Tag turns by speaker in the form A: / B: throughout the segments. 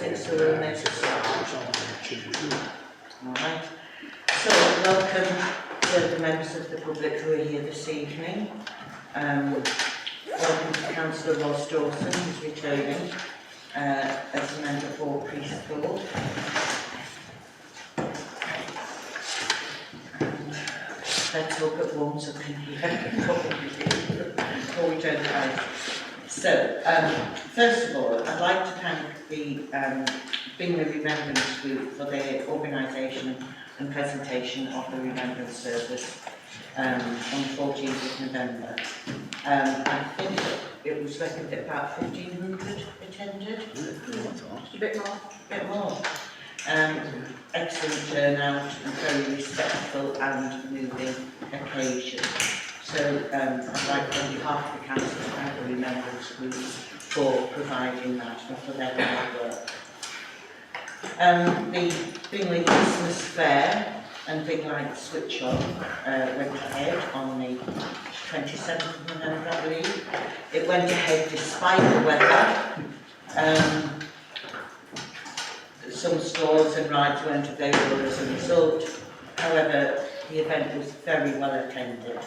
A: politics, so we'll make a start. Alright. So, welcome to the members of the public who are here this evening. Welcome to Councillor Ross Dawson, who's returning as a member for Preschool. Let's look at one so can hear before we turn to eyes. So, first of all, I'd like to thank the Bingley Remembrance Group for their organisation and presentation of the Remembrance Service on the 14th of November. I think it was reckoned that about 1,500 attended. A bit more. Excellent turnout and very respectful and moving occasion. So I'd like on behalf of the Council to thank the Remembrance Group for providing that and for their hard work. The Bingley Christmas Fair and Big Light Switch On went ahead on the 27th of November, I believe. It went ahead despite the weather. Some stalls and rides weren't available as a result. However, the event was very well attended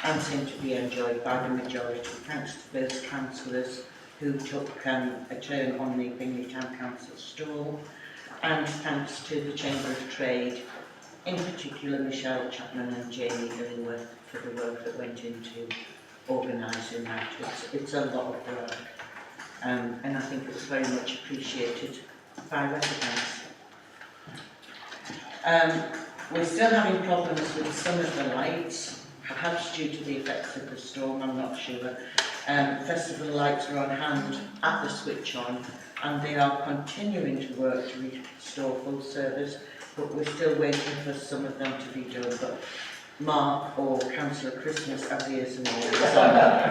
A: and seemed to be enjoyed by the majority, thanks to those councillors who took a turn on the Bingley Town Council stall, and thanks to the Chamber of Trade, in particular Michelle Chapman and Jamie Illingworth, for the work that went into organising that. It's a lot of work, and I think it's very much appreciated by residents. We're still having problems with some of the lights, perhaps due to the effects of the storm, I'm not sure. Festival lights are on hand at the switch on, and they are continuing to work to restore full service, but we're still waiting for some of them to be done. But Mark, or Councillor Christmas, as he is known,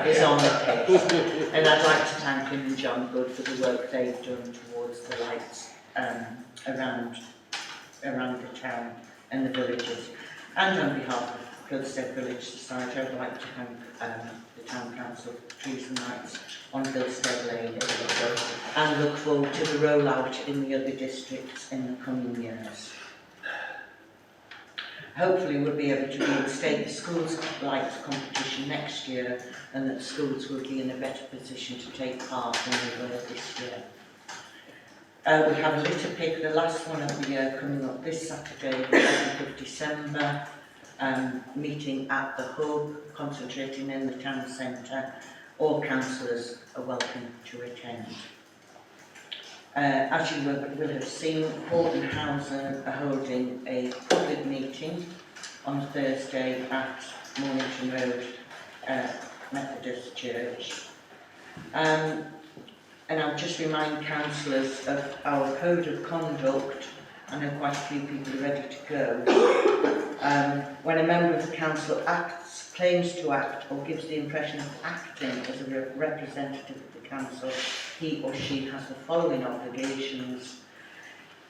A: is on the case. And I'd like to thank him and John Good for the work they've done towards the lights around the town and the villages. And on behalf of Gilstead Village Society, I'd like to thank the Town Council for trees and lights on Gilstead Lane, and look forward to the rollout in the other districts in the coming years. Hopefully we'll be able to reinstate the schools lights competition next year, and that schools will be in a better position to take part than they were this year. We have a litter pick, the last one of the year, coming up this Saturday, the 7th of December, meeting at the Hub, concentrating in the town centre. All councillors are welcome to attend. As you will have seen, Hortonhausen are holding a public meeting on Thursday at Mornington Road Methodist Church. And I'll just remind councillors of our code of conduct. I know quite a few people are ready to go. When a member of the council claims to act or gives the impression of acting as a representative of the council, he or she has the following obligations.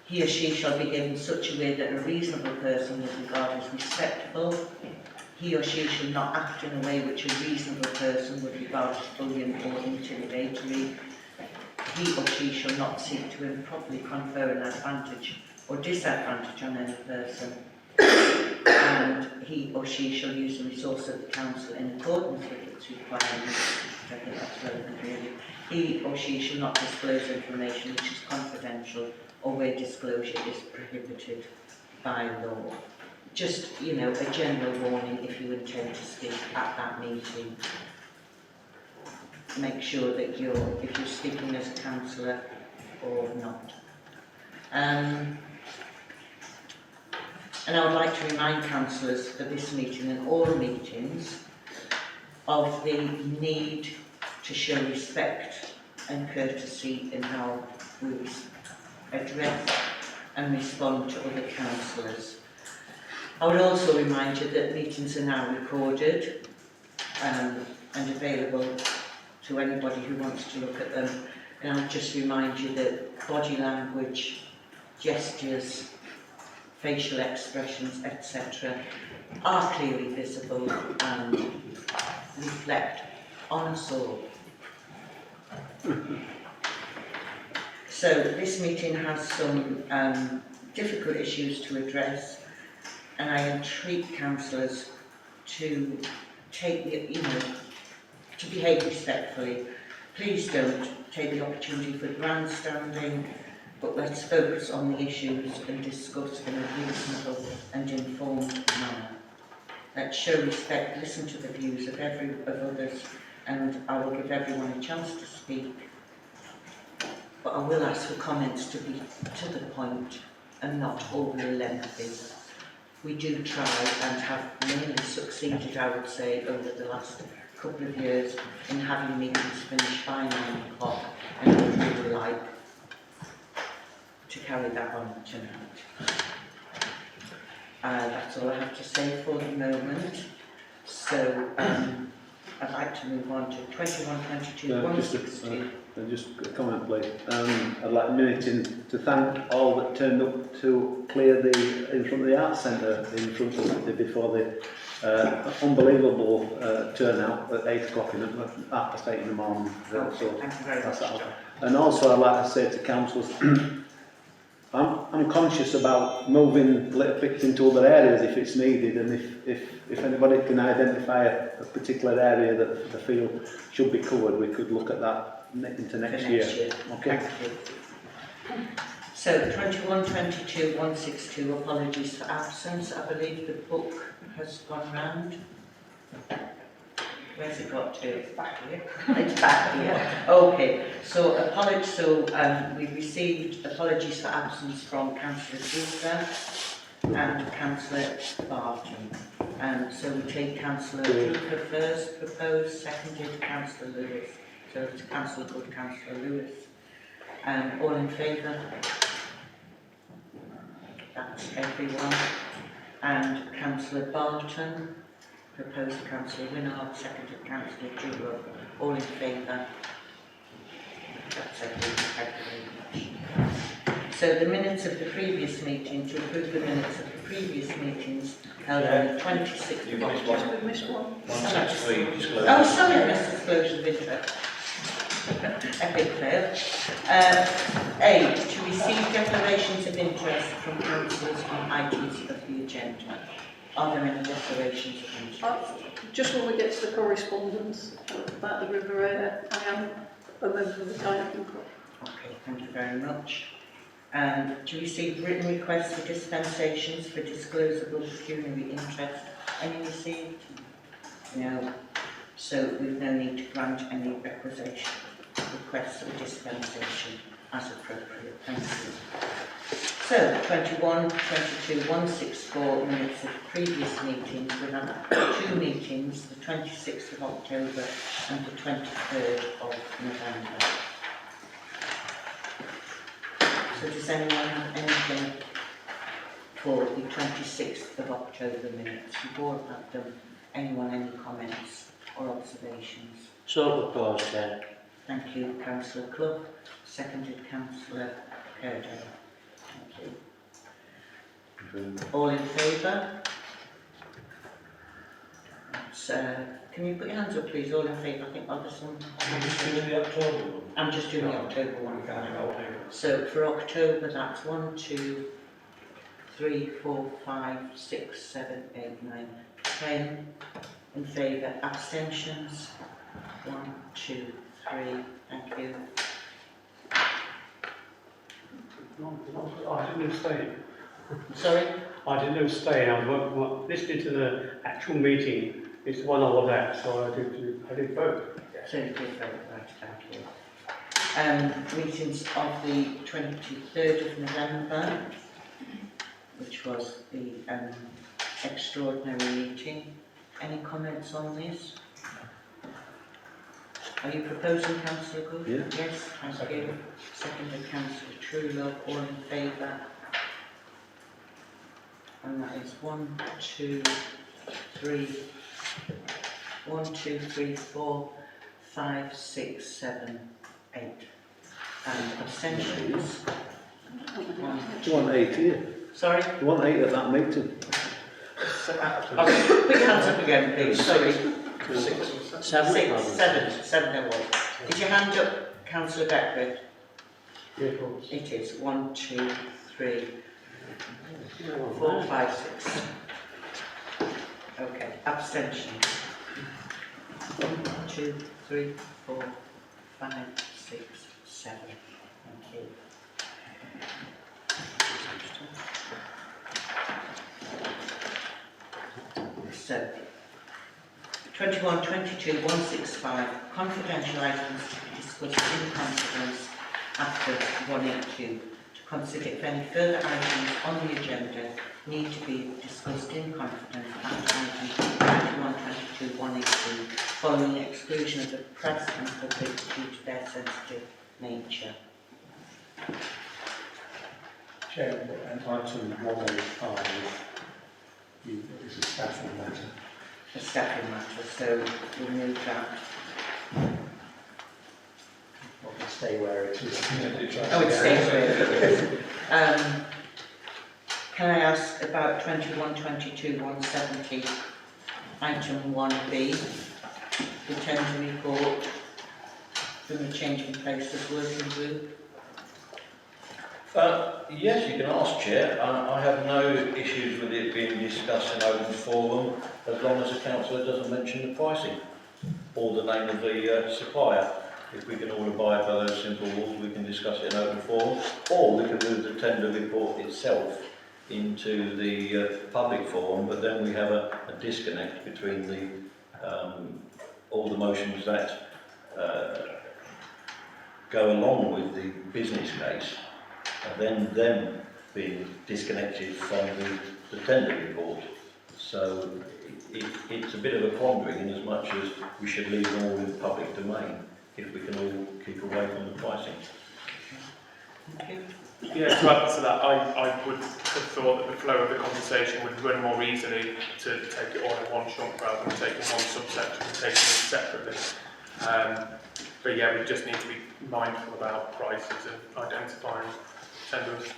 A: He or she shall be given such a way that a reasonable person would regard as respectable. He or she shall not act in a way which a reasonable person would regard as bullying or intimidatory. He or she shall not seek to improperly confer an advantage or disadvantage on any person. And he or she shall use the resource of the council in accordance with its requirements. I think that's relevant really. He or she shall not disclose information which is confidential or where disclosure is prohibited by law. Just, you know, a general warning if you intend to speak at that meeting. Make sure that if you're speaking as a councillor or not. And I would like to remind councillors for this meeting and all meetings of the need to show respect and courtesy in how we address and respond to other councillors. I would also remind you that meetings are now recorded and available to anybody who wants to look at them. And I'll just remind you that body language, gestures, facial expressions, etc. are clearly visible and reflect on us all. So this meeting has some difficult issues to address, and I entreat councillors to take the, to behave respectfully. Please don't take the opportunity for grandstanding, but let's focus on the issues and discuss in a reasonable and informed manner. Let's show respect, listen to the views of others, and I will give everyone a chance to speak. But I will ask for comments to be to the point and not overly lengthy. We do try and have mainly succeeded, I would say, over the last couple of years in having meetings finished by 9 o'clock, and I would really like to carry that on tonight. That's all I have to say for the moment. So I'd like to move on to 2122-162.
B: Just a comment, please. I'd like to thank all that turned up to clear in front of the Arts Centre before the unbelievable turnout at 8 o'clock at 8 in the morning.
A: Okay,
B: so
A: thank you very much, John.
B: And also I'd like to say to councillors, I'm conscious about moving little bits into other areas if it's needed, and if anybody can identify a particular area that they feel should be covered, we could look at that into next year. Okay.
A: Thank you. So 2122-162, apologies for absence. I believe the book has gone round. Where's it got to? It's back here. It's back here. Okay. So we received apologies for absence from Councillor Cooper and Councillor Barton. So we take Councillor Cooper first, proposed, seconded, Councillor Lewis. So it's Councillor Good, Councillor Lewis. All in favour? That's everyone. And Councillor Barton, proposed Councillor Winnard, seconded Councillor Jewell. All in favour? That's everyone. Thank you very much. So the minutes of the previous meeting, to approve the minutes of the previous meetings held on the 26th of October.
C: We missed one.
D: 163, disclosure.
A: Oh, sorry, I missed disclosure of interest. Epic fail. A, to receive declarations of interest from councillors on items of the agenda. Are there any declarations of interest?
C: Just when we get to the correspondence about the River Air, I am a member of the Kayaking Club.
A: Okay, thank you very much. To receive written requests for dispensations for disclosable pecuniary interest. Any received? No. So we've no need to grant any requests for dispensation as appropriate. Thank you. So 2122-164 minutes of previous meetings. We have 2 meetings, the 26th of October and the 23rd of November. So does anyone have anything for the 26th of October minutes? You've all had them. Anyone, any comments or observations?
D: So proposed, Chair.
A: Thank you, Councillor Clough. Seconded, Councillor Curdow. Thank you. All in favour? Can you put your hands up, please? All in favour? I think there's some. I'm just doing the October one. So for October, that's 1, 2, 3, 4, 5, 6, 7, 8, 9, 10 in favour. Abstentions? 1, 2, 3. Thank you.
E: I didn't abstain.
A: Sorry?
E: I didn't abstain. I was listening to the actual meeting. It's the one I was at, so I did vote.
A: So you did vote, right, thank you. Meetings of the 23rd of November, which was the extraordinary meeting. Any comments on this? Are you proposing, Councillor Good?
B: Yeah.
A: Yes, thank you. Seconded, Councillor Truelove. All in favour? And that is 1, 2, 3, 1, 2, 3, 4, 5, 6, 7, 8. And abstentions?
B: You want 8 here?
A: Sorry?
B: You want 8 at that meeting?
A: Put your hands up again, please. Sorry.
D: 7.
A: 7 away. Did you hand up, Councillor Beckwith?
E: vehicles?
A: It is 1, 2, 3, 4, 5, 6. Okay, abstentions. 1, 2, 3, 4, 5, 6, 7. Thank you. So, 21-22 165, confidential items to be discussed in confidence after 182. To consider if any further items on the agenda need to be discussed in confidence after item 21-22 182, following the exclusion of the press and public due to their sensitive nature.
F: Chair, and item 185 is a staffing matter.
A: A staffing matter, so we'll move that.
F: Not to stay where it is.
A: Oh, it stays where it is. Can I ask about 21-22 170, item 1B, the tender report from the Changing Places Working Group?
D: Yes, you can ask, Chair. I have no issues with it being discussed in open forum as long as the councillor doesn't mention the pricing or the name of the supplier. If we can all abide by those simple rules, we can discuss it in open forum, or we can move the tender report itself into the public forum, but then we have a disconnect between the all the motions that go along with the business case, and then them being disconnected from the tender report. So it's a bit of a quandary in as much as we should leave them all in the public domain if we can all keep away from the pricing.
A: Thank you.
G: Yeah, to add to that, I would have thought that the flow of the conversation would run more easily to take it all in one chunk rather than taking one subsection and taking it separately. But yeah, we just need to be mindful about prices and identifying tenders.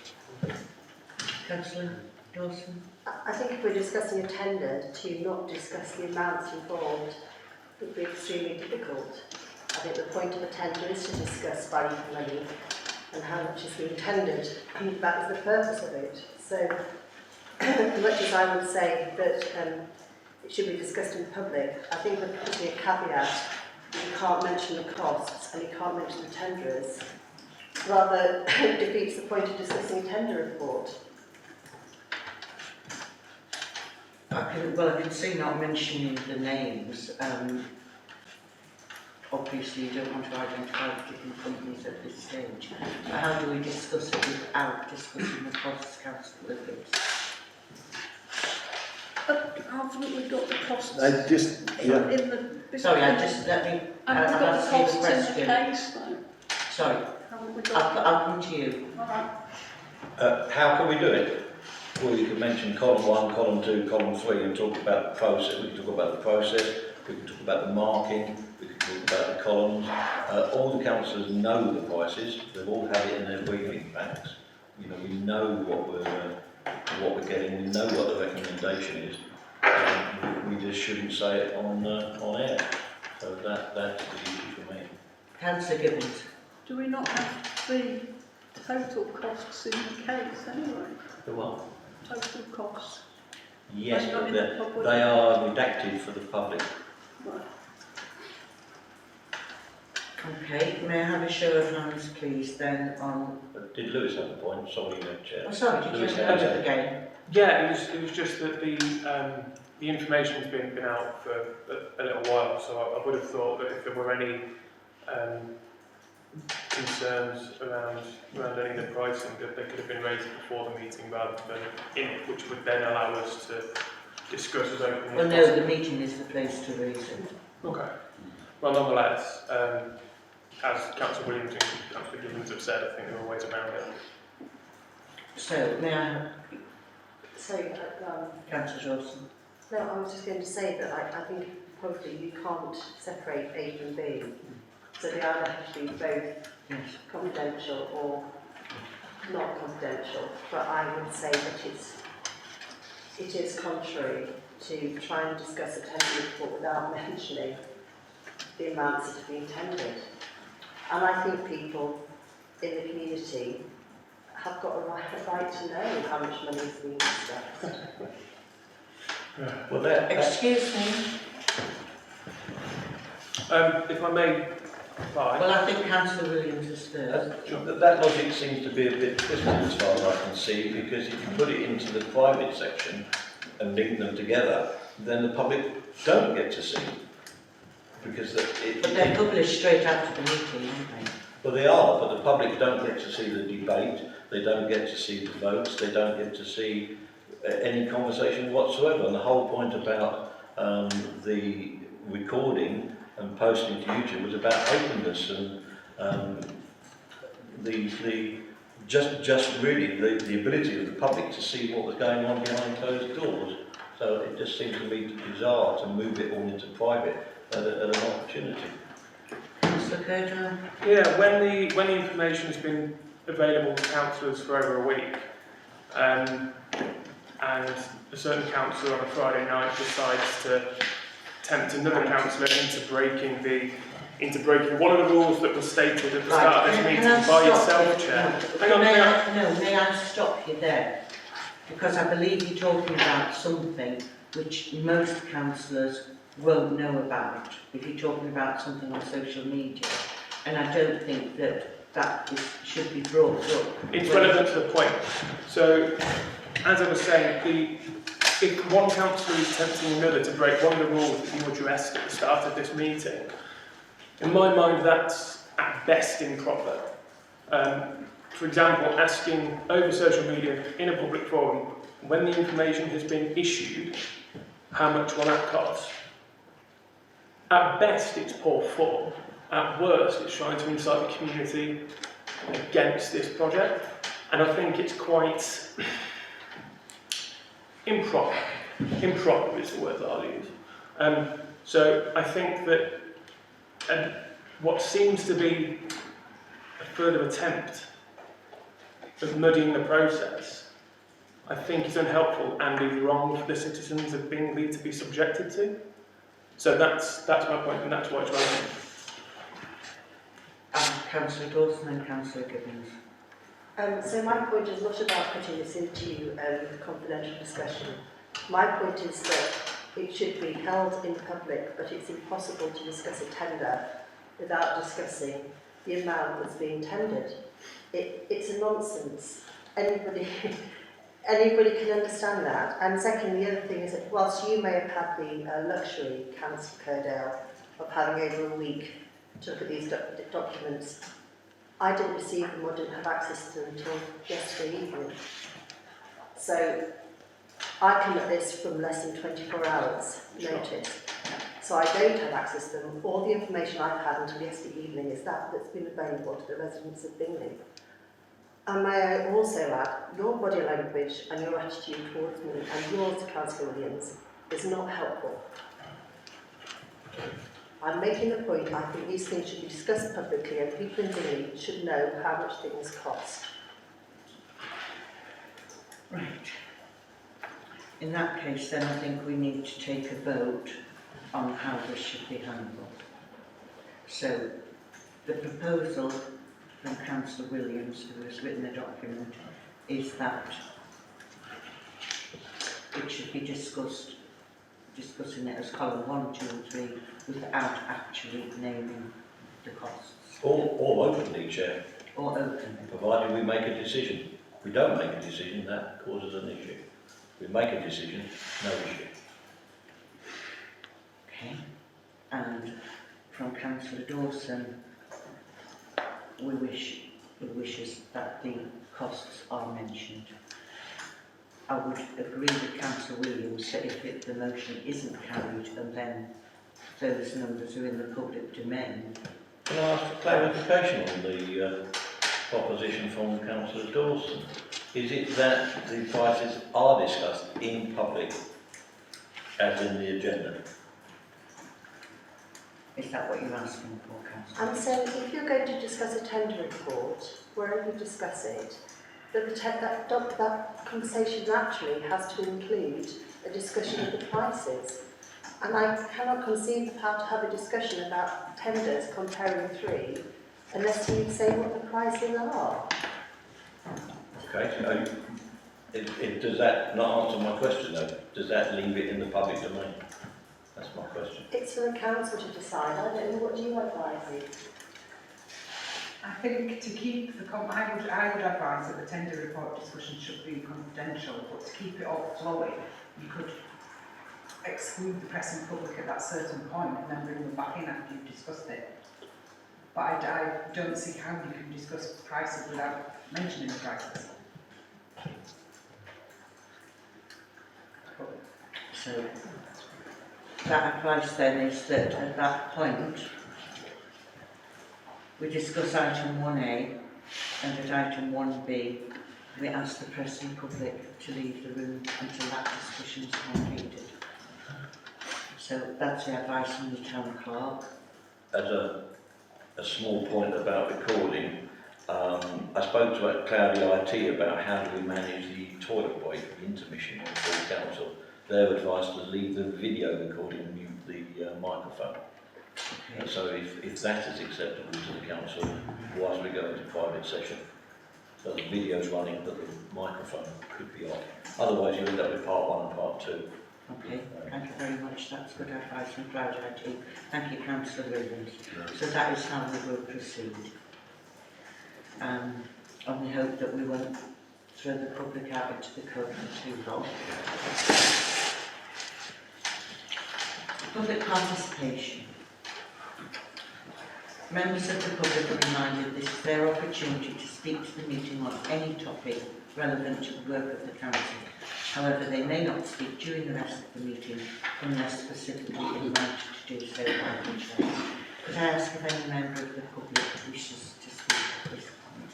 A: Councillor Dawson?
H: I think if we're discussing a tender, to not discuss the amounts involved would be extremely difficult. I think the point of a tender is to discuss value for money and how much is being tendered, and that is the purpose of it. So, as much as I would say that it should be discussed in public, I think there could be a caveat: you can't mention the costs and you can't mention the tenderers. Rather, defeats the point of discussing a tender report.
A: I can see not mentioning the names. Obviously, you don't want to identify particular companies at this stage. But how do we discuss it without discussing the costs, Councillor Williams?
C: Haven't we got the costs
B: I just, yeah.
C: in the...
A: Sorry, let me
C: Haven't we got the
A: ask you a
C: costs in the
A: question.
C: case though?
A: Sorry,
C: Haven't we got
A: I'll come to you.
C: Alright.
D: How can we do it? Well, you could mention column 1, column 2, column 3 and talk about the process. We can talk about the process, we can talk about the marking, we can talk about the columns. All the councillors know the prices, they've all had it in their briefing packs. You know, we know what we're getting, we know what the recommendation is. We just shouldn't say it on air. So that's the issue for me.
A: Councillor Gibbons.
C: Do we not have the total costs in the case anyway?
D: The what?
C: Total costs.
D: Yes,
C: They're not
D: but
C: in the public.
D: they are redacted for the public.
C: Right.
A: Okay, may I have a show of hands, please, then on...
D: But did Lewis have a point? Sorry, Chair.
A: Oh, sorry, did you have it again?
G: Yeah, it was just that the information's been out for a little while, so I would have thought that if there were any concerns around any of the pricing, that they could have been raised before the meeting rather than in it, which would then allow us to discuss as openly
A: Well,
G: as
A: no,
G: possible.
A: the meeting is the place to raise it.
G: Okay. Well, nonetheless, as Councillor Williams and Councillor Gibbons have said, I think there are ways around it.
A: So, may I have
H: So,
A: Councillor Dawson?
H: no, I was just going to say that I think probably you can't separate A from B. So they either have to be both
A: Yes.
H: confidential or not confidential. But I would say that it is contrary to try and discuss a tender report without mentioning the amounts that are being tendered. And I think people in the community have got a right to know how much money is being spent.
D: Well, that,
A: Excuse me,
G: If I may reply.
A: well, I think Councillor Williams is first.
D: that logic seems to be a bit twisted as far as I can see, because if you put it into the private section and link them together, then the public don't get to see. Because
A: But they're published straight after the meeting, aren't they?
D: well, they are, but the public don't get to see the debate, they don't get to see the votes, they don't get to see any conversation whatsoever. And the whole point about the recording and posting to YouTube was about openness and just really the ability of the public to see what was going on behind closed doors. So it just seems to me bizarre to move it all into private at an opportunity.
A: Councillor Curdle?
G: Yeah, when the information has been available to councillors for over a week, and a certain councillor on a Friday night decides to tempt another councillor into breaking one of the rules that was stated at the start of this meeting by yourself, Chair. Hang on.
A: May I stop you there? Because I believe you're talking about something which most councillors won't know about if you're talking about something on social media, and I don't think that should be brought up.
G: It's relevant to the point. So, as I was saying, if one councillor is tempting another to break one of the rules that you addressed at the start of this meeting, in my mind that's at best improper. For example, asking over social media in a public forum, when the information has been issued, how much will that cost? At best, it's poor form. At worst, it's trying to incite the community against this project. And I think it's quite improper. Improper is the word that I'll use. So I think that what seems to be a further attempt of muddying the process, I think is unhelpful and is wrong for the citizens of Bingley to be subjected to. So that's my point, and that's why it's relevant.
A: Councillor Dawson and Councillor Gibbons.
H: So my point is not about putting this into confidential discussion. My point is that it should be held in public, but it's impossible to discuss a tender without discussing the amount that's being tendered. It's a nonsense. Anybody can understand that. And second, the other thing is that whilst you may have had the luxury, Councillor Curdale, of having over a week to look at these documents, I didn't receive them or didn't have access to them until yesterday evening. So I come at this from less than 24 hours notice. So I don't have access to them. All the information I've had until yesterday evening is that's been available to the residents of Bingley. And may I also add, your body language and your attitude towards me and yours, Councillor Williams, is not helpful. I'm making the point, I think these things should be discussed publicly and people in Bingley should know how much things cost.
A: Right. In that case, then I think we need to take a vote on how this should be handled. So, the proposal from Councillor Williams, who has written the document, is that it should be discussing it as column 1, 2 and 3 without actually naming the costs.
D: Or openly, Chair,
A: Or openly.
D: provided we make a decision. If we don't make a decision, that causes an issue. If we make a decision, no issue.
A: Okay. And from Councillor Dawson, we wishes that the costs are mentioned. I would agree with Councillor Williams that if the motion isn't carried and then those numbers are in the public domain.
D: Can I ask for clarification on the proposition from Councillor Dawson? Is it that the prices are discussed in public, as in the agenda?
A: Is that what you're asking for, Councillor?
H: I'm saying if you're going to discuss a tender report, wherever you discuss it, that conversation naturally has to include a discussion of the prices. And I cannot conceive of how to have a discussion about tenders comparing 3 unless you say what the prices are.
D: Okay, so does that not answer my question though? Does that leave it in the public domain? That's my question.
H: It's for the council to decide. I don't know, what do you advise you?
I: I think to keep the, I would advise that the tender report discussion should be confidential, but to keep it all flowing, you could exclude the press and public at that certain point and then bring them back in after you've discussed it. But I don't see how you can discuss prices without mentioning the prices.
A: So that applies then is that at that point, we discuss item 1A, and at item 1B, we ask the press and public to leave the room until that discussion is completed. So that's the advice from the town clerk.
D: As a small point about recording, I spoke to Cloudy IT about how do we manage the toilet break, the intermission on full council. Their advice was leave the video recording and mute the microphone. And so if that is acceptable to the council, whilst we go into private session, so the video's running but the microphone could be off. Otherwise you end up with part 1 and part 2.
A: Okay, thank you very much. That's good advice from Cloud IT. Thank you, Councillor Williams. So that is how we will proceed. And we hope that we won't throw the public out into the curb for too long. Public participation. Members of the public are reminded this is their opportunity to speak to the meeting on any topic relevant to the work of the council. However, they may not speak during the rest of the meeting unless specifically invited to do so by the chair. Could I ask if any member of the public wishes to speak at this point?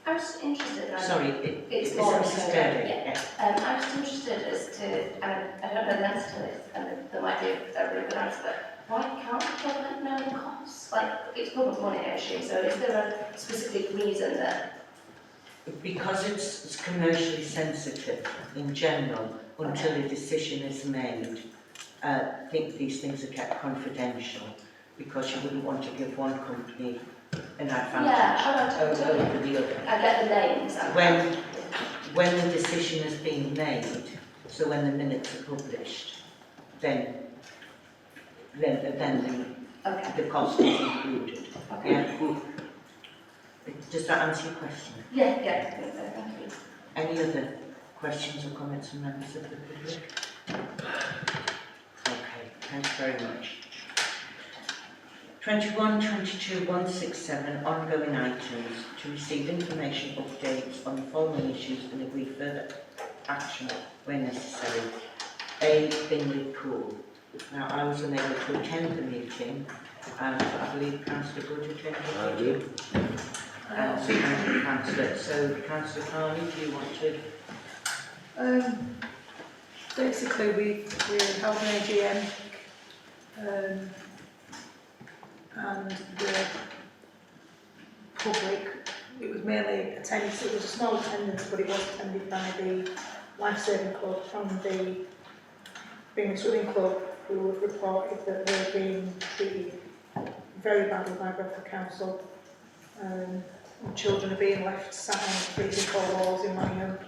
J: I was interested.
A: Sorry,
J: it's
A: is
J: more
A: Mrs. Sturdy?
J: Yeah. I was interested as to, and I don't know the answer to this, and there might be a really good answer, but why can't the government know the costs? Like, it's public money, I assume, so is there a specific reason that?
A: Because it's commercially sensitive in general, until a decision is made, I think these things are kept confidential, because you wouldn't want to give one company an advantage over the other.
J: I get the names.
A: When the decision has been made, so when the minutes are published, then the cost is included.
J: Okay.
A: Yeah. Does that answer your question?
J: Yeah, thank you.
A: Any other questions or comments from members of the public? Okay, thanks very much. 21, 22, 167 ongoing items to receive information updates on the following issues and agree further action where necessary. A. Bingley Pool. Now, I was unable to attend the meeting, and I believe Councillor Good attended it.
B: I do.
A: Councillor. So, Councillor Carney, do you want to?
C: Basically, we held an AGM, and the public, it was mainly attendance, it was a small attendance, but it was attended by the Life Saving Club and the Bingley Swimming Club, who reported that they were being treated very badly by Bradford Council. Children are being left sat on freezing cold walls in Manningham,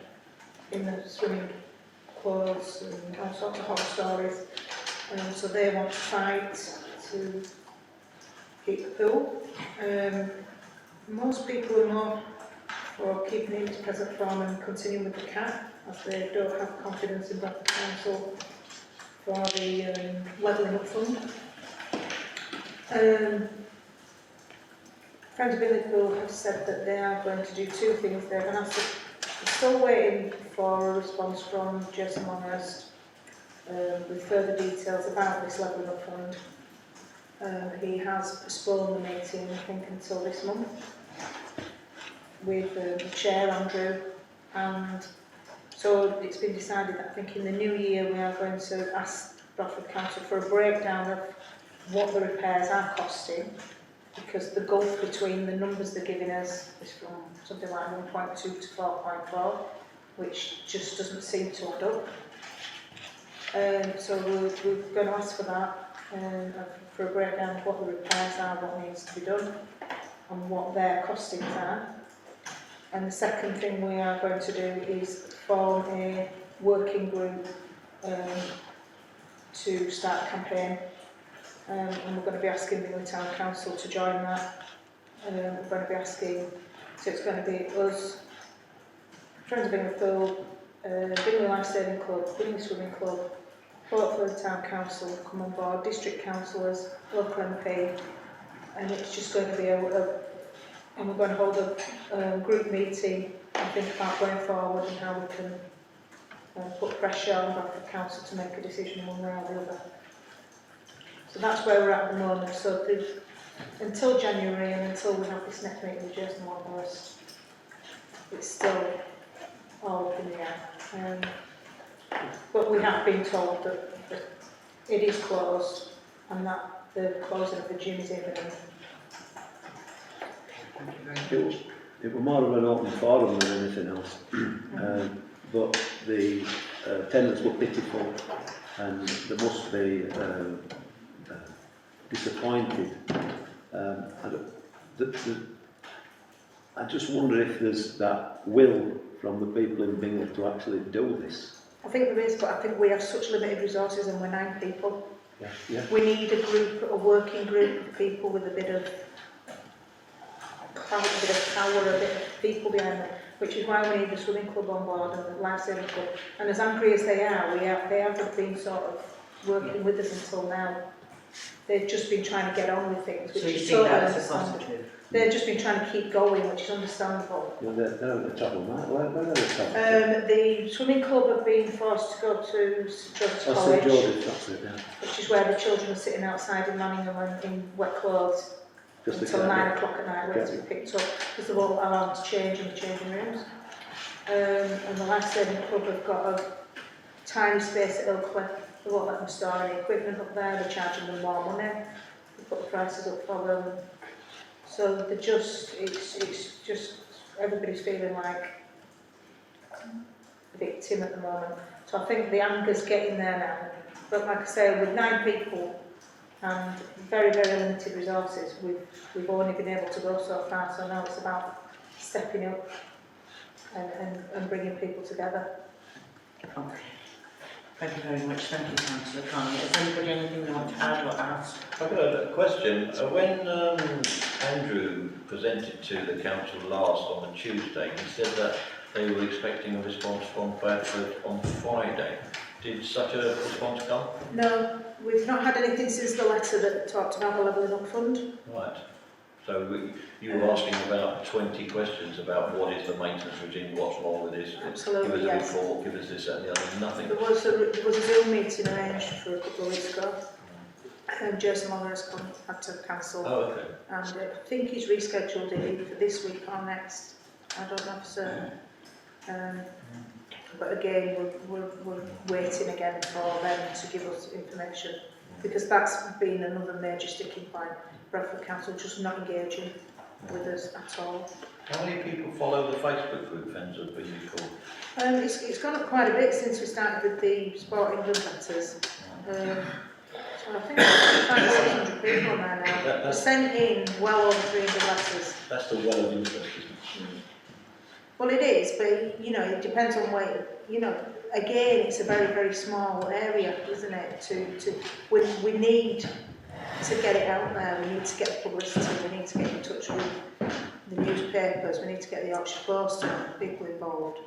C: in the swimming clothes, and all sorts of horror stories. So they want to fight to keep the pool. Most people are more for keeping it in its present form and continuing with the cap, as they don't have confidence in Bradford Council for the levelling up fund. Friends of Bingley Pool have said that they are going to do two things. They're still waiting for a response from Jason Longhurst with further details about this levelling up fund. He has postponed the meeting, I think, until this month with the chair, Andrew, and so it's been decided that I think in the new year we are going to ask Bradford Council for a breakdown of what the repairs are costing, because the gulf between the numbers they're giving us is from something like 1.2 to 4.4, which just doesn't seem to add up. So we're going to ask for that, for a breakdown of what the repairs are, what needs to be done. and what their costings are. And the second thing we are going to do is form a working group to start a campaign. And we're going to be asking Bingley Town Council to join that. We're going to be asking, so it's going to be us, Friends of Bingley Pool, Bingley Life Saving Club, Bingley Swimming Club, hopefully the Town Council come on board, district councillors, local MP, and it's just going to be and we're going to hold a group meeting and think about going forward and how we can put pressure on the council to make a decision one way or the other. So that's where we're at the moment. So until January and until we have this next meeting with Jason Wanhurst, it's still all up in the air. But we have been told that it is closed and that the closing of the gym is imminent.
B: It was more of an open forum than anything else. But the attendance were pitiful, and they must be disappointed. I just wonder if there's that will from the people in Bingley to actually do this.
C: I think there is, but I think we have such limited resources and we're 9 people.
B: Yeah.
C: We need a group, a working group of people with a bit of clout, a bit of power, a bit of people behind them, which is why we need the swimming club on board and the life saving club. And as angry as they are, they haven't been sort of working with us until now. They've just been trying to get on with things, which
A: So you
C: is
A: see
C: totally
A: that as a
C: understandable.
A: positive?
C: They've just been trying to keep going, which is understandable.
B: Yeah, they're at the top of that. Where are they top?
C: The swimming club have been forced to go to St George's
B: Oh,
C: College,
B: St George's, that's it, yeah.
C: which is where the children are sitting outside in Manningham and in wet clothes
B: Just
C: until
B: the
C: 9 o'clock at night, waiting to be picked up, because they're all allowed to change in the changing rooms. And the Life Saving Club have got a tiny space at Ilkley. They won't let them store any equipment up there, they're charging them more money. They put the prices up for them. So they're just, it's just, everybody's feeling like a victim at the moment. So I think the anger's getting there now. But like I say, with 9 people and very, very limited resources, we've only been able to go so far. So now it's about stepping up and bringing people together.
A: Okay. Thank you very much. Thank you, Councillor Conley. Has anybody anything they want to add or ask?
D: I've got a question. When Andrew presented to the council last on a Tuesday, he said that they were expecting a response from Bradford on Friday. Did such a response come?
C: No, we've not had anything since the letter that talked about the levelling up fund.
D: Right. So you were asking about 20 questions about what is the maintenance regime, what's wrong with this,
C: Absolutely,
D: give us
C: yes.
D: a report, give us this and the other, nothing.
C: There was a Zoom meeting arranged for a couple of weeks ago. Jason Wanhurst had to cancel.
D: Oh, okay.
C: And I think he's rescheduled it either for this week or next. I don't know for certain. But again, we're waiting again for them to give us information, because that's been another major sticking point. Bradford Council just not engaging with us at all.
D: How many people follow the Facebook group, Friends of Bingley Pool?
C: It's gone up quite a bit since we started with the Sporting Good letters. So I think there's 500-600 people there now. We've sent in well over 300 letters.
D: That's the well of interest, isn't it?
C: Well, it is, but you know, it depends on where. You know, again, it's a very, very small area, isn't it? We need to get it out there. We need to get publicity. We need to get in touch with the newspapers. We need to get the Yorkshire Post and people involved.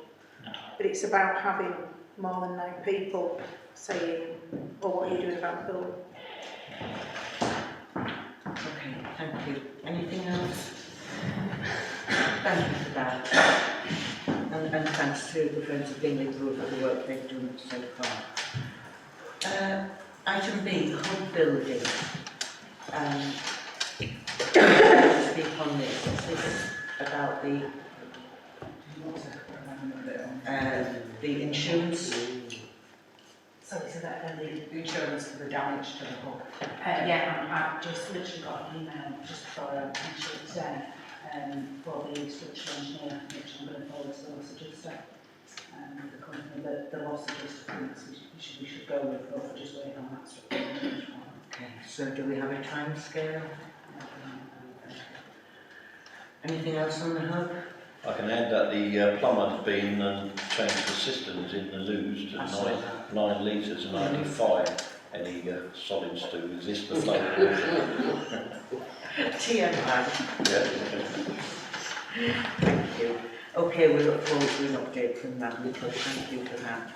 C: But it's about having more than 9 people saying, "Oh, what are you doing about the bill?"
A: Okay, thank you. Anything else? Thank you for that. And thanks to the Friends of Bingley Group for the work they've done so far. Item B, hub building. Speak on this. This is about the insurance.
I: Sorry, so that the insurance for the damage to the hub. I've just literally got an email just before I finished today for the structural engineer, which I'm going to forward to the loss adjuster. The company, the loss adjuster thinks we should go with, but we're just waiting on that structural.
A: Okay, so do we have a time scale? Anything else on the hub?
D: I can add that the plumber's been changed the systems in the loos to
A: I saw that.
D: 9 litres and only 5 any solids to resist the flow of water.
A: TM bag.
D: Yeah.
A: Thank you. Okay, we look forward to an update from that, Nicola. Thank you for that.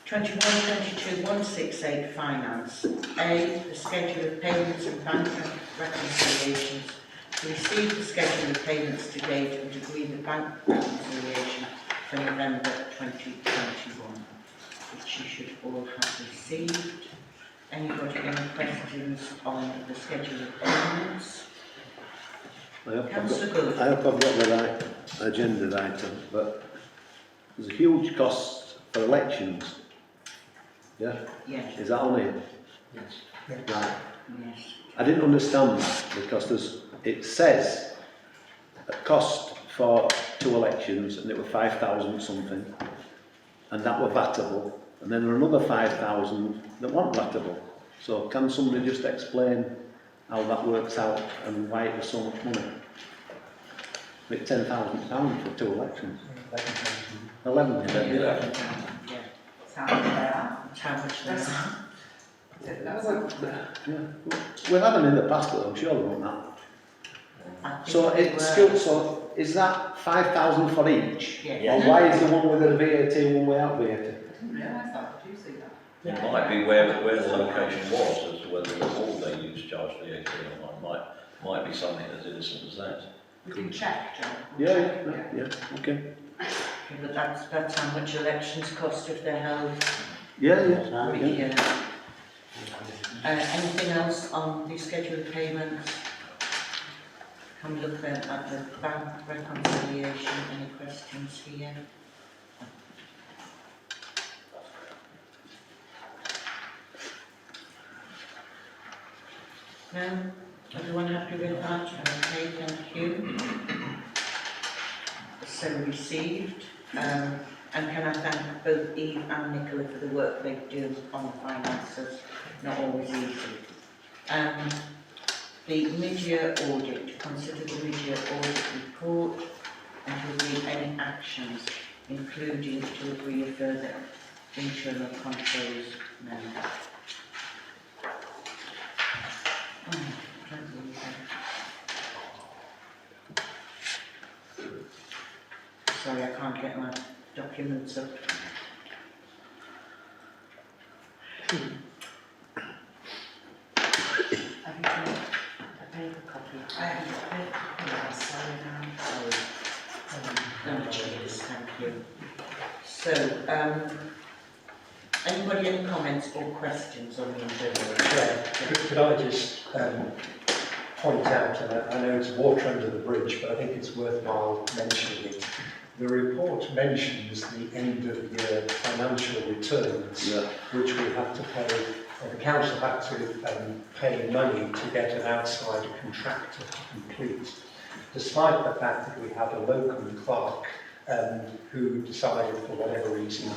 A: 21-22-168 Finance. A, the schedule of payments and bank reconciliations. To receive the schedule of payments to date and agree the bank reconciliation for November 2021, which you should all have received. Anybody any questions on the schedule of payments?
B: I hope
A: Councillor Good.
B: I hope I've got the right agenda item, but there's a huge cost for elections. Yeah?
A: Yes.
B: Is that on here?
F: Yes.
B: Right.
A: Yes.
B: I didn't understand that because it says a cost for 2 elections and it was 5,000 something, and that were vatable, and then there are another 5,000 that weren't vatable. So can somebody just explain how that works out and why it was so much money? It's £10,000 for 2 elections. 11.
A: Yeah.
I: Sounds fair.
A: That's how much they are.
B: Yeah. We've had them in the past, but I'm sure they won't that.
A: I think
B: So
A: they
B: it's
A: were-
B: still, so is that 5,000 for each?
A: Yeah.
B: Or why is the one with the VAT and one without VAT?
I: I didn't realise that, did you see that?
D: It might be where the location was as to whether the hall they used charged VAT or not. Might be something as innocent as that.
I: We can check, John. We'll check,
B: Yeah, okay.
A: Okay, but that's how much elections cost if they're held.
B: Yeah.
A: Yeah. Anything else on the scheduled payments? Can we look then at the bank reconciliation? Any questions here? No? Everyone happy with that? Okay, thank you. So received. And can I thank both Eve and Nicola for the work they do on the finances? Not always easy. The mid-year audit, consider the mid-year audit report and to agree any actions, including to agree a further internal controls member. Don't believe that. Sorry, I can't get my documents up. Have you got a paper copy?
I: I haven't got a paper copy, sorry now.
A: Oh, cheers, thank you. So, anybody any comments or questions on the internal?
F: Could I just point out, and I know it's water under the bridge, but I think it's worthwhile mentioning it. The report mentions the end of year financial returns, which we have to pay, or the council had to pay money to get an outside contractor to complete, despite the fact that we had a local clerk who decided for whatever reason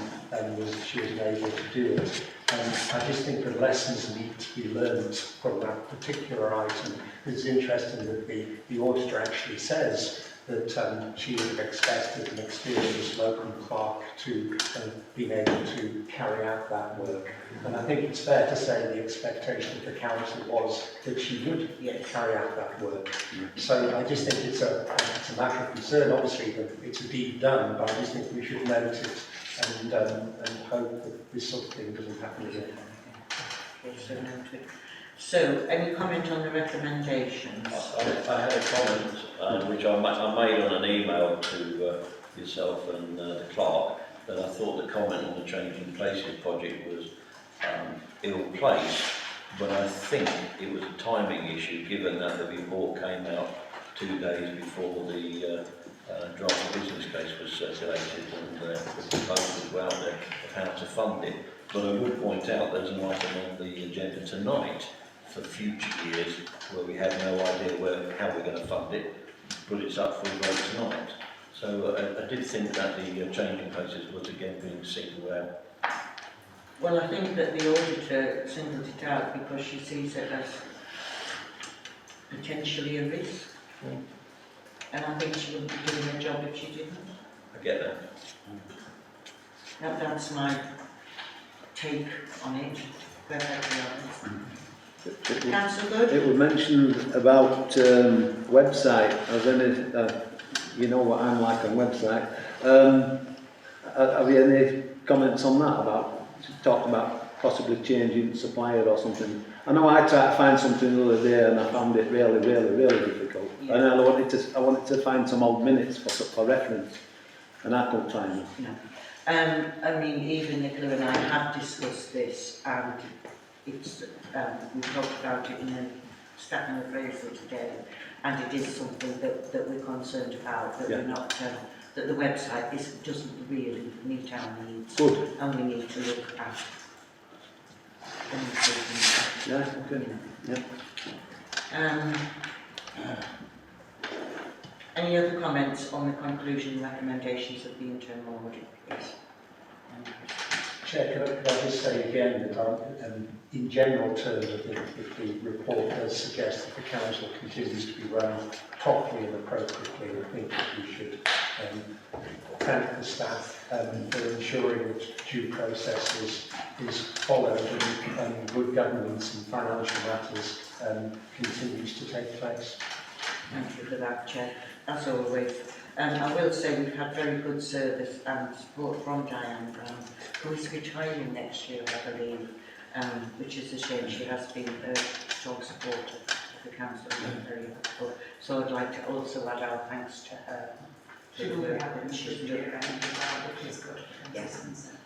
F: she was unable to do it. I just think the lessons need to be learnt from that particular item. It's interesting that the auditor actually says that she would have expected an experienced local clerk to be able to carry out that work. And I think it's fair to say the expectation of the council was that she would carry out that work. So I just think it's a matter of concern. Obviously, it's a deed done, but I just think we should note it and hope that this sort of thing doesn't happen again.
A: Okay, so noted. So, any comment on the recommendations?
D: I had a comment which I made on an email to yourself and the clerk, that I thought the comment on the Changing Places project was ill-placed, but I think it was a timing issue given that the report came out 2 days before the draft business case was circulated and the proposals were out there of how to fund it. But I would point out there's an item on the agenda tonight for future years where we have no idea how we're going to fund it, but it's up for a vote tonight. So I did think that the Changing Places was again being singled out.
A: Well, I think that the auditor singled it out because she sees it as potentially a risk. and I think she wouldn't be doing her job if she didn't.
D: I get that.
A: That's my take on it, perfectly honest. Councillor Good?
B: It was mentioned about website. As any, you know what I'm like on website. Have you any comments on that? About talked about possibly changing supplier or something? I know I tried to find something the other day and I found it really difficult.
A: Yeah.
B: And I wanted to find some old minutes for reference, and I couldn't find them.
A: No. I mean, even Nicola and I have discussed this, and it's, we talked about it in a staff and appraisal today, and it is something that we're concerned about, that we're not, that the website doesn't really meet our needs.
B: Good.
A: And we need to look at improving.
B: Yeah, okay. Yeah.
A: Any other comments on the conclusion and recommendations of the internal audit, please?
F: Chair, could I just say again that in general terms, I think that the report does suggest that the council continues to be run properly and appropriately. I think that we should thank the staff for ensuring that due process is followed and good governance and financial matters continues to take place.
A: Thank you for that, Chair. As always. I will say we've had very good service and support from Diane Brown, who is retiring next year, I believe, which is a shame. She has been a strong supporter of the council and very helpful. So I'd like to also add our thanks to her.
I: She will be having she's doing around which is good for consistency.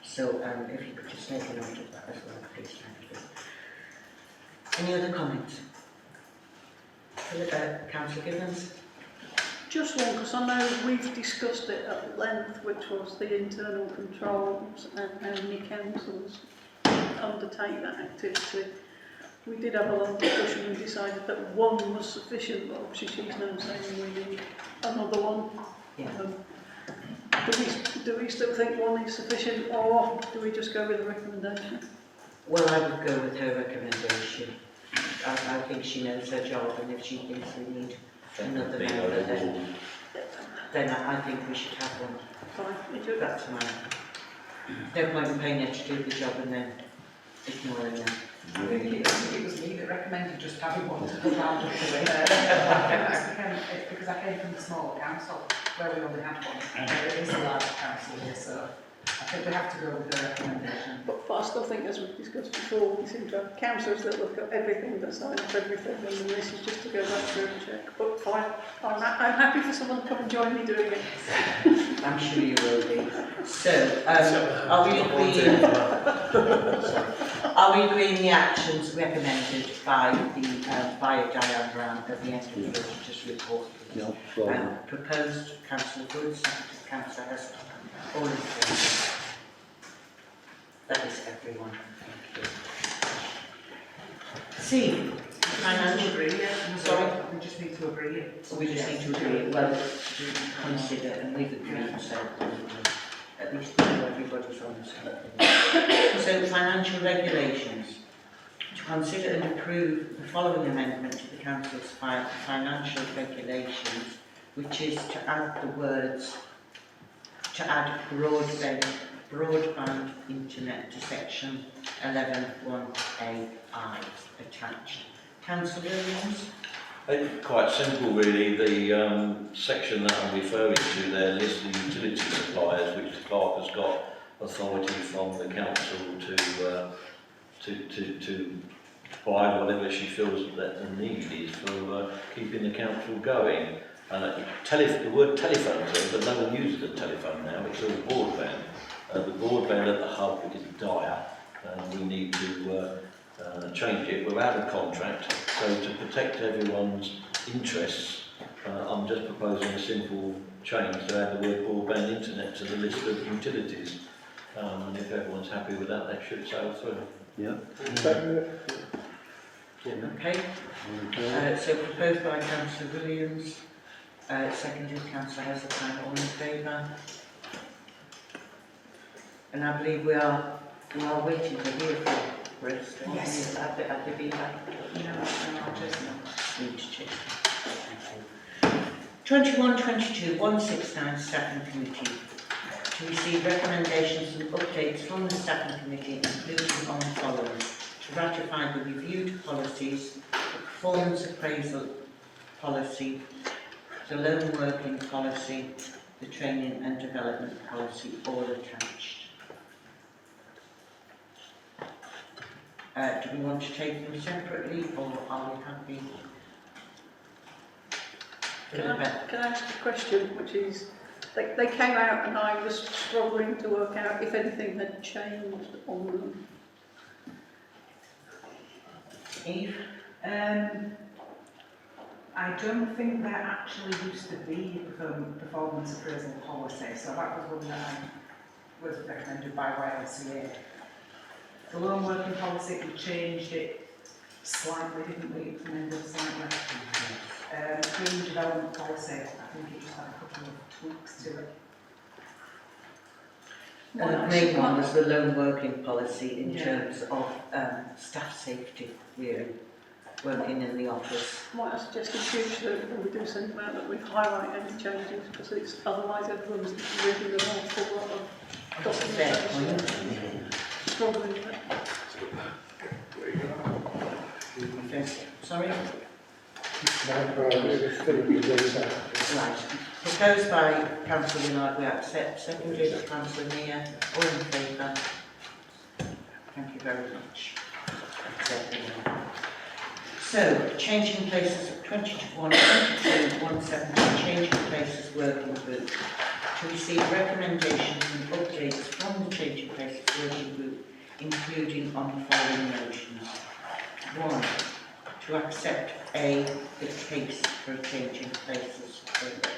A: So if you could just make a note of that as well, please. Thank you. Any other comments? Councillor Gibbons?
K: Just one, because I know we've discussed it at length, which was the internal controls and how many councils undertake that activity. We did have a long discussion and decided that one was sufficient, but obviously she's now saying we need another one.
A: Yeah.
K: Do we still think one is sufficient, or do we just go with the recommendation?
A: Well, I would go with her recommendation. I think she knows her job, and if she thinks we need another member, then I think we should have one.
K: Fine.
A: That's mine. No point in paying her to do the job and then ignoring her.
I: I think it was me that recommended just having one to put round up to it. It's because I came from the smaller council where we only had one. There is a large council here, so I think we have to go with the recommendation.
K: But I still think, as we've discussed before, we seem to have councillors that look at everything, that sign up everything, and this is just to go back through and check. But fine, I'm happy for someone to come and join me doing it.
A: I'm sure you will be. So, are we agreeing? Are we agreeing the actions recommended by Diane Brown at the end of the auditor's report?
B: No,
A: proposed Councillor Good, seconded Councillor Hester. All in favour? That is everyone. Thank you. C. Financial. Sorry?
I: We just need to agree it.
A: We just need to agree. Well, consider, and we've agreed, so at least everybody's on the same page. So, financial regulations. To consider and approve the following amendment to the Council's financial regulations, which is to add the words, to add broadband internet to section 11(1)AI attached. Councillor Williams?
D: It's quite simple really. The section that I'm referring to there lists the utility suppliers which the clerk has got authority from the council to provide whatever she feels that the need is for keeping the council going. The word telephone is there, but no one uses the telephone now, it's all broadband. The broadband at the hub is dire, and we need to change it. We're out of contract, so to protect everyone's interests, I'm just proposing a simple change to add the word broadband internet to the list of utilities. And if everyone's happy with that, that should sail through.
B: Yeah.
A: Okay. So proposed by Councillor Williams, seconded Councillor Heseltine. All in favour? And I believe we are waiting to hear from Chris.
I: Yes.
A: Have they been back?
I: No, just no.
A: Need to check. 21-22 169 Staffing Committee to receive recommendations and updates from the Staffing Committee, including on the following: to ratify the reviewed policies, the performance appraisal policy, the loan working policy, the training and development policy, all attached. Do we want to take them separately, or are we happy?
K: Can I ask a question, which is, they came out and I was struggling to work out if anything had changed on them.
A: Eve?
I: I don't think there actually used to be a performance appraisal policy, so that was one that was recommended by YLCA. The loan working policy, we changed it slightly, didn't we? It amended slightly. Green development policy, I think it just had a couple of tweaks to it.
A: And the main one was the loan working policy in
I: Yeah.
A: terms of staff safety, really, working in the office.
K: Might I suggest in future that when we do send them out that we highlight any changes, because it's otherwise everyone's reading an awful lot of documentation. Struggling with it.
A: Sorry?
F: Right.
A: Right. Proposed by Councillor Millard, we accept. Seconded by Councillor Neer. All in favour? Thank you very much. Accepted. So, changing places of 21, 22, 170, changing places working group to receive recommendations and updates from the changing places working group, including on the following motions. 1. To accept A, the case for a changing places project,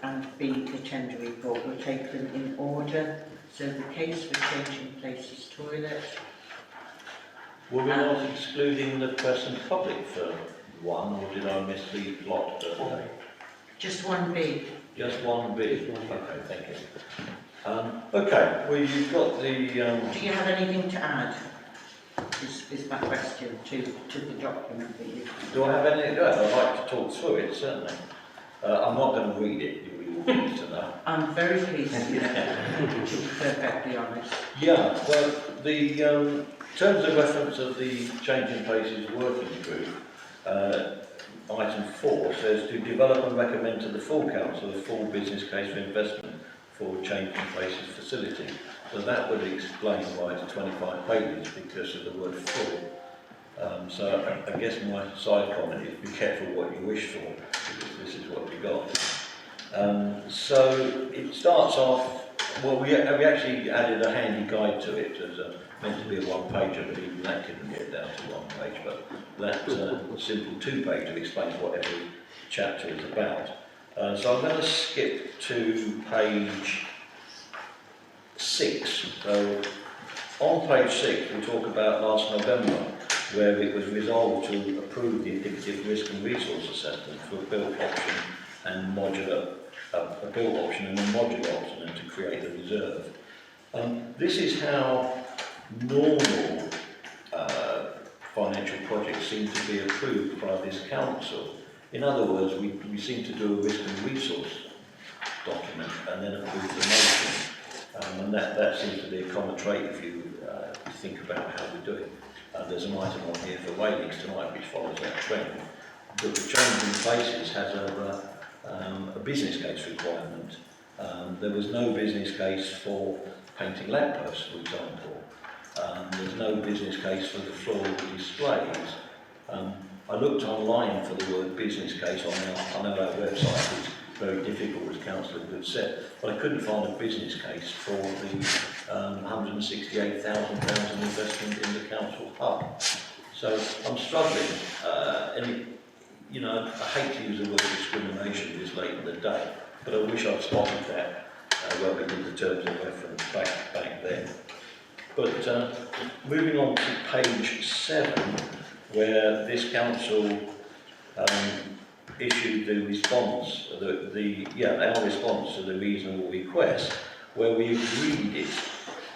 A: and B, the tender report. We'll take them in order. So the case for changing places toilet.
D: Were we not excluding the press and public for one, or did I miss the plot?
A: Just one B.
D: Just one B. Okay, thank you. Okay, well, you've got the...
A: Do you have anything to add? Is my question to the document that you...
D: Do I have anything to add? I'd like to talk through it, certainly. I'm not going to read it, you will need to know.
A: I'm very pleased to be perfectly honest.
D: Yeah, well, the terms of reference of the Changing Places Working Group, item 4 says to develop and recommend to the full council a full business case for investment for Changing Places facility. So that would explain why it's 25 pages, because of the word full. So I guess my side comment is be careful what you wish for, because this is what we got. So it starts off, well, we actually added a handy guide to it. As meant to be a one-pager, but even that couldn't get down to one page. But that simple two-pager explains what every chapter is about. So I'm going to skip to page 6. So on page 6 we talk about last November, where it was resolved to approve the indicative risk and resource assessment for a built option and modular, a built option and a modular option, and to create a reserve. This is how normal financial projects seem to be approved by this council. In other words, we seem to do a risk and resource document and then approve the motion. And that seems to be a common trait if you think about how we do it. There's an item on here for railings tonight which follows that trend. But the Changing Places has a business case requirement. There was no business case for painting lampposts, for example. There's no business case for the floral displays. I looked online for the word business case on our website. It's very difficult, as Councillor Good said, but I couldn't find a business case for the £168,000 in investment in the council hub. So I'm struggling, I hate to use the word discrimination this late in the day, but I wish I'd spotted that when we did the terms of reference back then. But moving on to page 7, where this council issued the response, our response to the reasonable request, where we agreed it,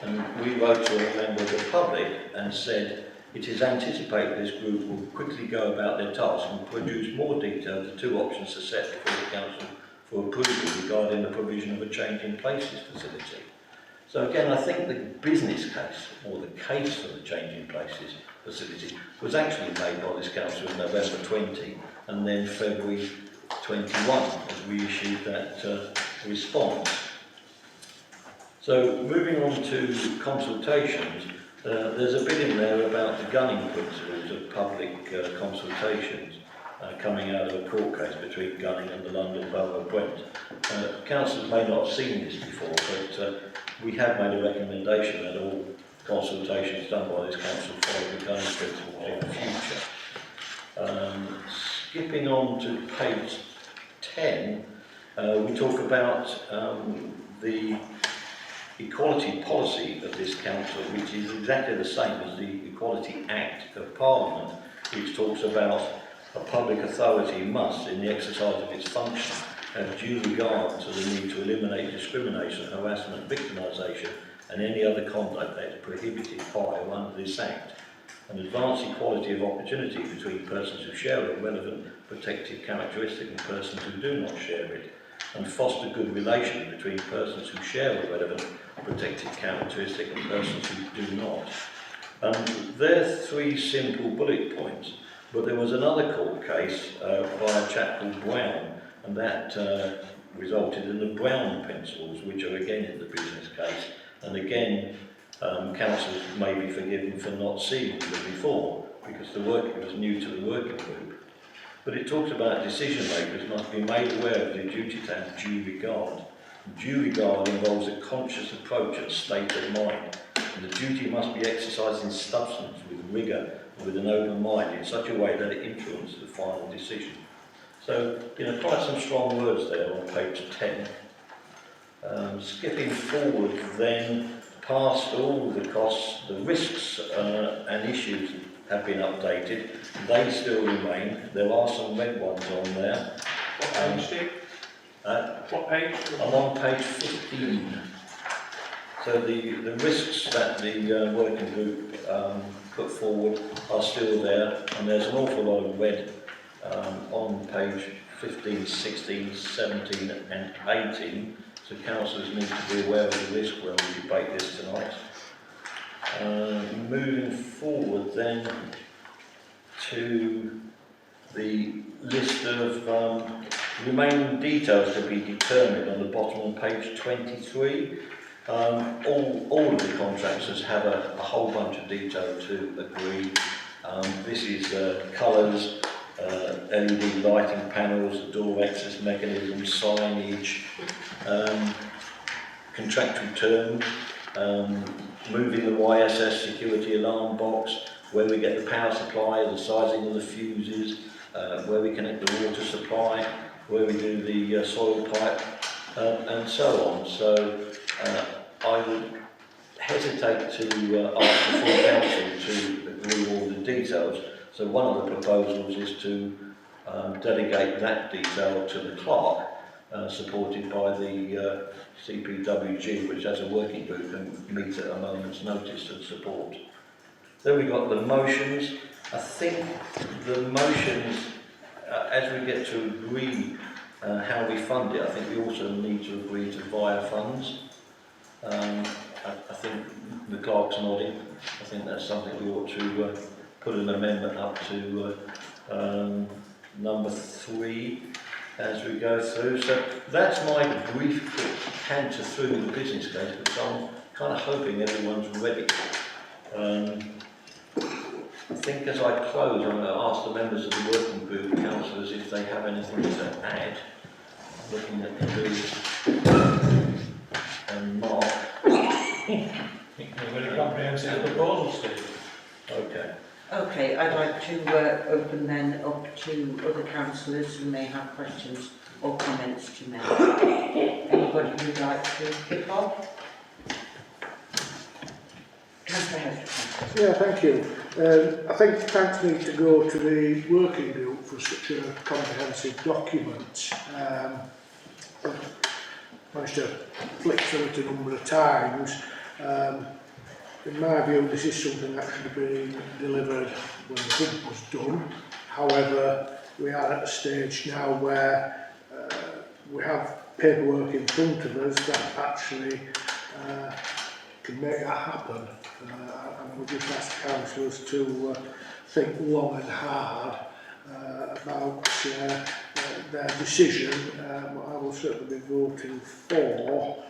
D: and we wrote to a member of the public and said, It is anticipated this group will quickly go about their task and produce more detail of the two options are set before the Council for approval regarding the provision of a change in places facility. So again, I think the business case, or the case for the change in places facility, was actually made by this Council in November 20 and then February 21 as we issued that response. So moving on to consultations, there's a bit in there about the gunning principles of public consultations coming out of a court case between Gunning and the London Borough of Brent. Councillors may not have seen this before, but we have made a recommendation that all consultations done by this council follow the gunning principles in the future. Skipping on to page 10, we talk about the equality policy of this council, which is exactly the same as the Equality Act of Parliament, which talks about a public authority must, in the exercise of its function, have due regard to the need to eliminate discrimination, harassment, victimisation and any other conduct that is prohibited by or under this Act, and advance equality of opportunity between persons who share a relevant protected characteristic and persons who do not share it, and foster good relations between persons who share a relevant protected characteristic and persons who do not. They're three simple bullet points, but there was another court case by a chap called Brown, and that resulted in the Brown principles, which are again in the business case, and again councillors may be forgiven for not seeing them before, because it was new to the working group. But it talks about decision makers must be made aware of their duty to have due regard. Due regard involves a conscious approach and state of mind, and the duty must be exercised in substance, with rigour, and with an open mind, in such a way that it influences the final decision. So, quite some strong words there on page 10. Skipping forward then, past all the costs, the risks and issues have been updated. They still remain. There are some red ones on there.
G: What page, Steve? What page?
D: I'm on page 15. So the risks that the working group put forward are still there, and there's an awful lot of red on page 15, 16, 17 and 18. So councillors need to be aware of the risk when we debate this tonight. Moving forward then to the list of remaining details to be determined on the bottom on page 23. All of the contractors have a whole bunch of detail to agree. This is colours, LED lighting panels, door access mechanisms, signage, contractual terms, moving the YSS security alarm box, where we get the power supply, the sizing of the fuses, where we connect the water supply, where we do the soil pipe, and so on. So I would hesitate to ask the full council to agree all the details. So one of the proposals is to delegate that detail to the clerk, supported by the CPWG, which as a working group can meet at a moment's notice and support. Then we've got the motions. I think the motions, as we get to agree how we fund it, I think we also need to agree to via funds. I think the clerk's nodding. I think that's something we ought to put an amendment up to number 3 as we go through. So that's my brief canter through the business case, but I'm kind of hoping everyone's ready. I think as I close, I'm going to ask the members of the working group, councillors, if they have anything to add. Looking at the blue and Mark.
F: A very comprehensive proposal, Steve.
D: Okay.
A: Okay, I'd like to open then up to other councillors who may have questions or comments to make. Anybody who'd like to kick off? Councillor Hester.
L: Yeah, thank you. I think thanks need to go to the working group for such a comprehensive document. I've managed to flick through it a number of times. in my view, this is something that should be delivered when the hump was done. However, we are at a stage now where we have paperwork in front of us that actually can make that happen. And we just ask councillors to think long and hard about their decision. I will certainly be voting for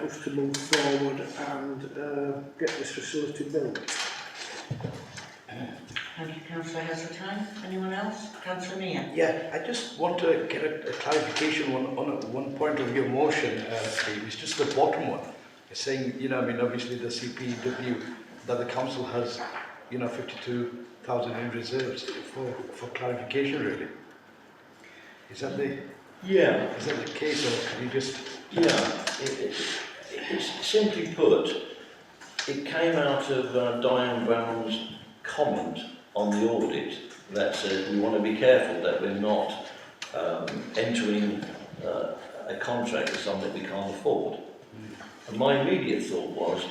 L: us to move forward and get this facility built.
A: Thank you, Councillor Heseltine. Anyone else? Councillor Meehan.
M: Yeah, I just want to get a clarification on one point of your motion, Steve. It's just the bottom one. It's saying, you know, I mean, obviously the CPW, that the council has, you know, 52,000 in reserves for clarification, really. Is that the case, or can you just?
D: Yeah, it's simply put, it came out of Diane Brown's comment on the audit that says we want to be careful that we're not entering a contract with something we can't afford. And my immediate thought was,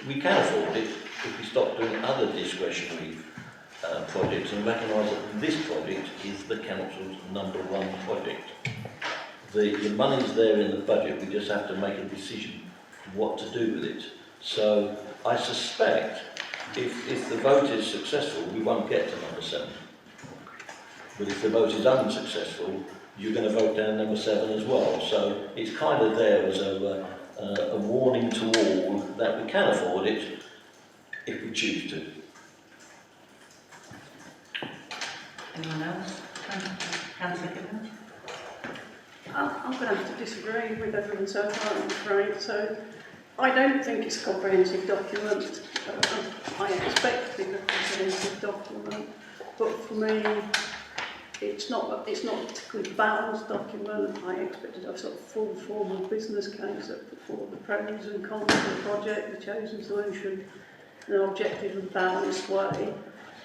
D: we can afford it if we stop doing other discretionary projects and recognise that this project is the council's #1 project. The money's there in the budget, we just have to make a decision what to do with it. So I suspect if the vote is successful, we won't get to #7. But if the vote is unsuccessful, you're going to vote down #7 as well. So it's kind of there as a warning to all that we can afford it if we choose to.
A: Anyone else? Councillor Gibbons.
K: I'm going to have to disagree with everyone so far, I'm afraid. So I don't think it's a comprehensive document. I expect it to be a comprehensive document, but for me, it's not a particularly balanced document. I expected a sort of full formal business case that put forward the pros and cons of the project, the chosen solution, in an objective and balanced way,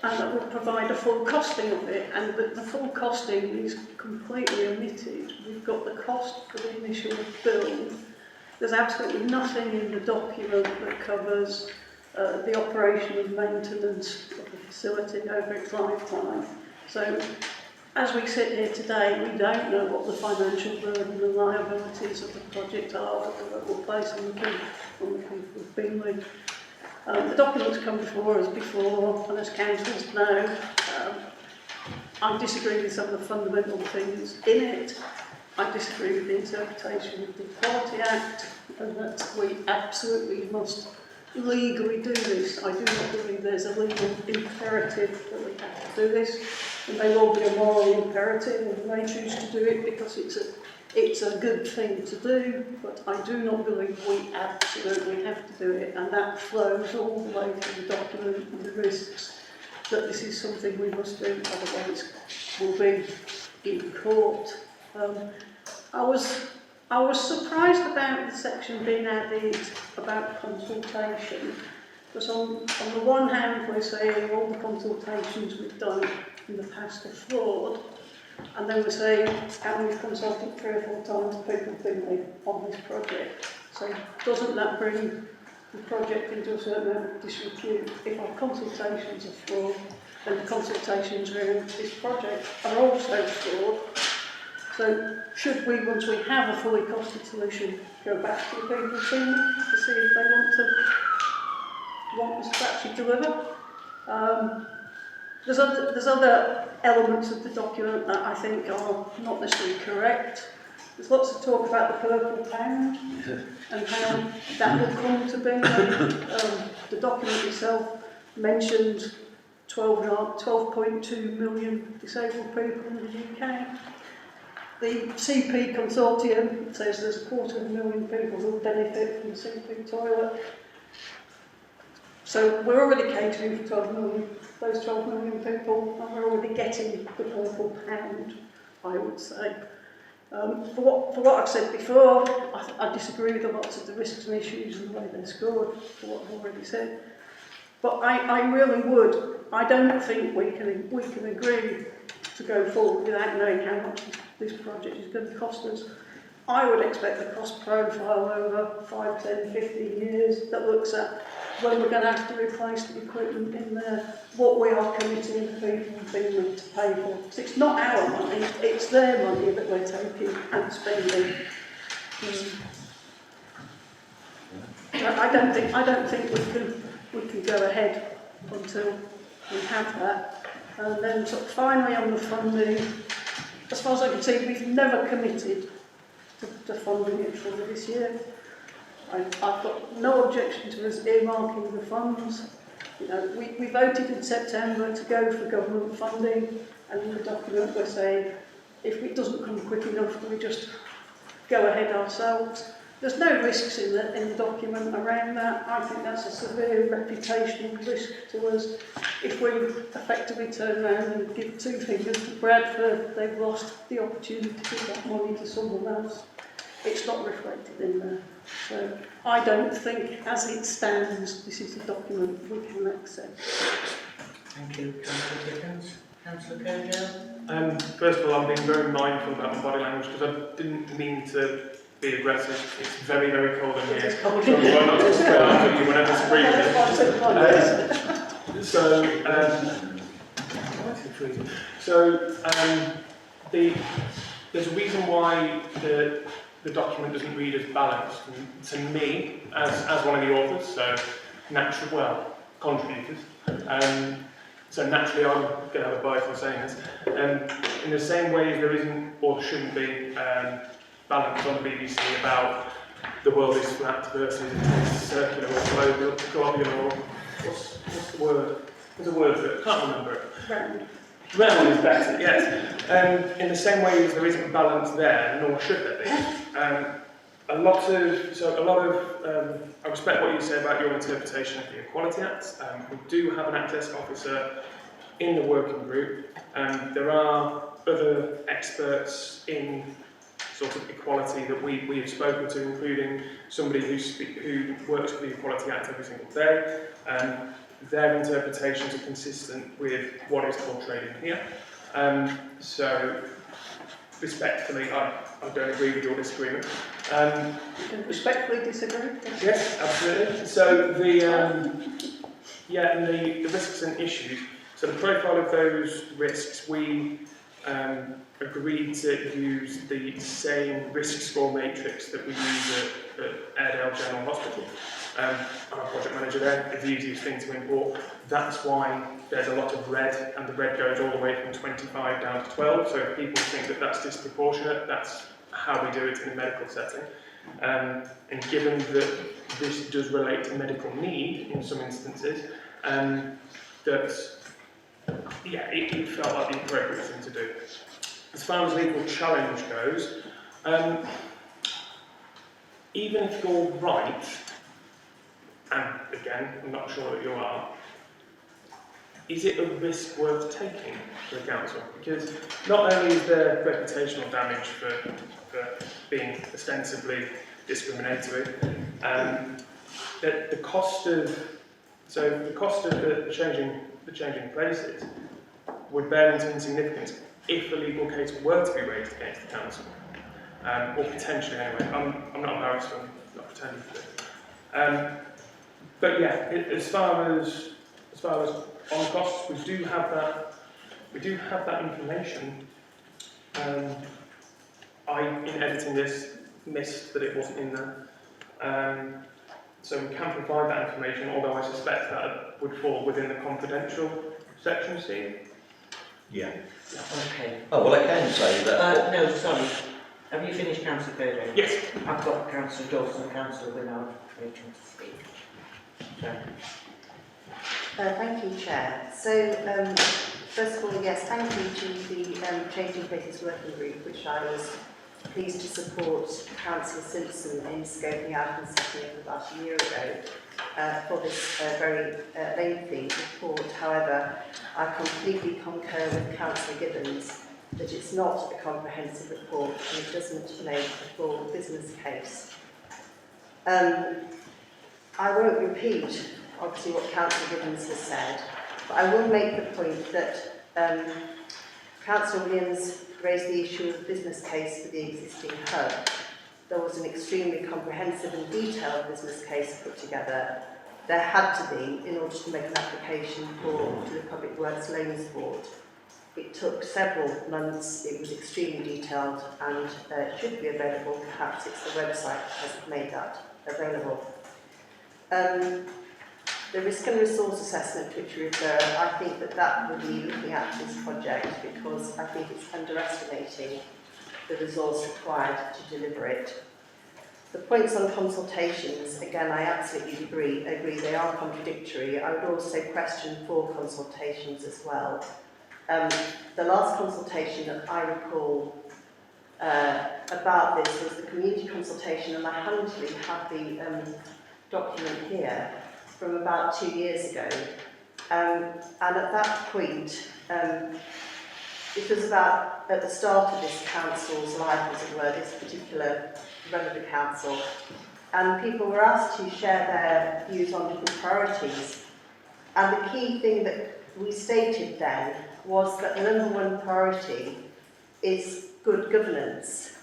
K: and that would provide a full costing of it. And the full costing is completely omitted. We've got the cost for the initial build. There's absolutely nothing in the document that covers the operation and maintenance of the facility over its lifetime. So, as we sit here today, we don't know what the financial burden and liabilities of the project are that will place on the people of Bingley. The documents come before us before, and as councillors know, I disagree with some of the fundamental things in it. I disagree with the interpretation of the Equality Act, and that we absolutely must legally do this. I do not believe there's a legal imperative that we have to do this. There may well be a moral imperative, and we may choose to do it because it's a good thing to do, but I do not believe we absolutely have to do it, and that flows all the way through the document and the risks that this is something we must do, otherwise we'll be in court. I was surprised about the section being added about consultation, because on the one hand we're saying all the consultations we've done in the past are flawed, and then we're saying how we've consulted 3 or 4 times people Bingley on this project. So doesn't that bring the project into a certain amount of disrepute? If our consultations are flawed, then the consultations around this project are also flawed. So should we, once we have a fully costed solution, go back to the people of Bingley to see if they want us to actually deliver? There's other elements of the document that I think are not necessarily correct. There's lots of talk about the purple pound and how that will come to Bingley. The document itself mentioned 12.2 million disabled people in the UK. The CP consortium says there's 250,000 people who will benefit from the CP toilet. So we're already catering for 12 million, those 12 million people, and we're already getting the purple pound, I would say. For what I've said before, I disagree with lots of the risks and issues and the way they're scored, for what I've already said. But I really would. I don't think we can agree to go forward without knowing how much this project is going to cost us. I would expect the cost profile over 5, 10, 15 years that looks at when we're going to have to replace the equipment in there, what we are committing the people in Bingley to pay for. So it's not our money, it's their money that we're taking and spending. I don't think we can go ahead until we have that. And then sort of finally on the funding, as far as I can see, we've never committed to funding it for this year. I've got no objection to us earmarking the funds. You know, we voted in September to go for government funding, and in the document we're saying if it doesn't come quick enough, we just go ahead ourselves. There's no risks in the document around that. I think that's a severe reputational risk to us. If we effectively turn around and give two fingers to Bradford, they've lost the opportunity to give that money to someone else. It's not reflected in there. So I don't think, as it stands, this is a document we can accept.
A: Thank you, Councillor Dickens. Councillor Cojo?
G: First of all, I'm being very mindful about my body language because I didn't mean to be aggressive. It's very, very cold in here. So I'm trying not to spread out at you whenever it's freezing. There's a reason why the document doesn't read as balanced. And to me, as one of the authors, so contributors, so naturally I'm going to have a bias in saying this. In the same way as there isn't or shouldn't be balance on the BBC about the world is flat versus it is circular or globular or what's the word? There's a word for it, I can't remember it. Round is better, yes. In the same way as there isn't balance there, nor should there be. I respect what you say about your interpretation of the Equality Act. We do have an access officer in the working group. There are other experts in sort of equality that we have spoken to, including somebody who works for the Equality Act every single day. Their interpretations are consistent with what is portrayed in here. So, respectfully, I don't agree with your disagreement.
K: You can respectfully disagree.
G: Yes, absolutely. So the risks and issues. So the profile of those risks, we agreed to use the same risk score matrix that we use at Airedale General Hospital. I'm a project manager there. It's the easiest thing to import. That's why there's a lot of red, and the red goes all the way from 25 down to 12. So if people think that that's disproportionate, that's how we do it in a medical setting. And given that this does relate to medical need in some instances, it felt like the appropriate thing to do. As far as legal challenge goes, even if you're right, and again, I'm not sure that you are, is it a risk worth taking for the council? Because not only is there reputational damage for being ostensibly discriminatory, the cost of the changing places would bear into insignificance if a legal case were to be raised against the council, or potentially anyway. I'm not embarrassed, I'm not pretending to do. But yeah, as far as on costs, we do have that information. In editing this, missed that it wasn't in there. So we can provide that information, although I suspect that would fall within the confidential section, Steve.
D: Yeah.
A: Okay.
D: Oh, well, I can say that.
A: No, sorry. Have you finished, Councillor Cojo?
G: Yes.
A: I've got Councillor Dawson and Councillor Winnard waiting to speak. So.
H: Thank you, Chair. So, first of all, yes, thank you to the Changing Places Working Group, which I was pleased to support Councillor Simpson in scoping out and setting up about a year ago for this very lengthy report. However, I completely concur with Councillor Gibbons that it's not a comprehensive report and it doesn't make a full business case. I won't repeat, obviously, what Councillor Gibbons has said, but I will make the point that Councillor Williams raised the issue of the business case for the existing hub. There was an extremely comprehensive and detailed business case put together, there had to be in order to make an application to the Public Works Loans Board. It took several months, it was extremely detailed, and it should be available. Perhaps it's the website that hasn't made that available. The risk and resource assessment which we refer, I think that would be looking at this project, because I think it's underestimating the resource required to deliver it. The points on consultations, again, I absolutely agree they are contradictory. I would also question 4 consultations as well. The last consultation that I recall about this was the community consultation, and I handily have the document here from about 2 years ago. And at that point, it was about at the start of this council's life, as it were, this particular run of the council, and people were asked to share their views on different priorities. And the key thing that we stated then was that the number 1 priority is good governance.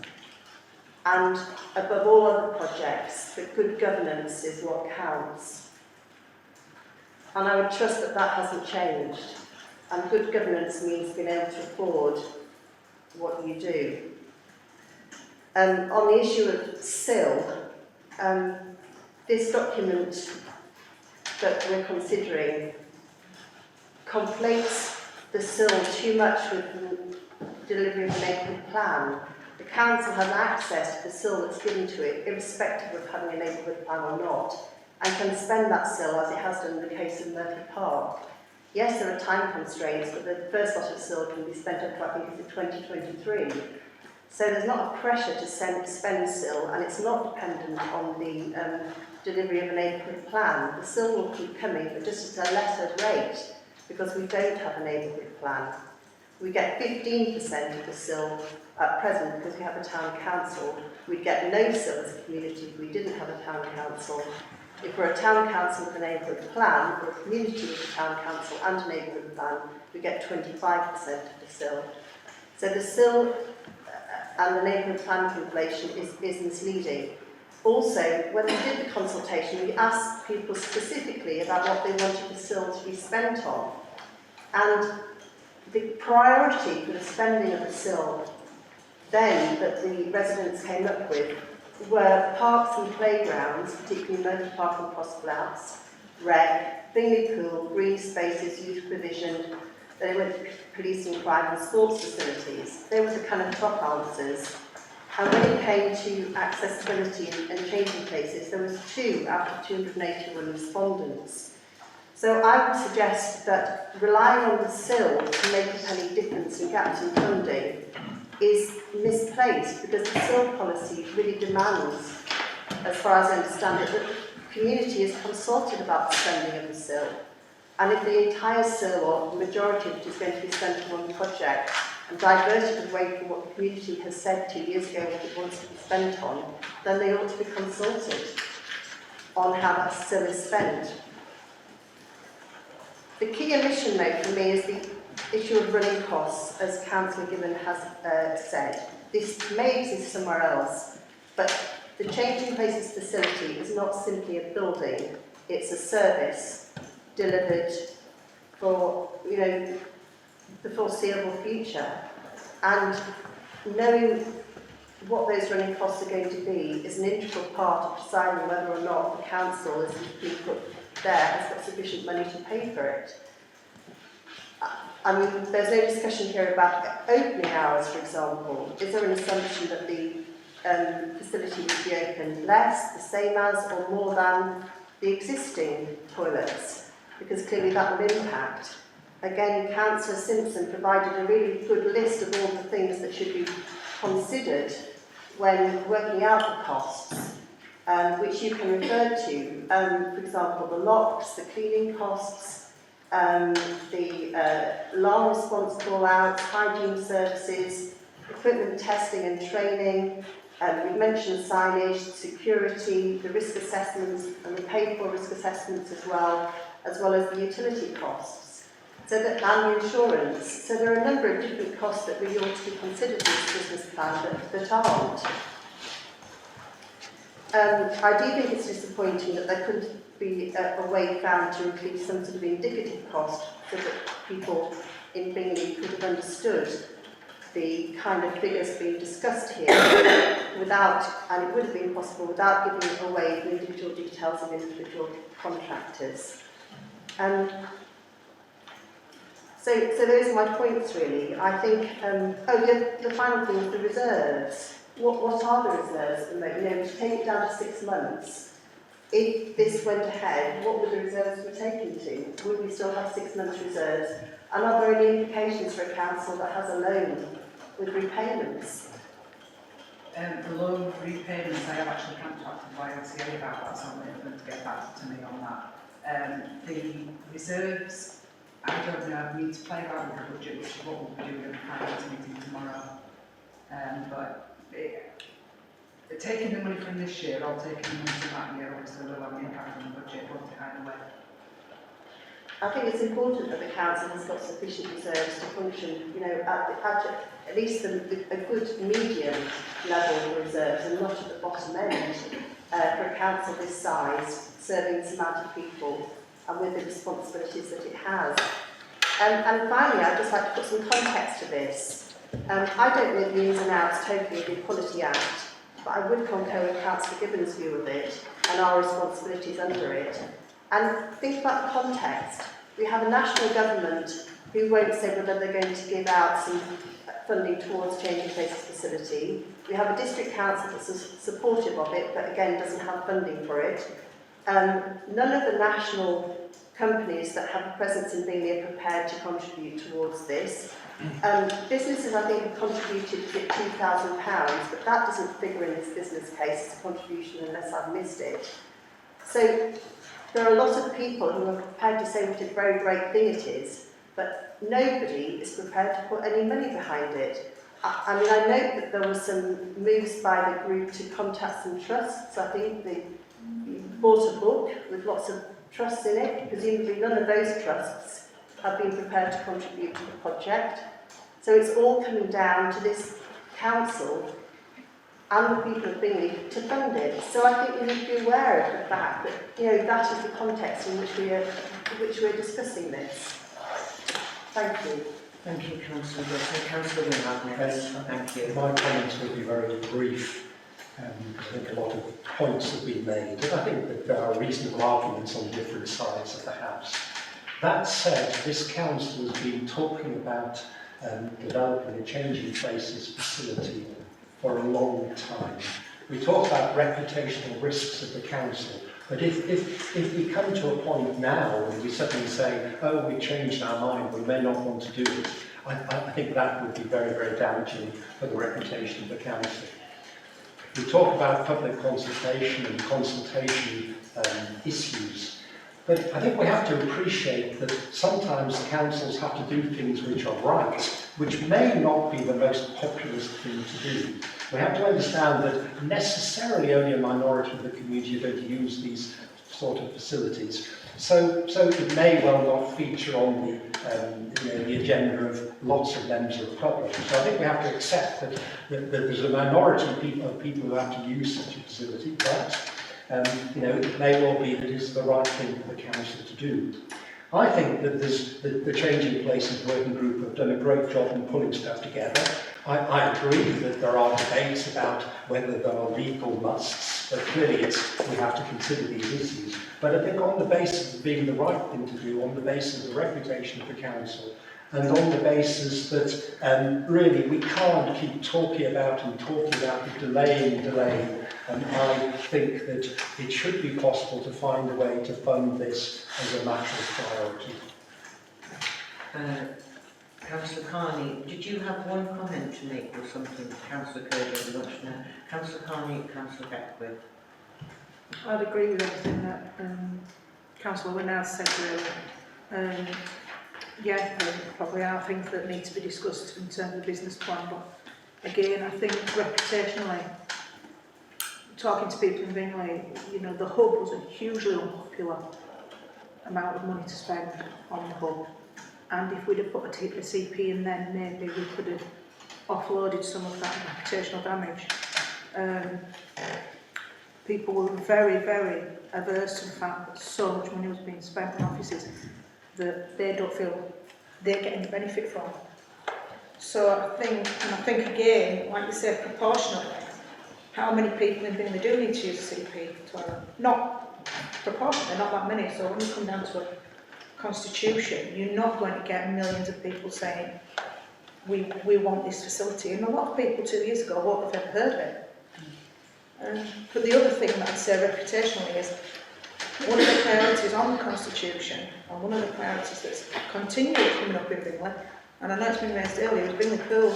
H: And above all other projects, that good governance is what counts. And I would trust that that hasn't changed. And good governance means being able to afford what you do. On the issue of SIL, this document that we're considering conflates the SIL too much with the delivery of a neighbourhood plan. The council has access to the SIL that's given to it, irrespective of having a neighbourhood plan or not, and can spend that SIL as it has done in the case of Murphy Park. Yes, there are time constraints, but the first lot of SIL can be spent up to, I think, it's 2023. So there's not a pressure to spend SIL, and it's not dependent on the delivery of a neighbourhood plan. The SIL will keep coming, but just at a lesser rate, because we don't have a neighbourhood plan. We get 15% of the SIL at present because we have a town council. We'd get no SIL as a community if we didn't have a town council. If we're a town council with a neighbourhood plan, or a community with a town council and a neighbourhood plan, we get 25% of the SIL. So the SIL and the neighbourhood plan conflation is misleading. Also, when we did the consultation, we asked people specifically about what they wanted the SIL to be spent on. And the priority for the spending of the SIL then that the residents came up with were parks and playgrounds, particularly Murphy Park and Cross Flats, rec, Bingley Pool, green spaces, youth provision. They went to police and crime and sports facilities. They were the kind of top answers. And when it came to accessibility and changing places, there was 2 out of 281 respondents. So I would suggest that relying on the SIL to make up any difference in gaps in funding is misplaced, because the SIL policy really demands, as far as I understand it, that the community is consulted about the spending of the SIL. And if the entire SIL, or the majority of it, is going to be spent on one project and diverted away from what the community has said 2 years ago what it wants to be spent on, then they ought to be consulted on how that SIL is spent. The key omission note for me is the issue of running costs, as Councillor Gibbon has said. This may exist somewhere else, but the Changing Places facility is not simply a building, it's a service delivered for, the foreseeable future. And knowing what those running costs are going to be is an integral part of deciding whether or not the council, as being put there, has got sufficient money to pay for it. I mean, there's no discussion here about opening hours, for example. Is there an assumption that the facility would be open less, the same as, or more than the existing toilets? Because clearly that will impact. Again, Councillor Simpson provided a really good list of all the things that should be considered when working out the costs, which you can refer to. For example, the locks, the cleaning costs, the alarm response call-outs, hygiene services, equipment testing and training. We've mentioned signage, security, the risk assessments, and the paid for risk assessments as well as the utility costs. So that, and the insurance. So there are a number of different costs that really ought to be considered in this business plan that aren't. I do think it's disappointing that there couldn't be a way found to include some sort of indicative cost so that people in Bingley could have understood the kind of figures being discussed here without, and it would have been possible without giving away the individual details of individual contractors. So those are my points really. I think, the final thing is the reserves. What are the reserves at the moment? You know, to take it down to 6 months, if this went ahead, what would the reserves be taken to? Would we still have 6 months reserves? And are there any implications for a council that has a loan with repayments?
I: The loan repayments, I have actually contacted YLCA about that, so I'm waiting for them to get back to me on that. The reserves, I don't know, I need to play around with the budget, which is what we'll be doing in the finance meeting tomorrow. Taking the money from this year or taking the money from that year obviously will have an impact on the budget, won't it, either way?
H: I think it's important that the council has got sufficient reserves to function, you know, at least a good medium level of reserves and not at the bottom end for a council this size, serving this amount of people and with the responsibilities that it has. And finally, I'd just like to put some context to this. I don't know the ins and outs totally of the Equality Act, but I would concur with Councillor Gibbons' view of it and our responsibilities under it. And think about the context. We have a national government who won't say whether they're going to give out some funding towards Changing Places facility. We have a district council that's supportive of it, but again doesn't have funding for it. None of the national companies that have a presence in Bingley are prepared to contribute towards this. Businesses, I think, have contributed £2,000, but that doesn't figure in this business case as a contribution unless I've missed it. So there are a lot of people who are prepared to say what a very great thing it is, but nobody is prepared to put any money behind it. I mean, I note that there were some moves by the group to contact some trusts. I think they bought a book with lots of trusts in it. Presumably none of those trusts have been prepared to contribute to the project. So it's all coming down to this council and the people of Bingley to fund it. So I think we need to be aware of the fact that, you know, that is the context in which we're discussing this. Thank you.
A: Thank you, Councillor Wilson. Councillor Winhard next. Thank you.
F: My comments will be very brief. I think a lot of points have been made, and I think that there are reasonable arguments on different sides of the House. That said, this council has been talking about developing a Changing Places facility for a long time. We talk about reputational risks of the council, but if we come to a point now and we suddenly say, oh, we've changed our mind, we may not want to do it, I think that would be very, very damaging for the reputation of the council. We talk about public consultation and consultation issues, but I think we have to appreciate that sometimes councils have to do things which are right, which may not be the most populist thing to do. We have to understand that necessarily only a minority of the community are going to use these sort of facilities. So it may well not feature on the agenda of lots of members of the public. So I think we have to accept that there's a minority of people who have to use such a facility, but it may well be that it's the right thing for the council to do. I think that the Changing Places working group have done a great job in pulling stuff together. I agree that there are debates about whether there are legal musts, but clearly we have to consider these issues. But I think on the basis of being the right thing to do, on the basis of the reputation of the council, and on the basis that really we can't keep talking about the delaying, I think that it should be possible to find a way to fund this as a matter of priority.
A: Councillor Carney, did you have one comment to make or something? Councillor Kirby, much now. Councillor Carney, Councillor Beckwith.
C: I'd agree with everything that Councillor Winhard said really. Yeah, there probably are things that need to be discussed in terms of business plan, but again, I think reputationally, talking to people in Bingley, the hub was a hugely unpopular amount of money to spend on the hub. And if we'd have put a CP in then, maybe we could have offloaded some of that reputational damage. people were very, very averse to the fact that so much money was being spent on offices that they don't feel they're getting the benefit from. So I think again, like you said, proportionately, how many people in Bingley do need to use a CP toilet? Not proportionately, not that many. So when you come down to a constitution, you're not going to get millions of people saying, we want this facility. And a lot of people 2 years ago won't have ever heard of it. But the other thing that I'd say reputationally is one of the priorities on the constitution, and one of the priorities that's continually coming up in Bingley, and I know it's been raised earlier, is Bingley Pool.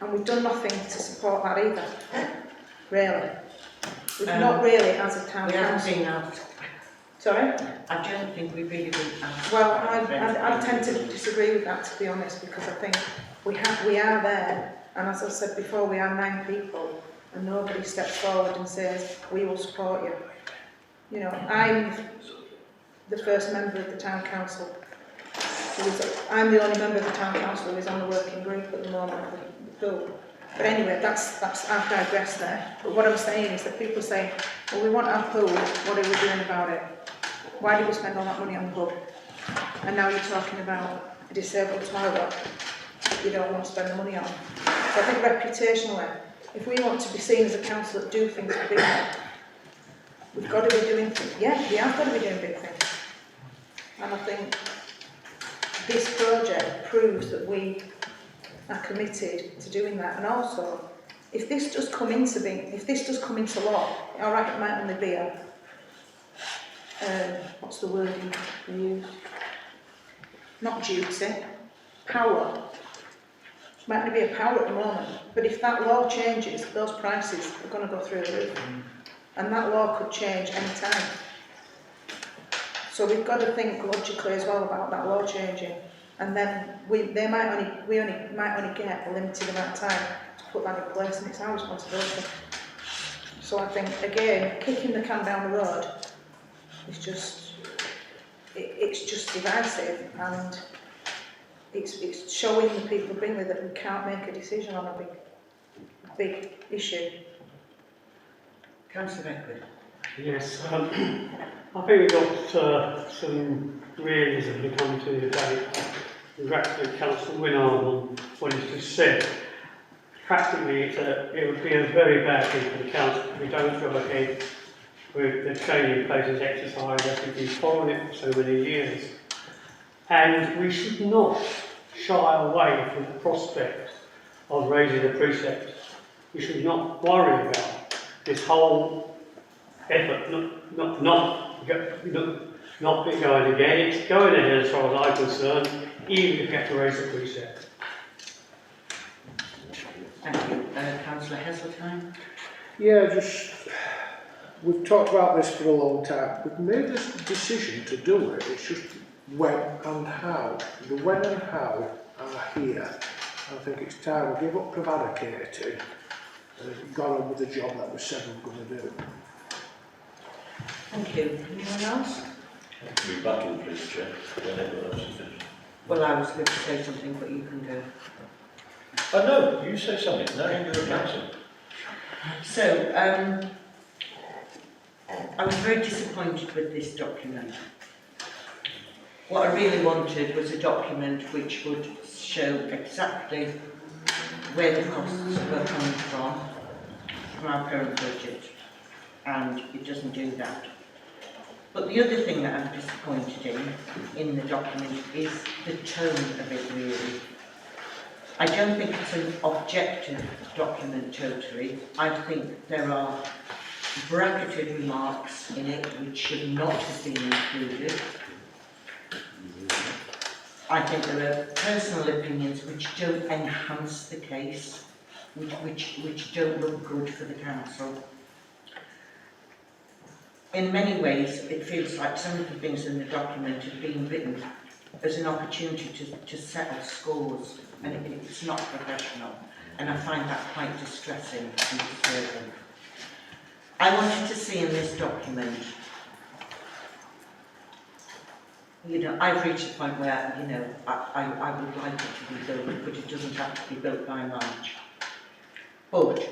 C: And we've done nothing to support that either, really. We've not really, as a town council.
A: We haven't been asked.
C: Sorry?
A: I don't think we've really been asked.
C: Well, I tend to disagree with that, to be honest, because I think we are there, and as I said before, we are 9 people, and nobody steps forward and says, we will support you. You know, I'm the first member of the town council. I'm the only member of the town council who is on the working group at the moment for the pool. But anyway, that's I've digressed there. But what I'm saying is that people say, well, we want our pool, what are we doing about it? Why do we spend all that money on the pub? And now you're talking about a disabled toilet you don't want to spend the money on. So I think reputationally, if we want to be seen as a council that do things for Bingley, we've got to be doing things. Yeah, we have got to be doing big things. And I think this project proves that we are committed to doing that. And also, if this does come into law, all right, it might only be a what's the word we use? Not duty, power. It might only be a power at the moment, but if that law changes, those prices are going to go through the roof, and that law could change any time. So we've got to think logically as well about that law changing, and then we might only get a limited amount of time to put that in place, and it's our responsibility. So I think again, kicking the can down the road is just divisive, and it's showing the people of Bingley that we can't make a decision on a big issue.
A: Councillor Eckford.
E: Yes, I think we've got some realism to come to today. Congratulate Councillor Winard on what he's just said. Practically, it would be a very bad thing for the council if we don't go ahead with the training places exercise as we've been following it for so many years. And we should not shy away from the prospect of raising the precept. We should not worry about this whole effort not be going again. It's going ahead as far as I'm concerned, even if you have to raise the precept.
A: Thank you. Councillor Heseltine.
L: Yeah, we've talked about this for a long time. We've made this decision to do it. It's just when and how. The when and how are here. I think it's time we give up prevaricating and got on with the job that we said we were going to do.
A: Thank you. Anyone else?
D: Rebuttal, please, Chair. Whenever else is finished.
A: Well, I was going to say something, but you can go.
D: Oh, no, you say something. No, you're a councillor.
A: So, I was very disappointed with this document. What I really wanted was a document which would show exactly where the costs were coming from our current budget, and it doesn't do that. But the other thing that I'm disappointed in the document is the tone of it, really. I don't think it's an objective document totally. I think there are bracketed remarks in it which should not have been included. I think there are personal opinions which don't enhance the case, which don't look good for the council. In many ways, it feels like some of the things in the document have been written as an opportunity to settle scores, and it's not professional, and I find that quite distressing and disturbing. I wanted to see in this document, you know, I've reached a point where, you know, I would like it to be built, but it doesn't have to be built by March. But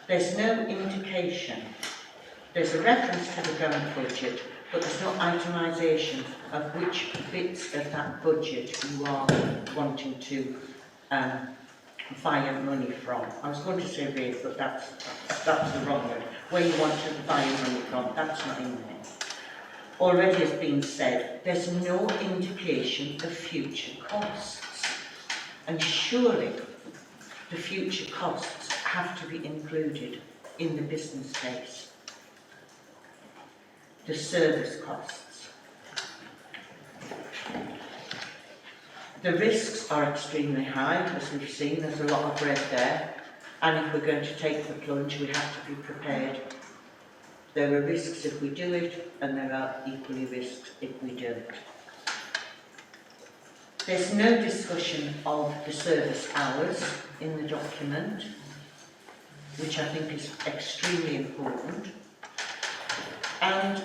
A: there's no indication There's a reference to the current budget, but there's no itemisation of which bits of that budget you are wanting to via money from. I was going to say raise, but that's the wrong word. Where you want to buy money from, that's not in there. Already has been said, there's no indication of future costs. And surely the future costs have to be included in the business case. The service costs. The risks are extremely high, as we've seen, there's a lot of red there, and if we're going to take the plunge, we have to be prepared. There are risks if we do it, and there are equally risks if we don't. There's no discussion of the service hours in the document, which I think is extremely important. And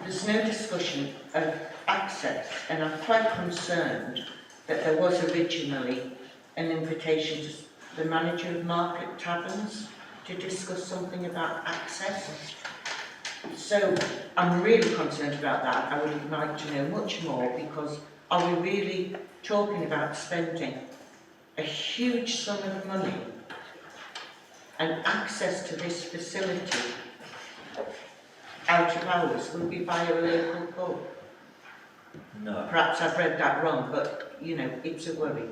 A: there's no discussion of access, and I'm quite concerned that there was originally an invitation to the manager of Market Taverns to discuss something about access. So I'm really concerned about that. I would like to know much more, because are we really talking about spending a huge sum of money and access to this facility out of hours will be via a local pub?
D: No.
A: Perhaps I've read that wrong, but, you know, it's a worry.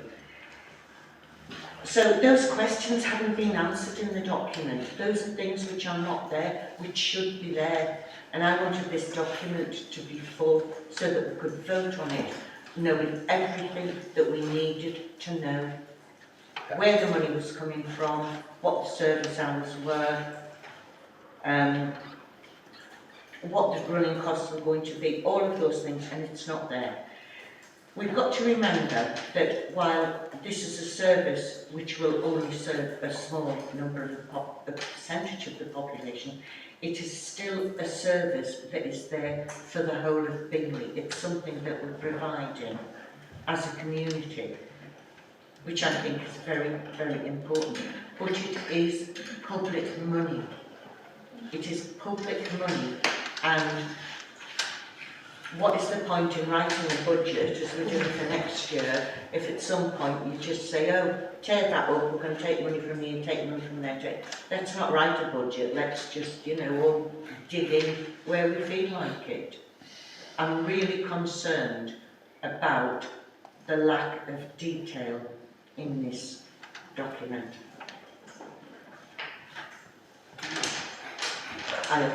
A: So those questions haven't been answered in the document. Those are things which are not there, which should be there. And I wanted this document to be full so that we could vote on it, knowing everything that we needed to know. Where the money was coming from, what the service hours were, what the running costs were going to be, all of those things, and it's not there. We've got to remember that while this is a service which will only serve a small number of a percentage of the population, it is still a service that is there for the whole of Bingley. It's something that we're providing as a community, which I think is very, very important. But it is public money. It is public money, and what is the point in writing a budget, as we're doing for next year, if at some point you just say, oh, tear that up, we're going to take money from here, take money from there. Let's not write a budget, let's just, you know, all dig in where we feel like it. I'm really concerned about the lack of detail in this document. I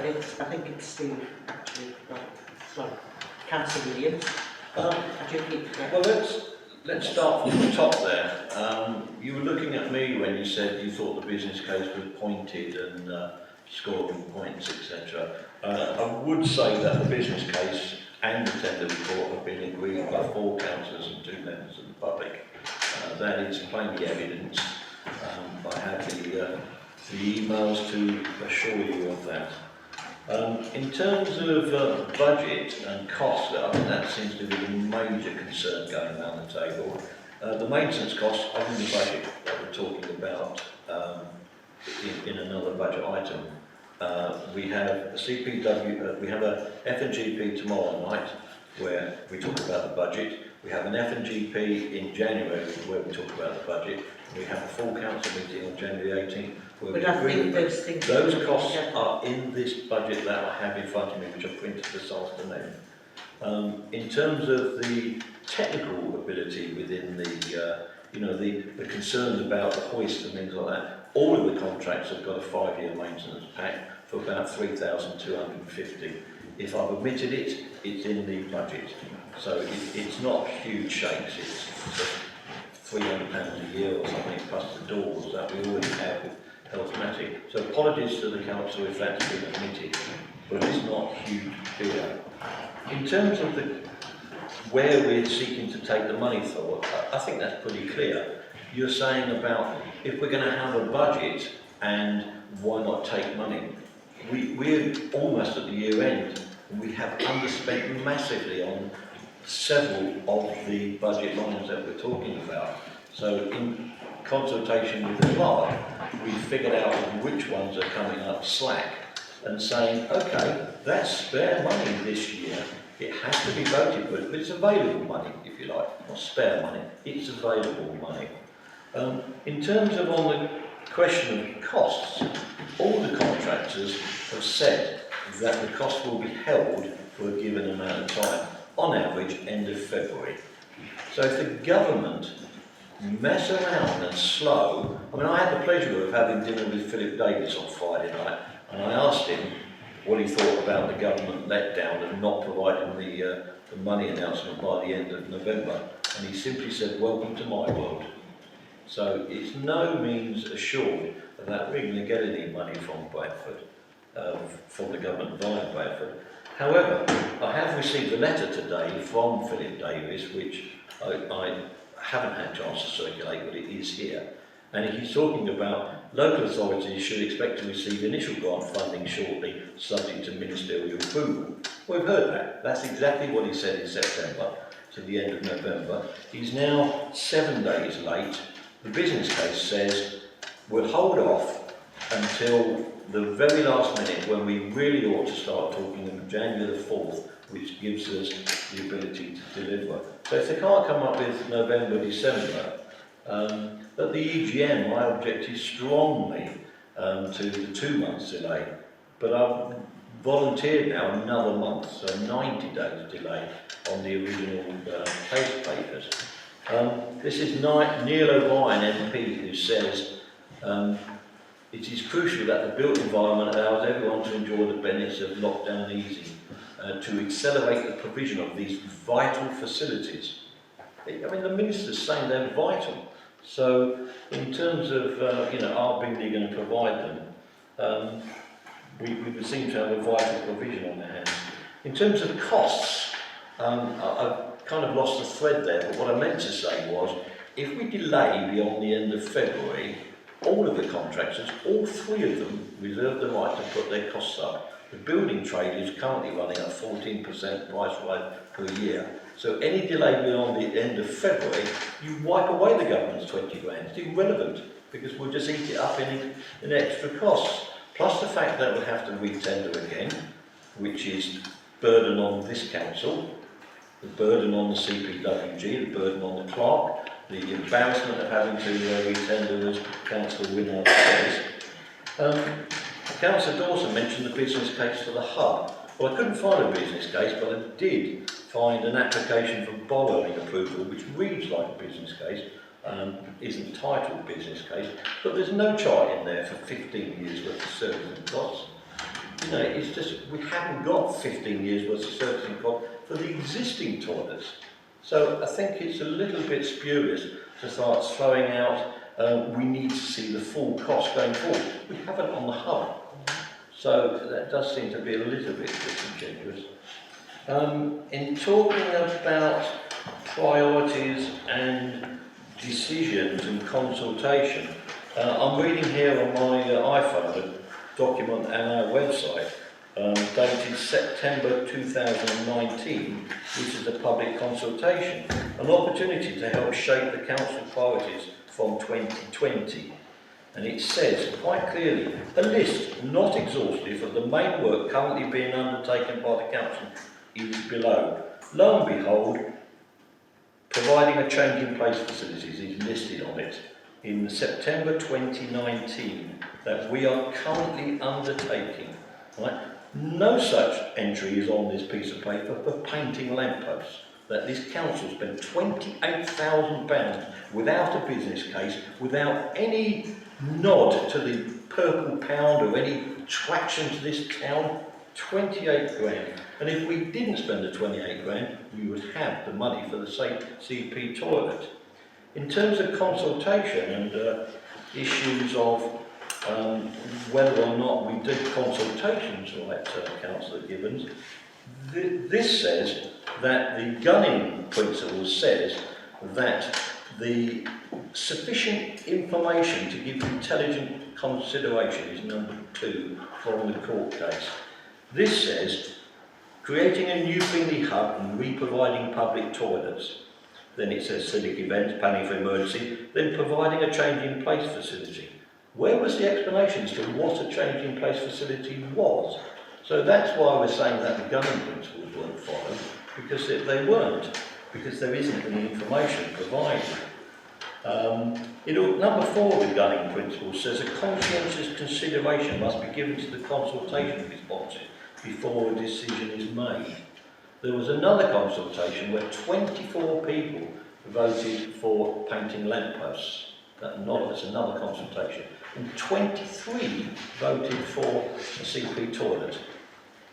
A: think it's Steve, actually. Sorry. Councillor Williams. I do keep forgetting.
D: Well, let's start from the top there. You were looking at me when you said you thought the business case was pointed and scoring points, etc. I would say that the business case and the tender report have been agreed by 4 councillors and 2 members of the public. That is plainly evidence. I have the emails to assure you of that. In terms of budget and costs, I think that seems to be a major concern going around the table. The maintenance costs are in the budget that we're talking about in another budget item. We have a CPW, we have a F&GP tomorrow night where we talk about the budget. We have an F&GP in January where we talk about the budget. We have a full council meeting on January 18th.
A: But I think those things...
D: Those costs are in this budget that I have in front of me, which I printed this afternoon. In terms of the technical ability within the, you know, the concerns about the hoist and things like that, all of the contracts have got a 5-year maintenance pack for about 3,250. If I've omitted it, it's in the budget. So it's not huge shakes, it's £300 a year or something, plus the doors that we already have with Healthmatic. So apologies to the council if that's been omitted, but it's not huge beer. In terms of where we're seeking to take the money for, I think that's pretty clear. You're saying about if we're going to have a budget and why not take money? We're almost at the year end and we have underspent massively on several of the budget lines that we're talking about. So in consultation with the clerk, we figured out which ones are coming up slack and saying, okay, that's spare money this year. It has to be voted, but it's available money, if you like, not spare money, it's available money. In terms of on the question of costs, all the contractors have said that the cost will be held for a given amount of time, on average end of February. So if the government mess around and slow, I mean, I had the pleasure of having dinner with Philip Davis on Friday night, and I asked him what he thought about the government letdown and not providing the money announcement by the end of November, and he simply said, welcome to my world. So it's no means assured that we're going to get any money from Bradford, from the government via Bradford. However, I have received a letter today from Philip Davis, which I haven't had a chance to circulate, but it is here. And he's talking about local authorities should expect to receive initial grant funding shortly, subject to ministerial approval. We've heard that. That's exactly what he said in September to the end of November. He's now 7 days late. The business case says we'll hold off until the very last minute when we really ought to start talking on January the 4th, which gives us the ability to deliver. So if they can't come up with November, December, at the EGM I objected strongly to the 2 months delay, but I've volunteered now another month, so 90 days delay on the original case papers. This is Neil O'Brien MP who says it is crucial that the built environment allows everyone to enjoy the benefits of lockdown easing, to accelerate the provision of these vital facilities. I mean, the minister's saying they're vital. So, in terms of, are Bingley going to provide them, we would seem to have a vital provision on their hands. In terms of costs, I've kind of lost the thread there, but what I meant to say was, if we delay beyond the end of February, all of the contractors, all 3 of them, reserve the right to put their costs up. The building trade is currently running at 14% price rise per year. So any delay beyond the end of February, you wipe away the government's 20 grand. It's irrelevant, because we'll just eat it up in extra costs. Plus the fact that we'll have to re-tender again, which is burden on this council, the burden on the CPWG, the burden on the clerk, the embarrassment of having to re-tender, as Councillor Winard says. Councillor Dawson mentioned the business case for the hub. Well, I couldn't find a business case, but I did find an application for borrowing approval, which reads like a business case, isn't titled business case, but there's no chart in there for 15 years worth of servicing costs. You know, it's just, we haven't got 15 years worth of servicing costs for the existing toilets. So I think it's a little bit spurious to start throwing out, we need to see the full cost going forward. We haven't on the hub. So that does seem to be a little bit disingenuous. In talking about priorities and decisions and consultation, I'm reading here on my iPhone a document on our website dated September 2019, which is a public consultation, an opportunity to help shape the council priorities from 2020. And it says quite clearly, a list, not exhaustive, of the main work currently being undertaken by the council is below. Lo and behold, providing a change in place facilities is listed on it in September 2019 that we are currently undertaking. Right? No such entry is on this piece of paper for painting lampposts. That this council spent £28,000 without a business case, without any nod to the purple pound or any traction to this town. 28 grand. And if we didn't spend the 28 grand, we would have the money for the CP toilet. In terms of consultation and issues of whether or not we did consultations, right, Councillor Gibbons, this says that the gunning principle says that the sufficient information to give intelligent consideration is number 2 from the court case. This says creating a new Bingley hub and re-providing public toilets. Then it says civic events, planning for emergency, then providing a change in place facility. Where was the explanation as to what a change in place facility was? So that's why we're saying that the governing principles weren't followed, because they weren't, because there isn't any information provided. Number 4 of the gunning principles says a conscientious consideration must be given to the consultation responses before a decision is made. There was another consultation where 24 people voted for painting lampposts. That's another consultation. And 23 voted for a CP toilet.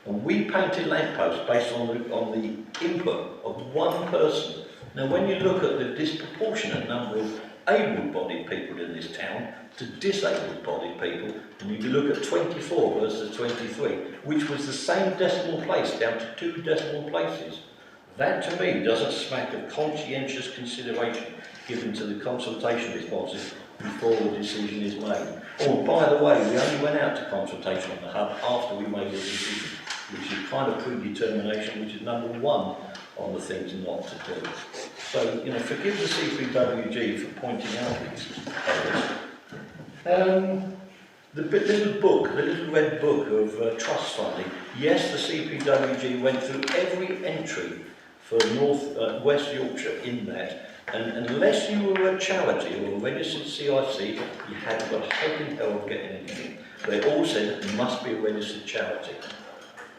D: And we painted lampposts based on the input of one person. Now, when you look at the disproportionate number of able-bodied people in this town to disabled-bodied people, and you look at 24 versus 23, which was the same decimal place down to 2 decimal places, that to me doesn't smack of conscientious consideration given to the consultation responses before a decision is made. Oh, by the way, we only went out to consultation on the hub after we made a decision, which is kind of predetermination, which is number 1 on the things not to do. So, forgive the CPWG for pointing out these errors. The little red book of trust funding, yes, the CPWG went through every entry for West Yorkshire in that, and unless you were a charity or a registered CIC, you hadn't got a hope in hell of getting anything. They all said it must be a registered charity.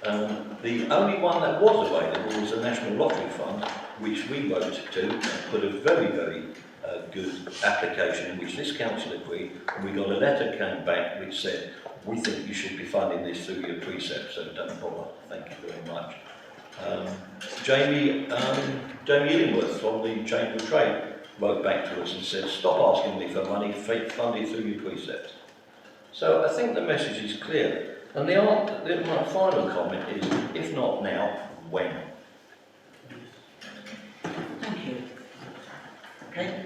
D: The only one that was available was the National Lottery Fund, which we wrote to and put a very, very good application in which this council agreed, and we got a letter came back which said, we think you should be funding this through your precept, so don't bother. Thank you very much. Jamie Illingworth from the Chamber of Trade wrote back to us and said, stop asking me for money, fund it through your precepts. So I think the message is clear. And my final comment is, if not now, when?
A: Thank you. Okay.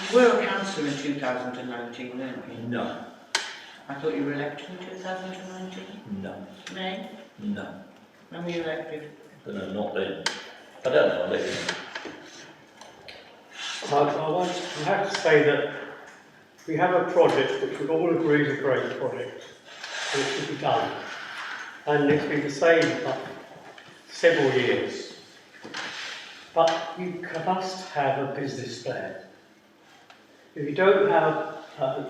A: You were a councillor in 2019, weren't you?
D: No.
A: I thought you were elected in 2019?
D: No.
A: May?
D: No.
A: When were you elected?
D: No, not then. I don't know, I'll let you know.
E: I have to say that we have a project which we all agree is a great project, and it should be done. And it's been the same for several years. But you must have a business plan. If you don't have a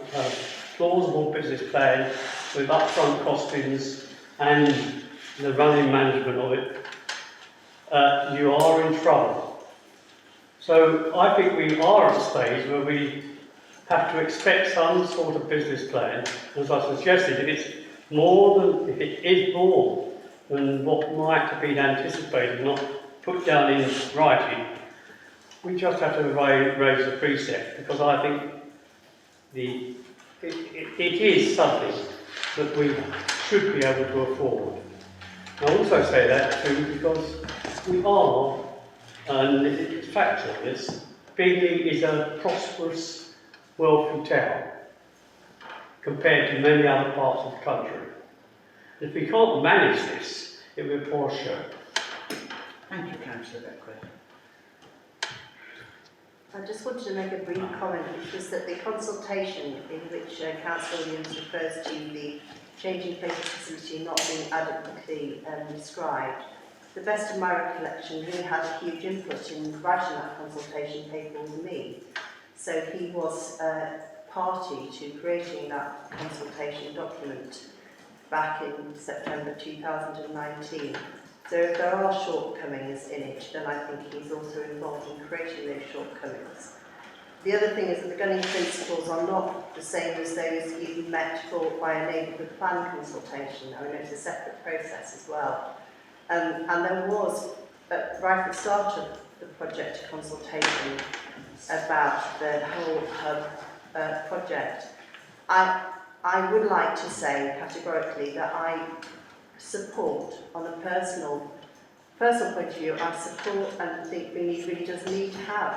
E: plausible business plan with upfront costings and the running management of it, you are in trouble. So I think we are at a stage where we have to expect some sort of business plan. As I suggested, if it is more than what might have been anticipated, not put down in writing, we just have to raise the precept, because I think it is something that we should be able to afford. I also say that too because we are, and it's factual, this, Bingley is a prosperous, wealthy town compared to many other parts of the country. If we can't manage this, it will be a poor show.
A: Thank you, Councillor Beckwith.
H: I just wanted to make a brief comment, which was that the consultation in which Councillor Williams refers to the changing place facility not being adequately described, to the best of my recollection, he had a huge input in writing that consultation paper with me. So he was party to creating that consultation document back in September 2019. So if there are shortcomings in it, then I think he's also involved in creating those shortcomings. The other thing is that the gunning principles are not the same as those you met for by a neighbourhood plan consultation. I mean, it's a separate process as well. And there was, right at the start of the project, a consultation about the whole hub project. I would like to say categorically that I support, on a personal point of view, I support and think Bingley really does need to have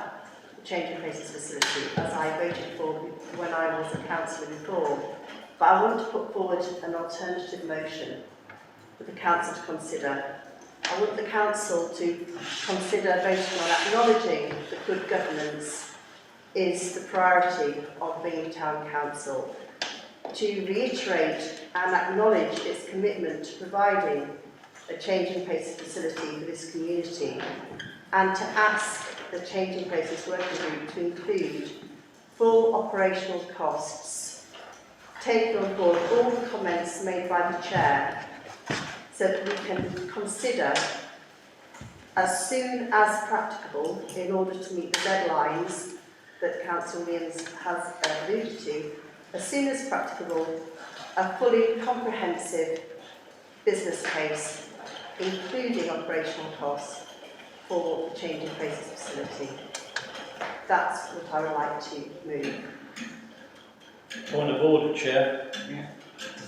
H: a change of places facility, as I voted for when I was a councillor before. But I want to put forward an alternative motion for the council to consider. I want the council to consider voting on acknowledging that good governance is the priority of Bingley Town Council. to reiterate and acknowledge its commitment to providing a changing places facility for this community, and to ask the Changing Places Working Group to include full operational costs, taking on board all the comments made by the Chair, so that we can consider as soon as practicable, in order to meet the deadlines that Councillor Williams has alluded to, as soon as practicable, a fully comprehensive business case, including operational costs, for the Changing Places facility. That's what I would like to move.
D: Point of order, Chair.
A: Yeah.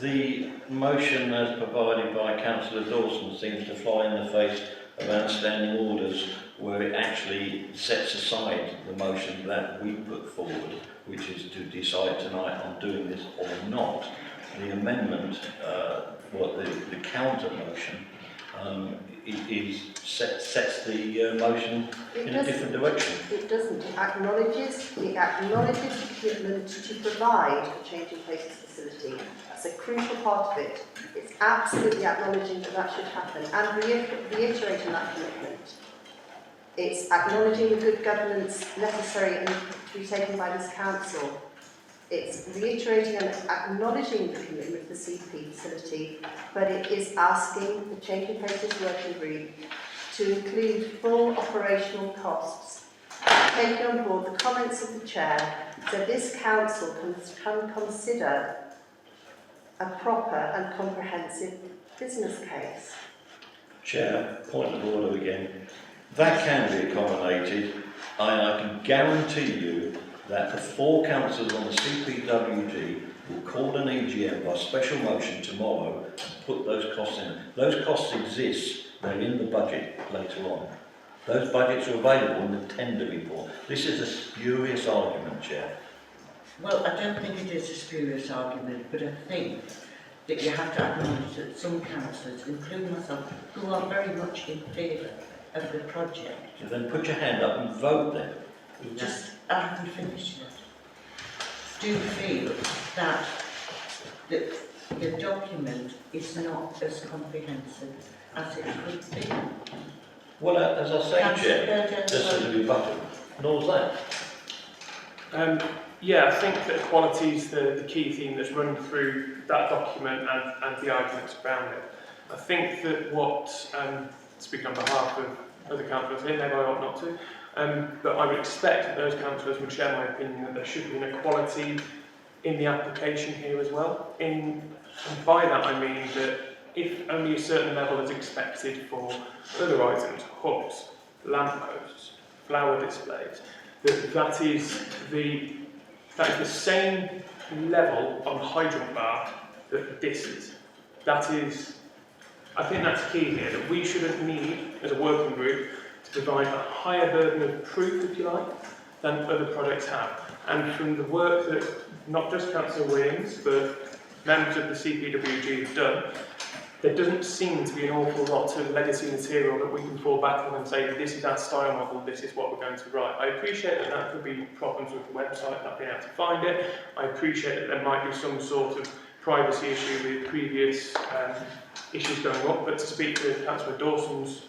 D: The motion as provided by Councillor Dawson seems to fly in the face of outstanding orders, where it actually sets aside the motion that we put forward, which is to decide tonight on doing this or not. The amendment, the counter motion, sets the motion in a different direction.
H: It doesn't. It acknowledges the commitment to provide a Changing Places facility. That's a crucial part of it. It's absolutely acknowledging that that should happen and reiterating that commitment. It's acknowledging the good governance necessary and to be taken by this council. It's reiterating and acknowledging the commitment to the CP facility, but it is asking the Changing Places Working Group to include full operational costs, taking on board the comments of the Chair, so this council can consider a proper and comprehensive business case.
D: Chair, point of order again. That can be accommodated. I can guarantee you that the 4 councillors on the CPWG will call an EGM by special motion tomorrow and put those costs in. Those costs exist, they're in the budget later on. Those budgets are available in the tender report. This is a spurious argument, Chair.
A: Well, I don't think it is a spurious argument, but I think that you have to acknowledge that some councillors, including myself, who are very much in favour of the project.
D: So then put your hand up and vote then.
A: I haven't finished yet. Do feel that the document is not as comprehensive as it could be.
D: Well, as I say, Chair, this is a rebuttal. Nor's that?
G: Yeah, I think that equality is the key theme that's run through that document and the arguments around it. I think that what, speaking on behalf of other councillors here, maybe I ought not to, but I would expect that those councillors would share my opinion that there should be an equality in the application here as well. And by that I mean that if only a certain level is expected for other items, hubs, lampposts, flower displays, that is the same level of hydrant bar that this is. That is, I think that's key here, that we shouldn't need, as a working group, to provide a higher burden of proof, if you like, than other projects have. And from the work that not just Councillor Williams, but members of the CPWG have done, there doesn't seem to be an awful lot of legacy material that we can fall back on and say, this is our style model, this is what we're going to write. I appreciate that there could be problems with the website, not being able to find it. I appreciate that there might be some sort of privacy issue with previous issues going up, but to speak to Councillor Dawson's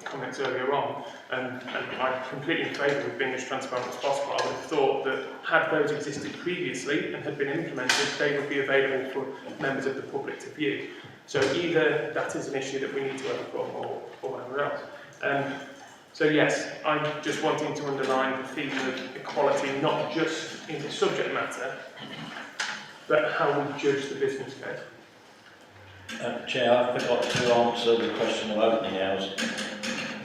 G: comments earlier on, and I'm completely in favour of being as transparent as possible. I would have thought that had those existed previously and had been implemented, they would be available for members of the public to view. So either that is an issue that we need to overcome or whatever else. So yes, I'm just wanting to underline the theme of equality, not just in the subject matter, but how we judge the business case.
D: Chair, I forgot to answer the question of opening hours.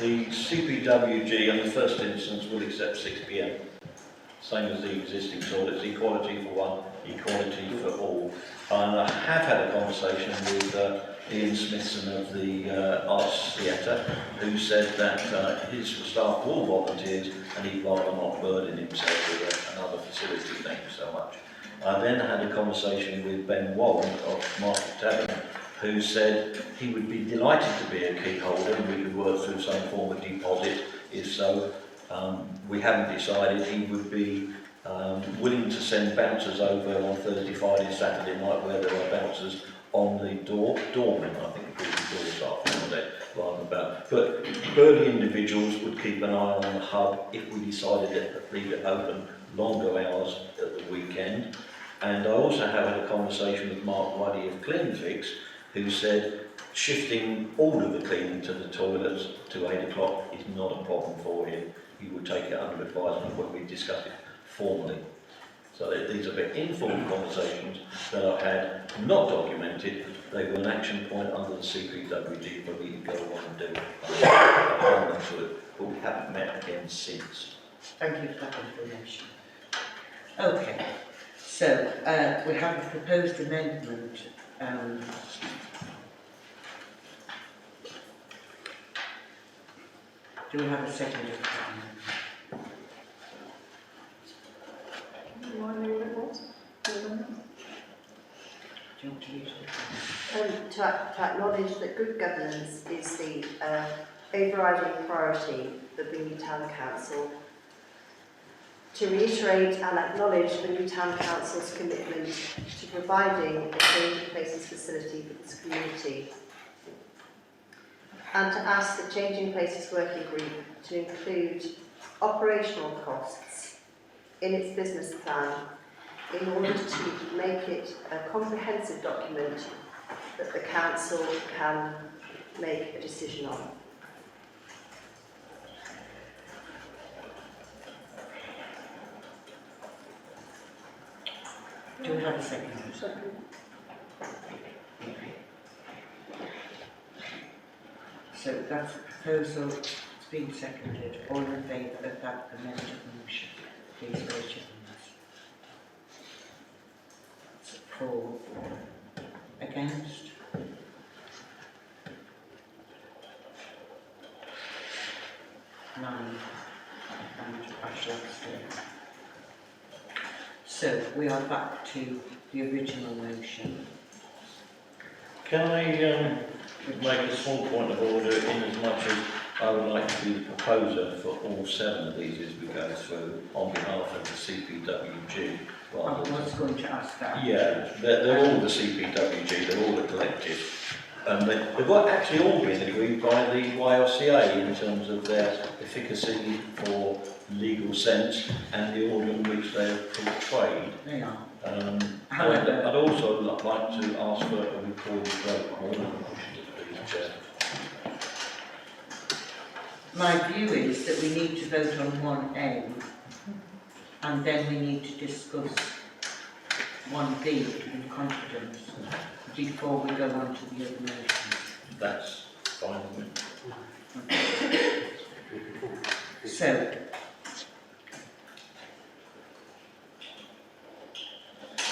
D: The CPWG in the first instance will accept 6 p.m. Same as the existing toilets, equality for one, equality for all. And I have had a conversation with Ian Smithson of the Arts Theatre, who said that his staff were all volunteers and he'd rather not burden himself with another facility, thank you so much. I then had a conversation with Ben Warren of Market Tavern, who said he would be delighted to be a key holder and we could work through some form of deposit if so. We haven't decided. He would be Willing to send bouncers over on Thursday, Friday, Saturday night where there are bouncers on the doormen, I think the doors are from there, rather than about. But burly individuals would keep an eye on the hub if we decided to leave it open longer hours at the weekend. And I also had a conversation with Mark Ruddy of Clean Fix, who said shifting all of the cleaning to the toilets to 8 o'clock is not a problem for him. He would take it under advisement when we discussed it formally. So these are very informal conversations that I've had, not documented. They were an action point under the CPWG for me to go on and do. But we haven't met again since.
A: Thank you for that information. Okay, so we have a proposed amendment. Do we have a second?
K: Do I know what it was?
A: Do you want to read it?
H: To acknowledge that good governance is the overriding priority for Bingley Town Council. To reiterate and acknowledge the new Town Council's commitment to providing a changing places facility for this community. And to ask the Changing Places Working Group to include operational costs in its business plan in order to make it a comprehensive document that the Council can make a decision on.
A: Do we have a second?
K: Second.
A: So that's the proposal, it's been seconded. All in favour of that amended motion, please raise your hands. That's 4. Against? Nine. And I shall abstain. So we are back to the original motion.
D: Can I make a small point of order in as much as I would like to be the proposer for all 7 of these as we go through on behalf of the CPWG.
A: I was going to ask that.
D: Yeah, they're all the CPWG, they're all the collective. They've actually all been agreed by the YLCA in terms of their efficacy for legal sense and the order in which they're portrayed.
A: They are.
D: However, I'd also like to ask for a recorded vote on all of the motions, please, Chair.
A: My view is that we need to vote on 1A and then we need to discuss 1B in confidence before we go on to the other motions.
D: That's fine with
A: me. So,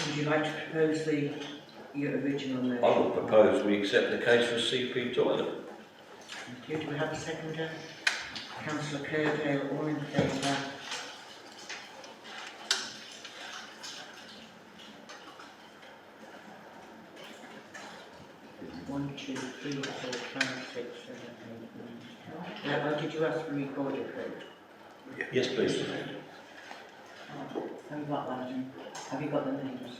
A: would you like to propose your original motion?
D: I would propose we accept the case for CP toilet.
A: Thank you. Do we have a seconder? Councillor Curdale, all in favour? One, two, three, 4, 5, 6, 7, 8, 9, 10. Did you ask for recorded vote?
D: Yes, please.
A: Have you got that? Have you got the names?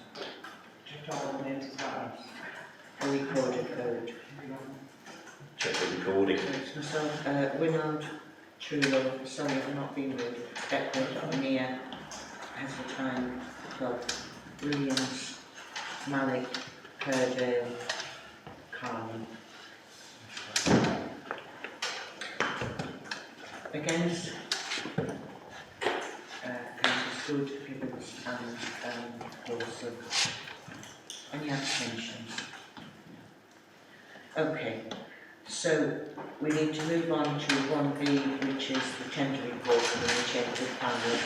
A: Just got the names as well. A recorded vote.
D: Check the recording.
A: So it's myself, Winard, Trullo, sorry I've not been with Beckwood, Mia, Heseltine, Club, Williams, Malik, Curdale, Carmen. Against? Councillors Good, Gibbons and Wilson. Any abstentions? Okay, so we need to move on to 1B, which is the tender report for the initiative panel.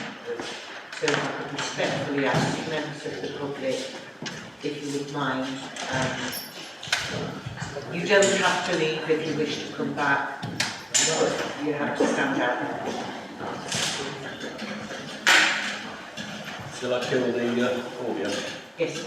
A: So if I could respectfully ask members of the public, if you would mind, you don't have to leave if you wish to come back, but you have to stand out.
D: Shall I kill the audio?
A: Yes.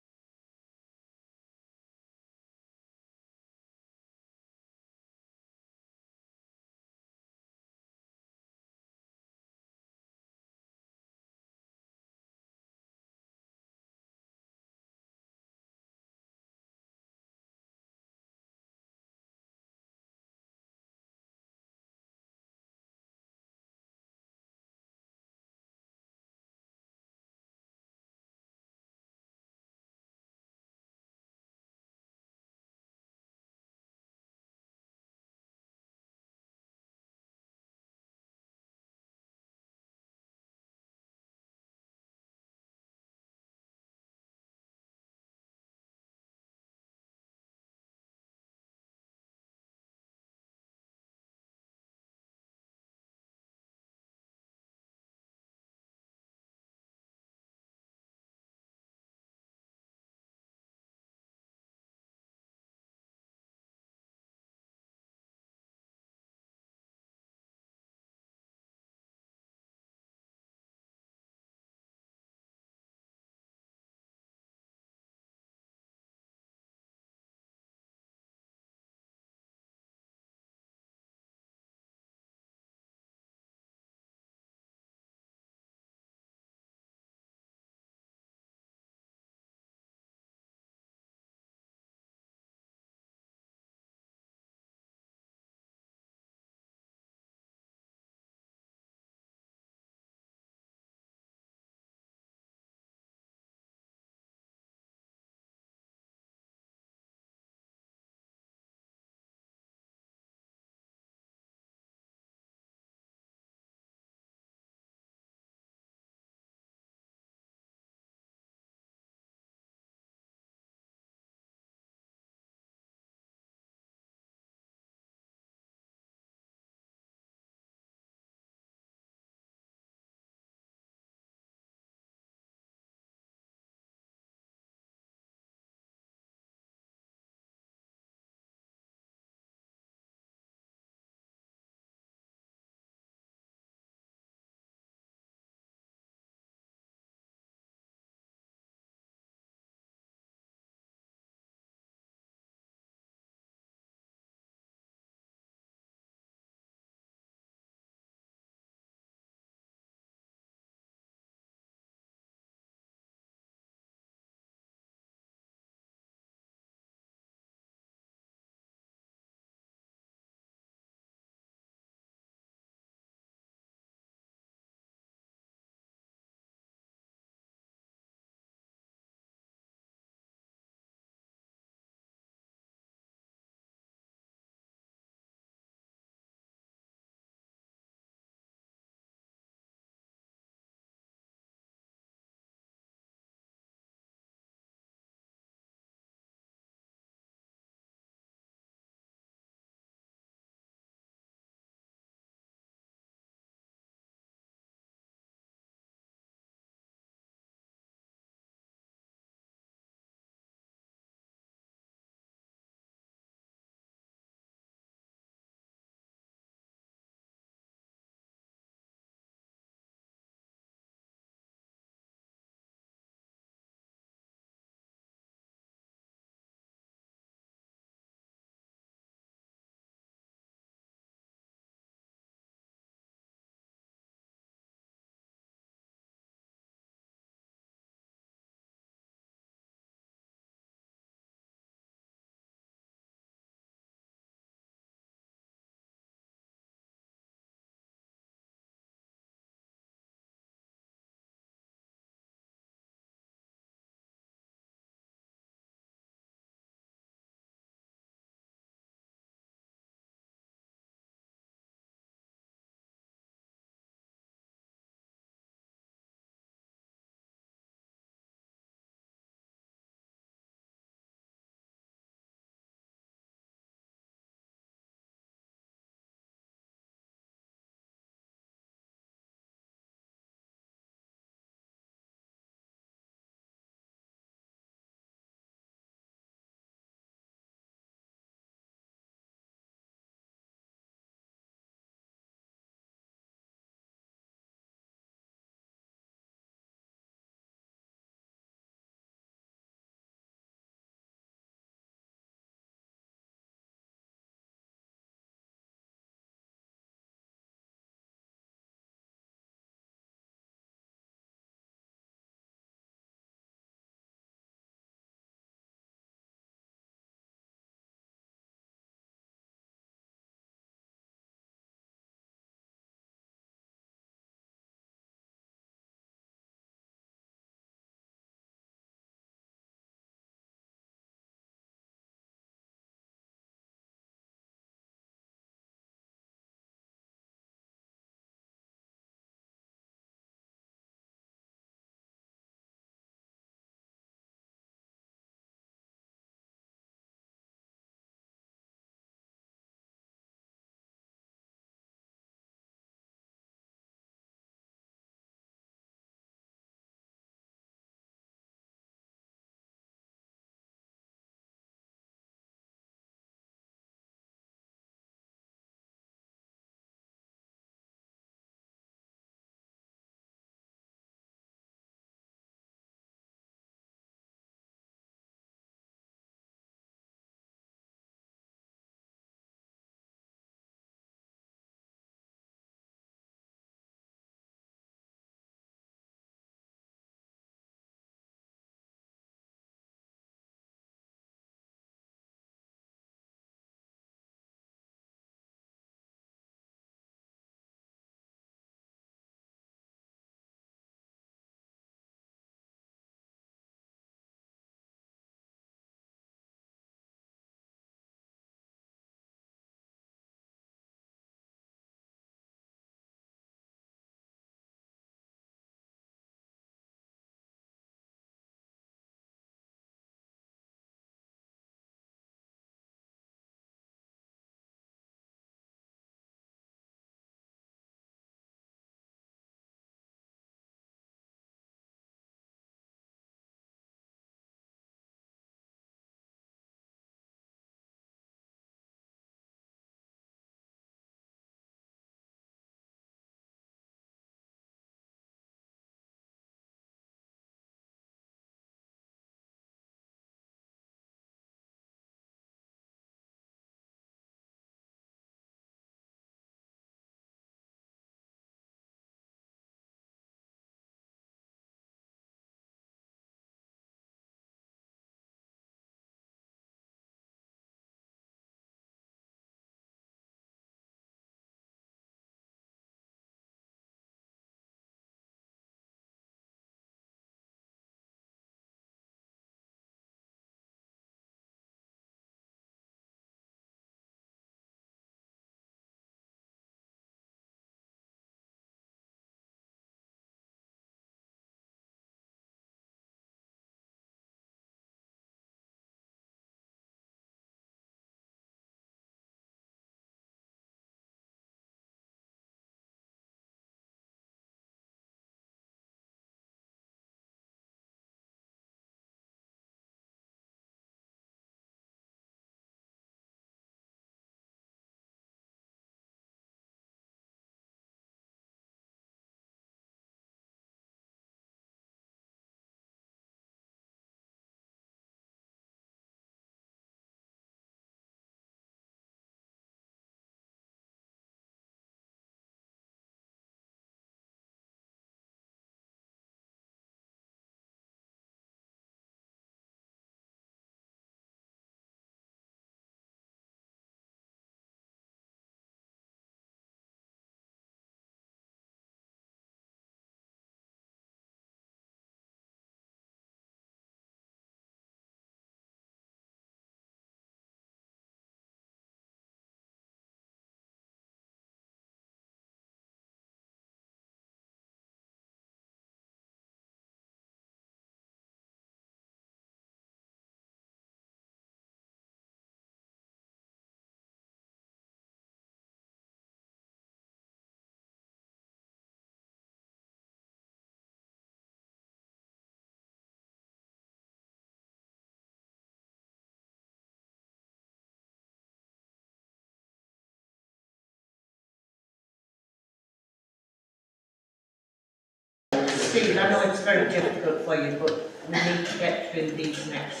A: Stephen, I know it's very difficult for you, but we need to get through these next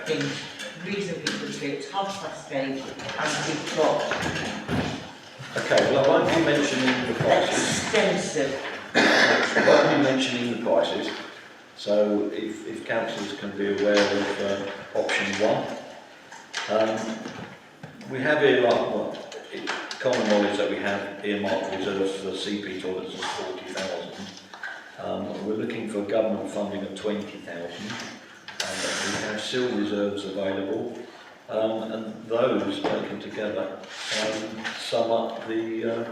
A: things reasonably quickly. It's 8:30 and we've got
D: Okay, well, I won't be mentioning the prices.
A: extensive.
D: I won't be mentioning the prices. So if councillors can be aware of option 1. We have earmarked, it's common knowledge that we have earmarked reserves for CP toilets of 40,000. We're looking for government funding of 20,000. We have SIL reserves available, and those taken together sum up the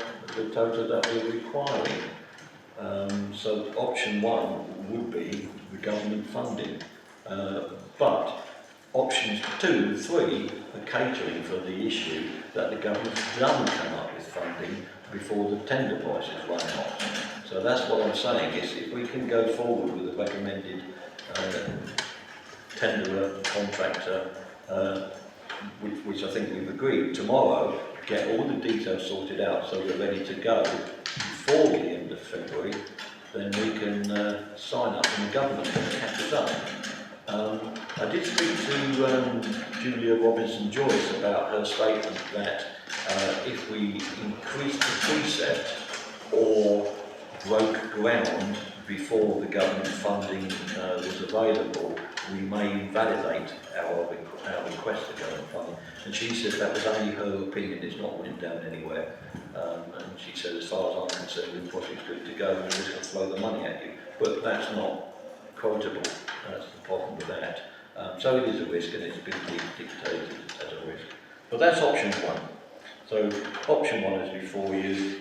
D: total that we're requiring. So option 1 would be the government funding, but options 2 and 3 are catering for the issue that the government doesn't come up with funding before the tender prices run out. So that's what I'm saying, is if we can go forward with the recommended tenderer, contractor, which I think we've agreed, tomorrow, get all the details sorted out so we're ready to go before the end of February, then we can sign up and the government can catch us up. I did speak to Julia Robinson-Joyce about her statement that if we increased the precept or broke ground before the government funding was available, we may invalidate our request to government funding. And she said that was only her opinion, it's not written down anywhere. And she said, as far as I'm concerned, the project's good to go, we're just going to throw the money at you. But that's not quotable, that's the problem with that. So it is a risk, and it's been dictated as a risk. But that's option 1. So option 1 is before you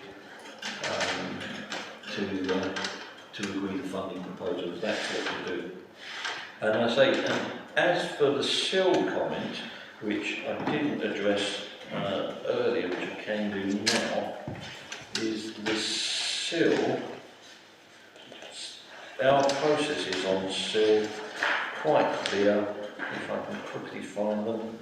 D: to agree the funding proposals. That's what we do. And I say, as for the SIL comment, which I didn't address earlier, which I can do now, is the SIL. Our processes on SIL quite clear, if I can quickly find them.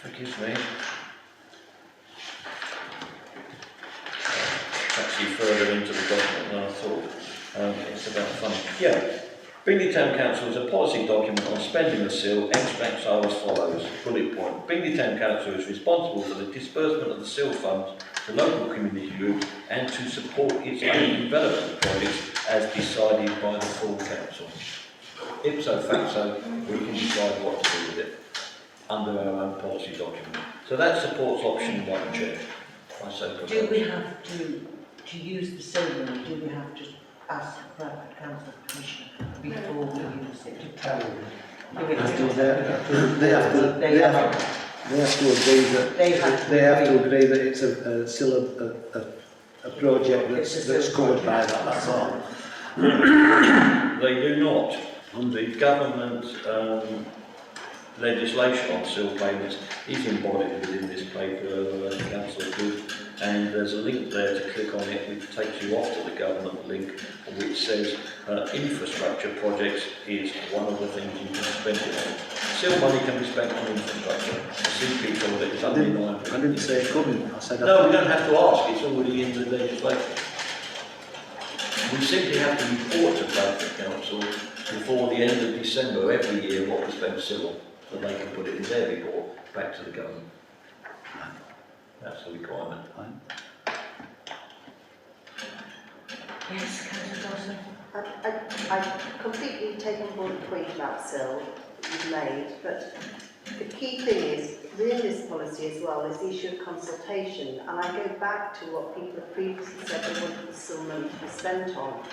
D: Forgive me. Actually further into the document than I thought. It's about funding. Yeah. Bingley Town Council is a policy document on spending the SIL. Extracts are as follows. Bullet point. Bingley Town Council is responsible for the disbursement of the SIL funds to local community groups and to support its own development projects as decided by the full council. Ipso facto, we can decide what to do with it under our own policy document. So that supports option 1, Chair. I say
A: do we have to use the SIL money? Do we have to ask the private council permission before we use it?
F: To tell them.
A: Do we have to?
B: They have to agree that it's still a project that's covered by that. That's all.
D: They do not. The government legislation on SIL payments is embodied within this paper, Councillor Good, and there's a link there to click on it which takes you off to the government link which says infrastructure projects is one of the things you can spend it on. SIL money can be spent on infrastructure. CP toilet is only 9.
B: I didn't say it couldn't. I said
D: no, we don't have to ask, it's already in the legislation. We simply have to report to the council before the end of December every year what we spend SIL, so they can put it in their report back to the government. That's the requirement.
A: Yes, Councillor Dawson.
H: I completely take on board the point about SIL that you've made, but the key thing is, within this policy as well, is the issue of consultation. And I go back to what people have previously said they wanted the SIL money to be spent on.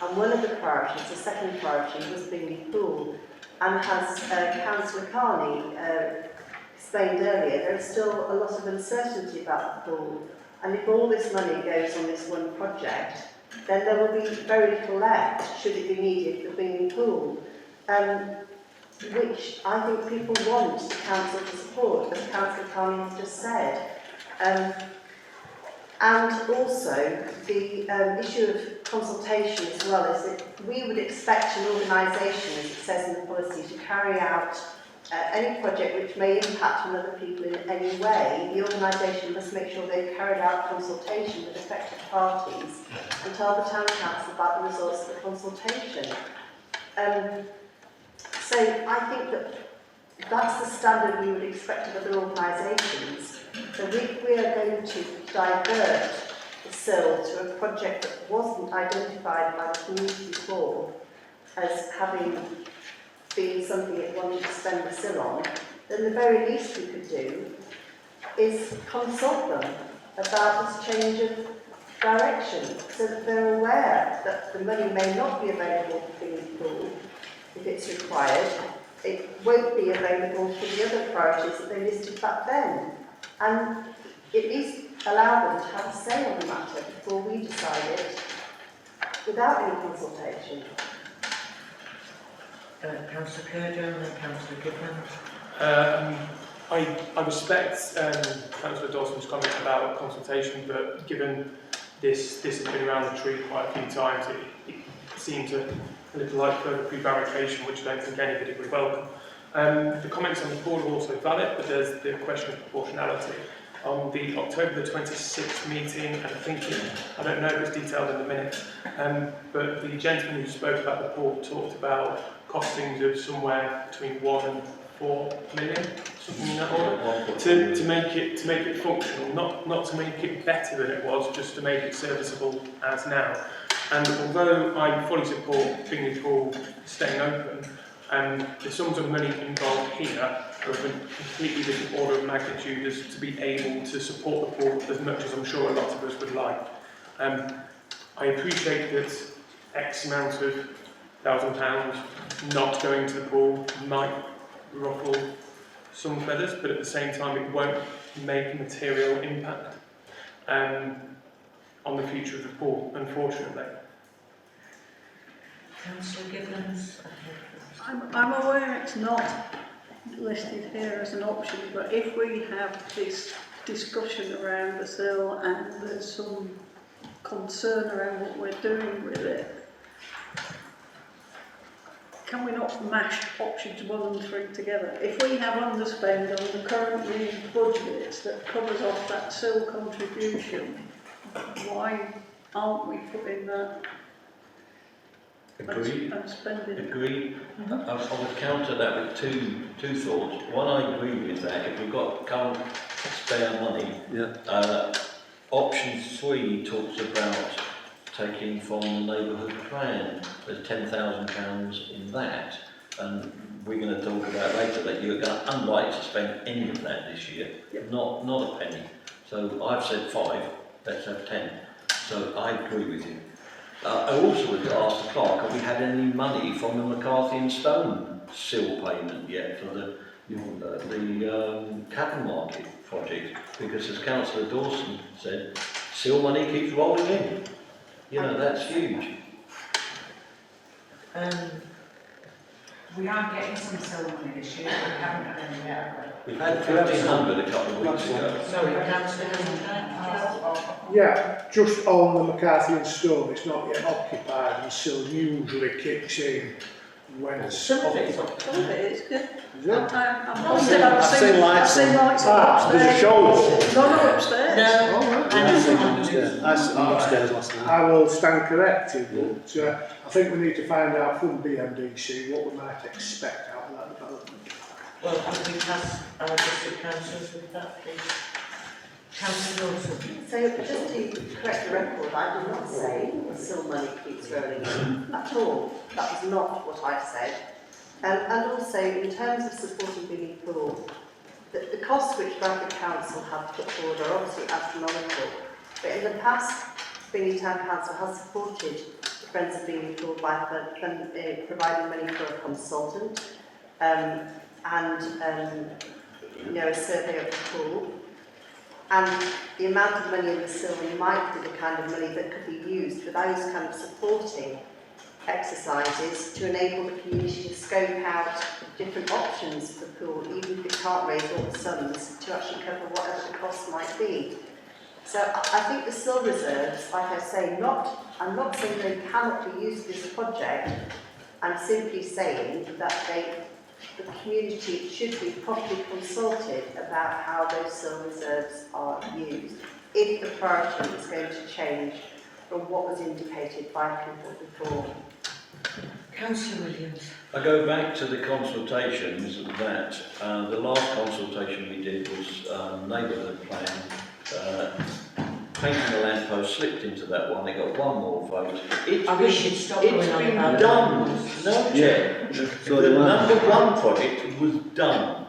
H: And one of the priorities, the second priority, was Bingley Pool. And as Councillor Carney explained earlier, there is still a lot of uncertainty about the pool. And if all this money goes on this one project, then there will be very little left, should it be needed, for Bingley Pool. Which I think people want the council to support, as Councillor Carney has just said. And also, the issue of consultation as well is that we would expect an organisation, as it says in the policy, to carry out any project which may impact on other people in any way, the organisation must make sure they've carried out consultation with affected parties and tell the Town Council about the results of the consultation. So I think that that's the standard we would expect of other organisations. So if we are going to divert the SIL to a project that wasn't identified by the community before as having been something it wanted to spend the SIL on, then the very least we could do is consult them about this change of direction so that they're aware that the money may not be available for Bingley Pool if it's required. It won't be available for the other priorities that they listed back then. And at least allow them to have a say on the matter before we decide it without any consultation.
A: Councillor Curdo and then Councillor Gibbon.
G: I respect Councillor Dawson's comment about consultation, but given this has been around the tree quite a few times, it seems a little like further prevarication, which I don't think anybody would welcome. The comments on the board are also valid, but there's the question of proportionality. On the October the 26th meeting, and I don't know if it's detailed in the minutes, but the gentleman who spoke about the pool talked about costings of somewhere between 1 and 4 million, something in that order, to make it functional, not to make it better than it was, just to make it serviceable as now. And although I fully support Bingley Pool staying open, the sums of money involved here are of a completely different order of magnitude as to be able to support the pool as much as I'm sure a lot of us would like. I appreciate that X amount of £1,000 not going to the pool might ruffle some feathers, but at the same time it won't make a material impact on the future of the pool, unfortunately.
A: Councillor Gibbons.
K: I'm aware it's not listed here as an option, but if we have this discussion around the SIL and there's some concern around what we're doing with it, can we not mash options 1 and 3 together? If we have underspend on the current year's budgets that covers off that SIL contribution, why aren't we putting that
D: Agreed.
K: and spending?
D: Agreed. I would counter that with two thoughts. One, I agree with that. If we've got current spare money, option 3 talks about taking from the neighbourhood plan. There's £10,000 in that, and we're going to talk about later that you're going to unlikely to spend any of that this year, not a penny. So I've said 5. Let's have 10. So I agree with you. I also would ask the clerk, have we had any money from the McCarthy and Stone SIL payment yet for the Cattle Market project? Because as Councillor Dawson said, SIL money keeps rolling in. You know, that's huge.
I: We are getting some SIL money this year, but we haven't had any yet.
D: We've had 1,500 a couple of weeks ago.
A: Sorry, Councillor Gibbons.
L: Yeah, just on the McCarthy and Stone, it's not yet occupied and still usually kicks in when it's
K: Some of it
L: occupied.
K: is good.
L: Is it?
K: I've
B: seen lights
K: seen lights
L: There's a
K: upstairs.
L: show.
K: No, upstairs.
A: No,
L: Oh, right.
A: I know.
B: I saw them upstairs last night.
L: I will stand corrected, but I think we need to find out from BMDC what we might expect out of that development.
A: Well, could we pass our district councillors with that, please? Councillor Dawson.
H: So just to correct the record, I did not say the SIL money keeps rolling in at all. That was not what I said. And also, in terms of supporting Bingley Pool, the costs which Bradford Council have put forward are obviously astronomical. But in the past, Bingley Town Council has supported the Friends of Bingley Pool by providing money for a consultant and a survey of the pool. And the amount of money in the SIL might be the kind of money that could be used for those kind of supporting exercises to enable the community to scope out different options for the pool, even if it can't raise all the sums, to actually cover whatever the cost might be. So I think the SIL reserves, like I say, I'm not saying they cannot be used for this project, I'm simply saying that they the community should be properly consulted about how those sill reserves are used, if the priority is going to change from what was indicated by people before.
A: Councillor Williams.
D: I go back to the consultations that the last consultation we did was neighbourhood plan. Painting the lamppost slipped into that one. They got one more vote.
A: I wish you'd stop going on
D: been
A: about
D: done.
A: lampposts.
D: No, Chair.
B: So
D: The
B: the
D: number one project was done.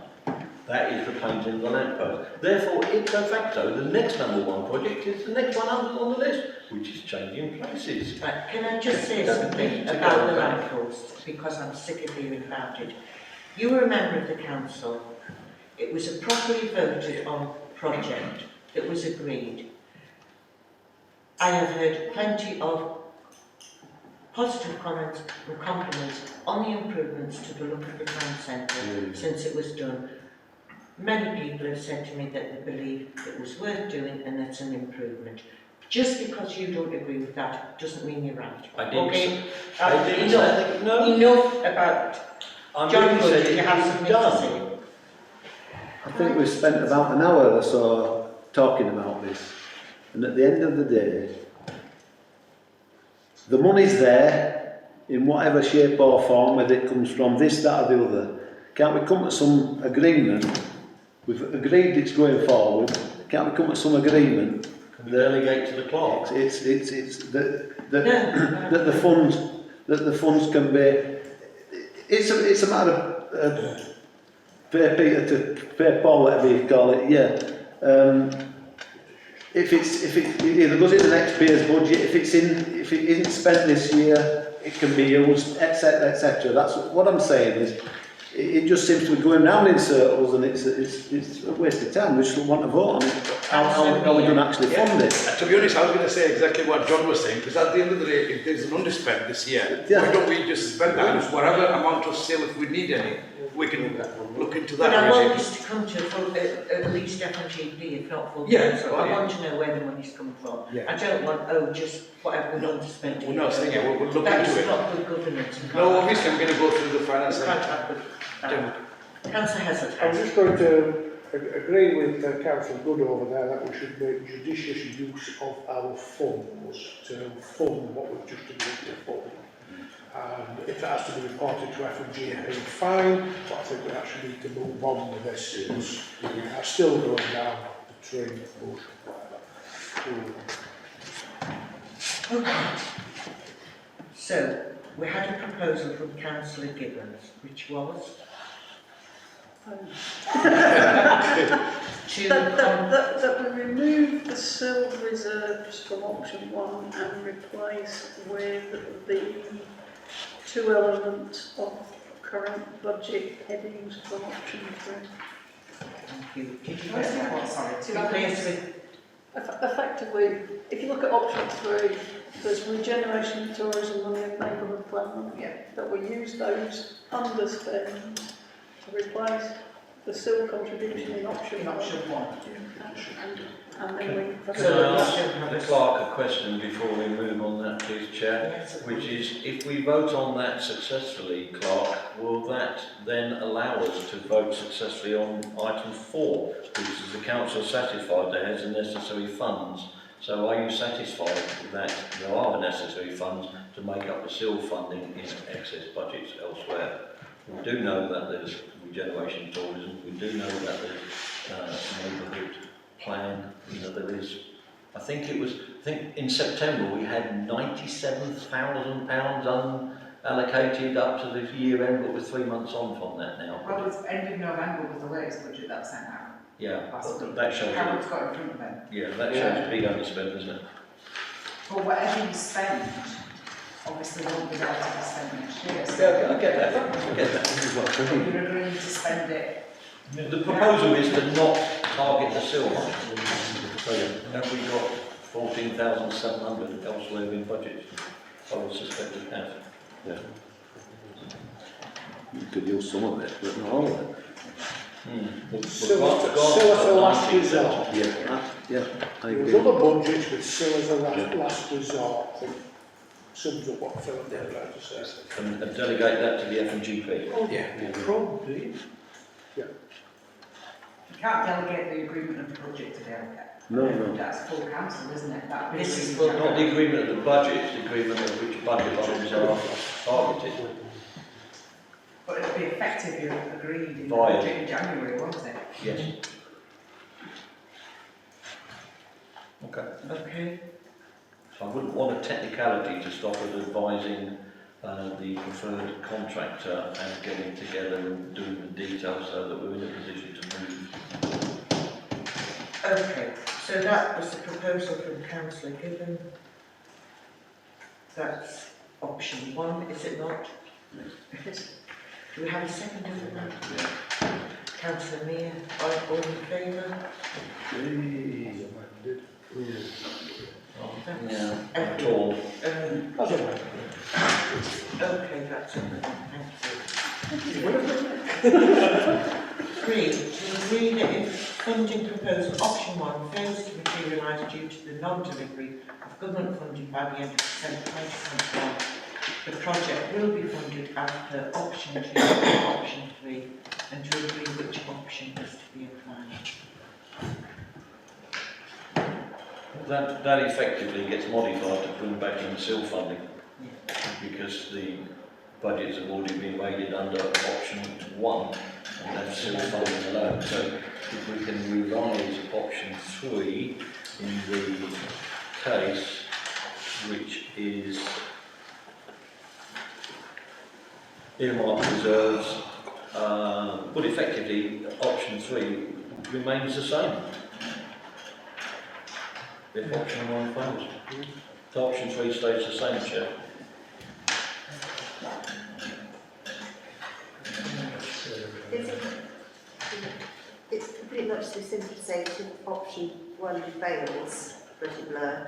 D: That is the painting of the lamppost. Therefore, ipso facto, the next number one project is the next one on the list, which is changing places.
A: Right, can I just say
D: Doesn't
A: something
D: need to
A: about
D: go
A: the
D: back.
A: lampposts, because I'm sick of hearing about it. You were a member of the council. It was a properly voted on project that was agreed. I have heard plenty of positive comments and compliments on the improvements to the look of the town centre since it was done. Many people have said to me that they believe it was worth doing and it's an improvement. Just because you don't agree with that doesn't mean you're right.
D: I didn't
A: Okay?
D: I didn't say no.
A: Enough about
D: I'm
A: John
D: really
A: Wood,
D: saying
A: you have
D: it's
A: something to
D: done.
A: say.
B: I think we've spent about an hour or so talking about this, and at the end of the day, the money's there in whatever shape or form, whether it comes from this, that or the other. Can't we come to some agreement? We've agreed it's going forward. Can't we come to some agreement?
D: Can we delegate to the clerk?
B: It's that the funds can be. It's a matter of fair Peter to fair Paul, whatever you call it. Yeah. If it either goes in the next year's budget, if it isn't spent this year, it can be used, etc., etc. That's what I'm saying is. It just seems to be going round in circles, and it's a waste of time. We just want to vote on it. How we going to actually fund it?
M: To be honest, I was going to say exactly what John was saying, because at the end of the day, if there's an underspend this year, why don't we just spend that, whatever amount of sale, if we need any, we can look into that.
A: But I want this to come to full, at least FGP, if not full council. I want to know where the money's coming from.
M: Yeah.
A: I don't want, just whatever we want to spend.
M: We're not saying it, we'll look
A: That
M: into
A: is
M: it.
A: not good governance.
M: No, obviously I'm going to go through the finance.
A: You can't have good. Councillor Hazard.
L: I'm just going to agree with Councillor Good over there that we should make judicious use of our funds to fund what we've just agreed to fund. And if that has to be reported to FGP, fine, but I think we actually need to move on with this because we are still going down the train bush.
A: Okay. So, we had a proposal from Councillor Gibbons, which was
K: that we remove the sill reserves from option 1 and replace with the 2 elements of current budget headings from option 3.
A: Thank you. Did you
I: Where's
A: get
I: that
A: that?
I: one? Sorry, two
A: Replace
I: elements.
A: with
K: Effectively, if you look at option 3, there's regeneration, tourism money and neighbourhood plan money.
I: Yeah.
K: That we use those underspends to replace the sill contribution in option
I: In option 1.
K: and then we...
D: Can I ask the clerk a question before we move on that, please, Chair?
A: Yes, of
D: Which
A: course.
D: is, if we vote on that successfully, clerk, will that then allow us to vote successfully on item 4, which is the council satisfied there has the necessary funds? So are you satisfied that there are the necessary funds to make up the SIL funding in excess budgets elsewhere? We do know that there's regeneration tourism, we do know that there's neighbourhood plan, there is, I think in September we had £97,000 unallocated up to the year end, but we're 3 months on from that now.
I: Well, it was end of November was the latest budget that was sent out.
D: Yeah,
I: Last
D: but
I: week.
D: that shows,
I: Harold's got in front of him.
D: yeah, that shows big underspend, doesn't it?
I: But whatever you spend, obviously won't be able to be spent next year. So
D: Yeah, I get that, I get that.
I: you're agreeing to spend it.
D: The proposal is to not target the SIL money. Have we got 14,700 elsewhere in budget? I would suspect we have.
B: Yeah. You could use some of it, but not all of it.
L: Still as a last resort.
B: Yeah, I agree.
L: There's other budgets with still as a last resort. I think sums up what Philip did about to process.
D: And delegate that to the F&GP.
L: Oh, yeah, probably.
I: You can't delegate the agreement of the budget to delegate.
B: No.
I: That's full council, isn't it? That'd be
A: This is
I: really-
D: Not the agreement of the budget, it's the agreement of which budget lines are targeted.
I: But it'd be effectively agreed in the
D: Via-
I: budget in January, won't it?
D: Yes. Okay.
A: Okay,
D: So I wouldn't want a technicality to stop us advising the preferred contractor and getting together and doing the details so that we're in a position to move.
A: okay, so that was the proposal from councillor Gibbon. That's option 1, is it not? Do we have a second on that? Councillor Mear, all in favour?
D: Yeah, I'm torn.
A: Okay, that's it, thank you. 3, to agree that if funding proposal option 1 fails to materialise due to the non-delivery of government funding by the end of December 2021, the project will be funded as per option 2 and option 3, and to agree which option is to be applied.
D: That effectively gets modified to bring back in seal funding because the budgets have already been weighted under option 1 and left seal funding alone. So if we can revise option 3 in the case which is earmarked reserves, but effectively option 3 remains the same. If option 1 fails. So option 3 stays the same, Chair.
H: It's pretty much so simple to say if option 1 fails, blah, blah,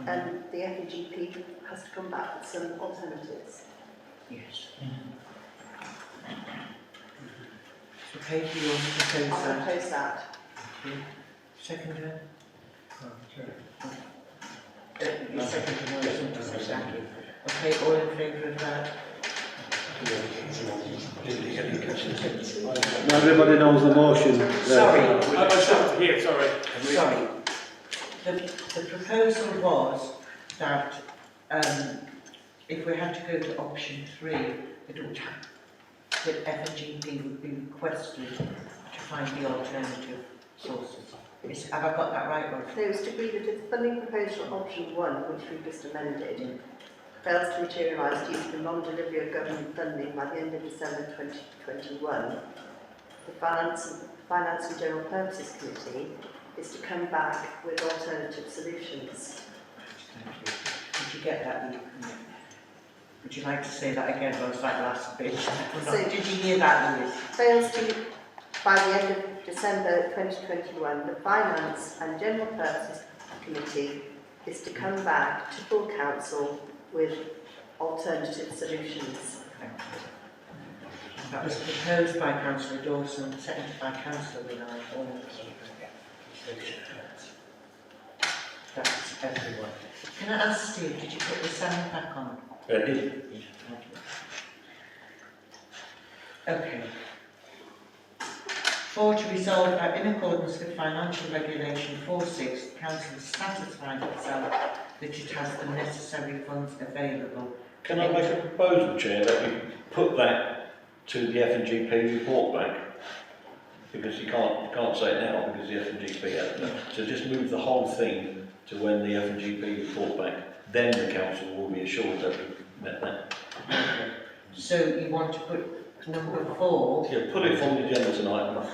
H: and the FEGP has to come back with some alternatives.
A: Yes. So Katie, you want to propose
H: I'll
A: that?
H: propose that.
A: Seconder? You second the motion, thank you. Okay, all in favour of that?
B: Now everybody knows the motion.
A: Sorry.
G: I stopped here, sorry.
A: Sorry. The proposal was that if we had to go to option 3, it would have, that F&GP would be requested to find the alternative sources. Have I got that right, Rod?
H: So it's to agree that if the funding proposal option 1, which we've just amended, fails to materialise due to the non-delivery of government funding by the end of December 2021, the Finance and General Purposes Committee is to come back with alternative solutions.
A: Thank you. Did you get that? Would you like to say that again? Well, it's like the last bit.
H: So-
A: Did you hear that, Lewis?
H: Fails to, by the end of December 2021, the Finance and General Purposes Committee is to come back to full council with alternative solutions.
A: Thank you. That was proposed by Councillor Dawson, seconded by Councillor Winard. All in favour? That's everyone. Can I ask Steve, did you put the sound back on?
D: I did.
A: Yes, thank you. Okay. 4, to resolve that in accordance with Financial Regulation 4.6, the Council has satisfied itself that it has the necessary funds available.
D: Can I make a proposal, Chair, that we put that to the F&GP report back? Because you can't say it now because the F&GP hasn't done. So just move the whole thing to when the F&GP report back. Then the council will be assured that we've met that.
A: So you want to put number 4?
D: Yeah, put it on the agenda tonight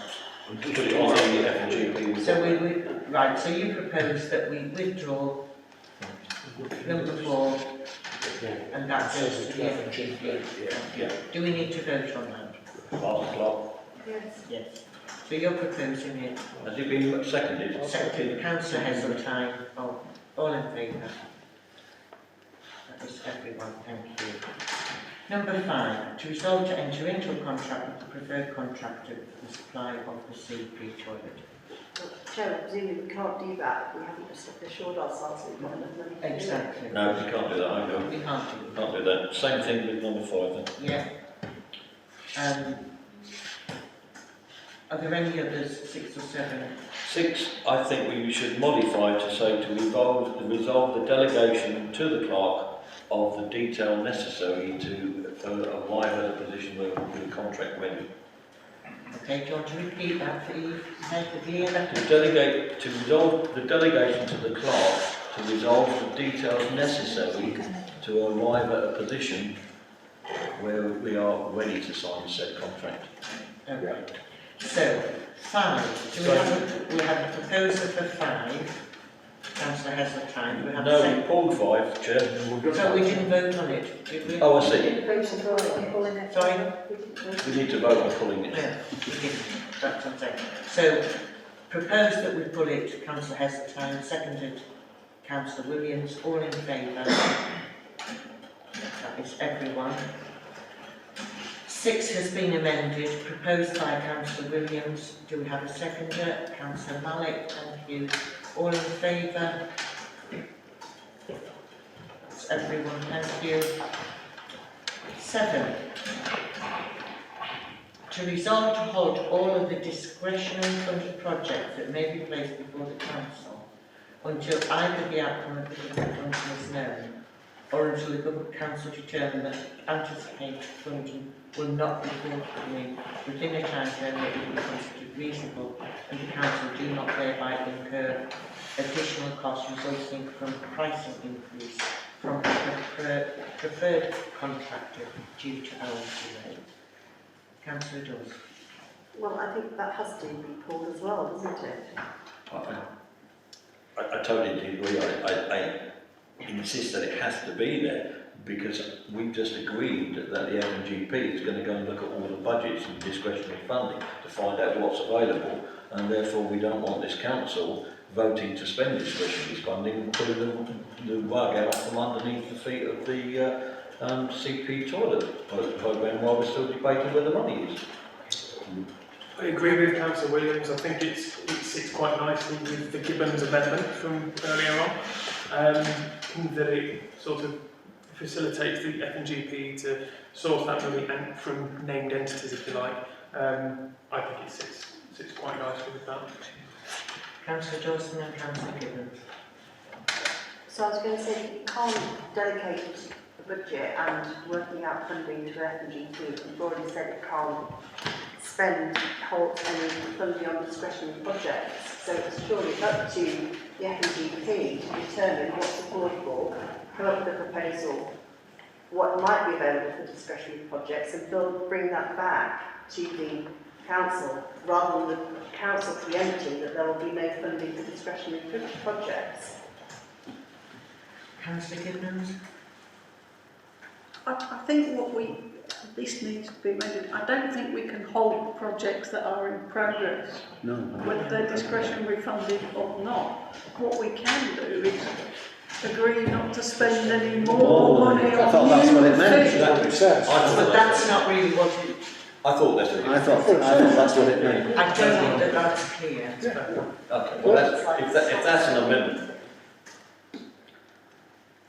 D: and put it on the F&GP report.
A: So right, so you propose that we withdraw number 4 and that goes to the F&GP.
D: Yeah.
A: Do we need to vote on that?
D: Last clock.
H: Yes.
A: Yes. So you're proposing it.
D: Has it been seconded?
A: Second, Councillor Heseltine, all in favour? That is everyone, thank you. Number 5, to resolve to enter into a contract with the preferred contractor for the supply of the CP toilet.
H: To Chair, presumably we can't do that if we haven't just assured ourselves that we've got enough money to do it.
A: Exactly.
D: No, you can't do that, I know.
A: We can't do
D: You can't do that. Same thing with number 5 then.
A: Yeah. Are there any others, 6 or 7?
D: 6, I think we should modify to say to resolve the delegation to the clerk of the detail necessary to arrive at a position where we'll do the contract ready.
A: Okay, do you want to repeat that for you? Head
D: To resolve the delegation to the clerk to resolve the details necessary to arrive at a position where we are ready to sign said contract.
A: Okay. So, 5. We have a proposal for 5. Councillor Heseltine. We have a
D: No, we
A: second.
D: pulled 5, Chair.
A: So we didn't vote on it, did we?
D: Oh, I see.
A: Sorry?
D: We need to vote on pulling it.
A: No, we didn't. That's what I'm saying. So, propose that we pull it, Councillor Heseltine, seconded Councillor Williams, all in favour. That is everyone. 6 has been amended, proposed by Councillor Williams. Do we have a seconder? Councillor Malik, thank you. All in favour? That's everyone, thank you. 7. To resolve to hold all of the discretionary funded projects that may be placed before the council until either the outcome of the government function is known or until the government council determine that anticipated funding will not be forthcoming within a time frame that will be considered reasonable and the council do not thereby incur additional costs resulting from pricing increase from a preferred contractor due to our delay. Councillor Dawes.
H: Well, I think that has to be pulled as well, doesn't it?
D: I totally agree. I insist that it has to be there because we've just agreed that the FNGP is going to go and look at all the budgets and discretionary funding to find out what's available, and therefore we don't want this council voting to spend discretionary funding and pulling the rug out from underneath the feet of the CP toilet programme while we're still debating where the money is.
G: I agree with Councillor Williams. I think it sits quite nicely with the Gibbons amendment from earlier on, that it sort of facilitates the FNGP to source that money and from named entities, if you like. I think it sits quite nicely with that.
A: Councillor Dawson and Councillor Gibbons.
H: So I was going to say that you can't delegate the budget and working out funding to FNGP. You've already said it can't hold any funding on discretionary projects. So it's surely up to the FNGP to determine what's affordable, come up with a proposal, what might be available for discretionary projects, and bring that back to the council, rather than the council preempting that there will be no funding for discretionary projects.
A: Councillor Gibbons.
K: I think this needs to be amended. I don't think we can hold projects that are in progress,
B: No.
K: whether they're discretionary funded or not. What we can do is agree not to spend any more money on
B: I thought that's what it meant.
K: things.
L: That's what it says.
A: But that's not really what it...
D: I thought that's what it
B: I thought that's what it meant.
A: I don't think that that's clear.
D: Okay, well, if that's an amendment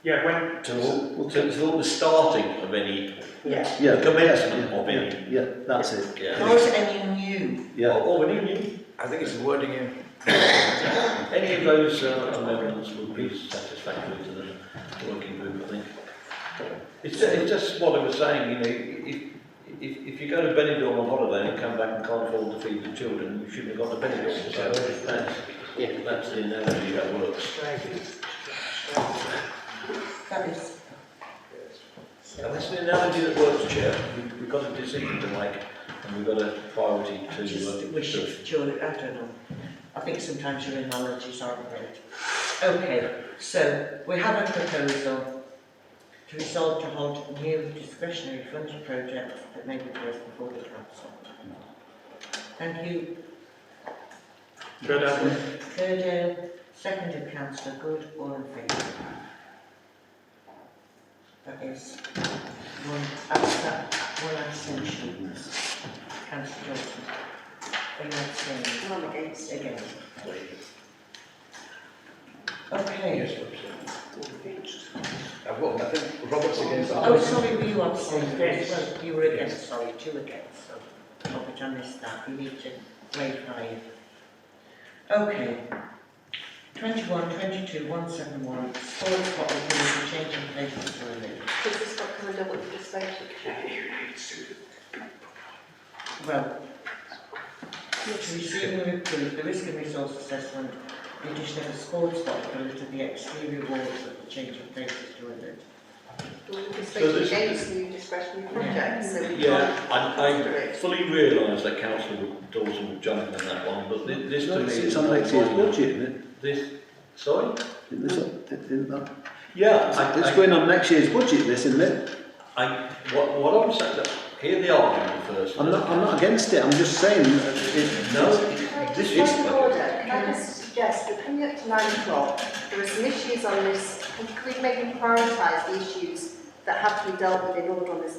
G: Yeah, when
D: to all the starting of any,
K: Yeah.
B: Yeah.
D: the commencement of any.
B: Yeah, that's it.
D: Yeah.
A: Or is any new?
B: Yeah.
D: Or any new.
M: I think it's the wording in.
D: Any of those amendments would be satisfactory to the working group, I think. It's just what I was saying, you know, if you go to Benidorm on holiday and come back and can't afford to feed the children, you shouldn't have gone to Benidorm. So that's the analogy that works.
A: That is...
D: And that's the analogy that works, Chair. We've got a decision to make and we've got a priority to...
A: I don't know. I think sometimes your analogies aren't great. Okay, so we have a proposal to resolve to hold new discretionary funded projects that may be placed before the council. Thank you. Thirdale, seconded Councillor Good, all in favour. That is one abstention. Councillor Johnson. Are you abstaining?
H: And I'm against it.
A: Against. Okay.
M: Yes, well, I think Robert's against that.
A: Oh, sorry, were you abstaining?
E: Against.
A: Well, you were against, sorry, 2 against, so, oh, but I missed that, you need to wait 5. Okay. 21, 22, 171, sports bottle policy, changing places to remove.
H: Because this got kind of what you just voted.
A: Well, to receive and approve the risk and resource assessment, the addition of a sports bottle filler to the exterior walls of the changing places to remove.
H: We just
D: So
H: voted
D: this-
H: against the discretionary project, so we
D: Yeah,
H: can't
D: I
H: do it.
D: fully realise that Councillor Dawson would jump in on that one, but this to me
B: It's
D: is
B: on
D: not
B: next year's
D: minor.
B: budget, isn't it?
D: This, sorry?
B: Isn't that?
D: Yeah,
B: It's going on next year's budget, this, isn't it?
D: what I'm saying, that, hear the argument first.
B: I'm not against it, I'm just saying,
D: No, this is.
H: Point of order, can I just suggest, we're coming up to 9 o'clock, there are some issues on this, could we maybe prioritise the issues that have to be dealt with in order on this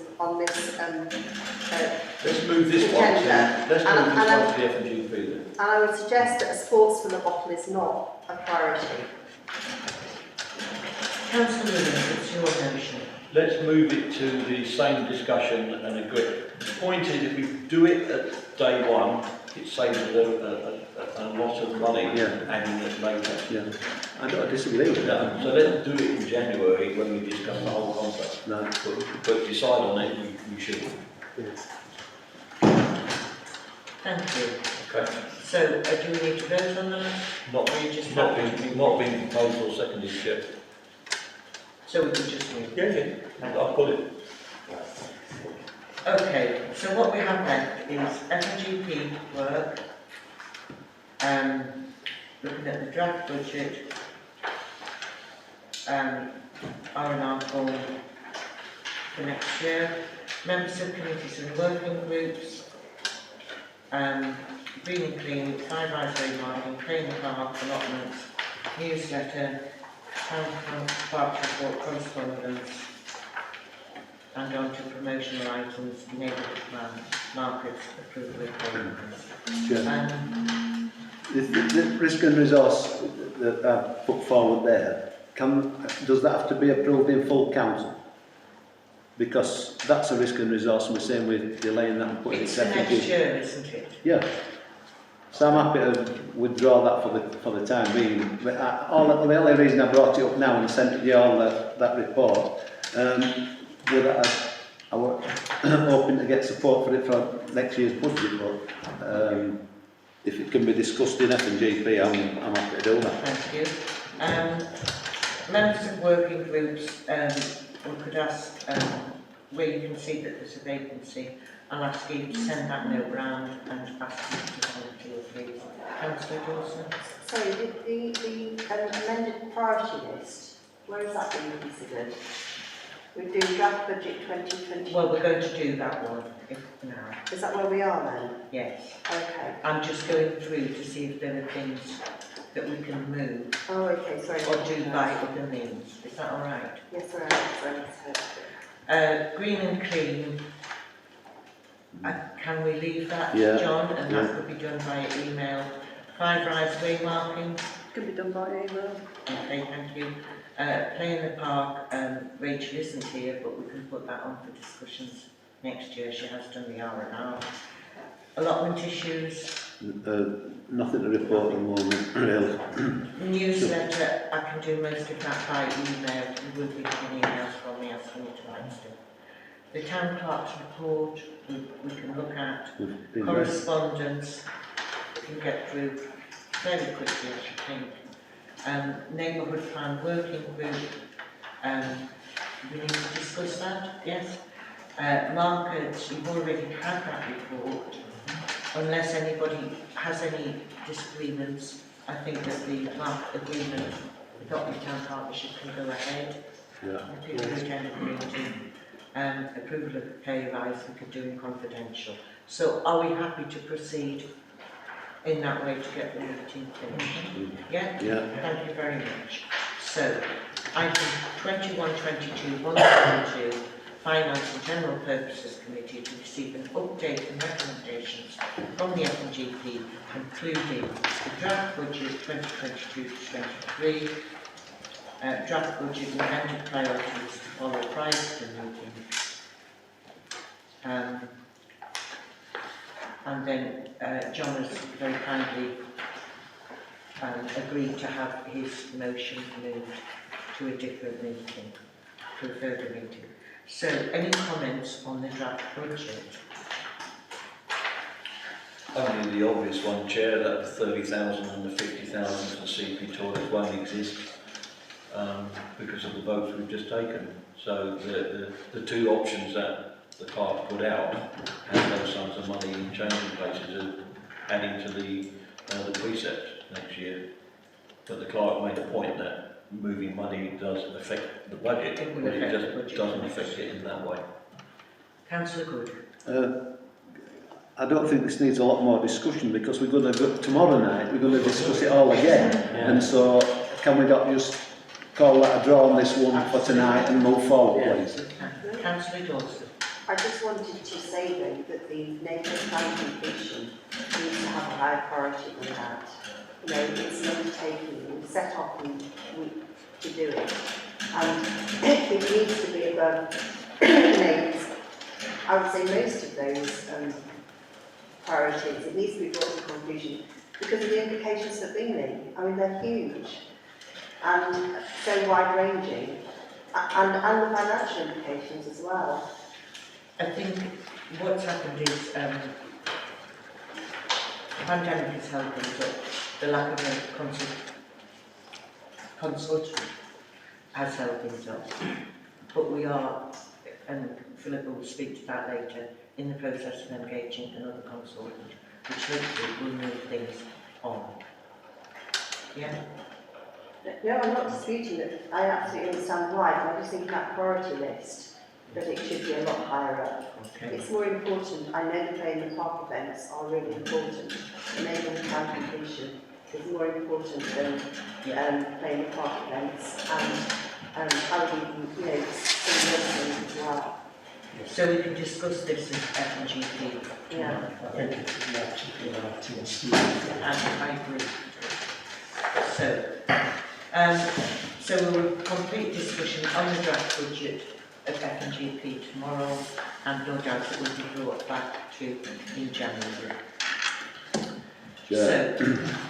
D: Let's move this one to,
H: agenda.
D: let's
H: And-
D: move this
H: and
D: one to the F&GP then.
H: And I would suggest that a sports filler bottle is not a priority.
A: Councillor Williams, it's your motion.
D: Let's move it to the same discussion and agree. The point is, if we do it at day 1, it saves a lot of money
B: Yeah.
D: adding it later.
B: yeah, I don't disagree with that.
D: So let's do it in January when we discuss the whole concept.
B: No.
D: But decide on it, we should.
A: Thank you.
D: Okay.
A: So, do we need to vote on that?
D: Not,
A: Or you just
D: not
A: happy to
D: being,
A: be-
D: not being proposed or seconded yet.
A: So we can just move?
D: Yeah. I'll put it.
A: Okay, so what we have left is F&GP work, looking at the draft budget, R&R form for next year, members of committees and working groups, green and clean, 5 eyes marking, clean the park, allotments, newsletter, town park report, correspondence, and on to promotional items, neighbourhood plan, markets, approval of programs.
B: Chair. The risk and resource that I've put forward there, does that have to be approved in full council? Because that's a risk and resource, and we're saying we're delaying that and putting it
A: It's for next
B: second.
A: year, isn't it?
B: Yeah. So I'm happy to withdraw that for the time being. But the only reason I brought it up now and sent you all that report, was that I was hoping to get support for it for next year's budget, but if it can be discussed in F&GP, I'm happy to do that.
A: Thank you. Members of working groups, we could ask where you can see that there's a vacancy. I'll ask you to send that note round and ask you to volunteer, please. Councillor Dawson?
H: Sorry, the amended priority list, where is that being considered? We're doing draft budget 2020.
A: Well, we're going to do that one now.
H: Is that where we are then?
A: Yes.
H: Okay.
A: I'm just going through to see if there are things that we can move
H: Oh, okay, sorry.
A: or do by other means. Is that all right?
H: Yes, sorry.
A: Green and clean. Can we leave that,
B: Yeah,
A: John? And
B: yeah.
A: that could be done via email. 5 rides waymarking.
K: Can be done by email.
A: Okay, thank you. Play in the park. Rachel isn't here, but we can put that on for discussions next year. She has done the R&R. Allotment issues.
B: Nothing to report at the moment, really.
A: Newsletter, I can do most of that by email. You will be getting emails from me asking you to write stuff. The town clerk's report, we can look at. Correspondence, we can get through very quickly, I should think. Neighbourhood plan working group, we need to discuss that, yes. Markets, you've already had that report. Unless anybody has any disagreements, I think that the market agreement, the Dotley Town Partnership can go ahead.
B: Yeah.
A: The people who can agree to approval of the pay rise, we could do in confidential. So are we happy to proceed in that way to get the meeting finished? Yeah?
B: Yeah.
A: Thank you very much. So, item 21, 22, 172, Finance and General Purposes Committee to receive an update and recommendations from the FNGP, including the draft budget 2022-23, draft budget and amended priorities to follow prior to the meeting. And then John has very kindly agreed to have his motion moved to a different meeting, to a further meeting. So, any comments on the draft budget?
D: Only the obvious one, Chair, that the 30,000 and the 50,000 for CP toilets won't exist because of the votes we've just taken. So the two options that the clerk put out have those sums of money in changing places of adding to the precept next year. But the clerk made a point that moving money does affect the budget, but it just doesn't affect it in that way.
A: Councillor Good.
B: I don't think this needs a lot more discussion because we're going to go tomorrow night. We're going to discuss it all again, and so can we not just call that a draw on this one for tonight and move forward, please?
A: Councillor Dawson.
H: I just wanted to say though that the neighbourhood plan completion needs to have a higher priority than that. You know, it's an undertaking, we set off and we do it. And it needs to be above, I would say most of those priorities. It needs to be brought to conclusion because of the implications for Bingley. I mean, they're huge and so wide-ranging, and the financial implications as well.
A: I think what's happened is the pandemic is helping, but the lack of a consultant has helped things up. But we are, and Philippa will speak to that later, in the process of engaging another consultant, which hopefully will move things on. Yeah?
H: No, I'm not disputing that. I absolutely understand why, but I just think that priority list, that it should be a lot higher up.
A: Okay.
H: It's more important. I know the play in the park events are really important. Enabling town completion is more important than playing the park events, and I would even, some other things as well.
A: So we can discuss this in FNGP.
H: Yeah.
F: I think it would be actually an activity.
A: And I agree. So we will complete discussion on the draft budget at FNGP tomorrow, and no doubt it will be brought back to in January. So,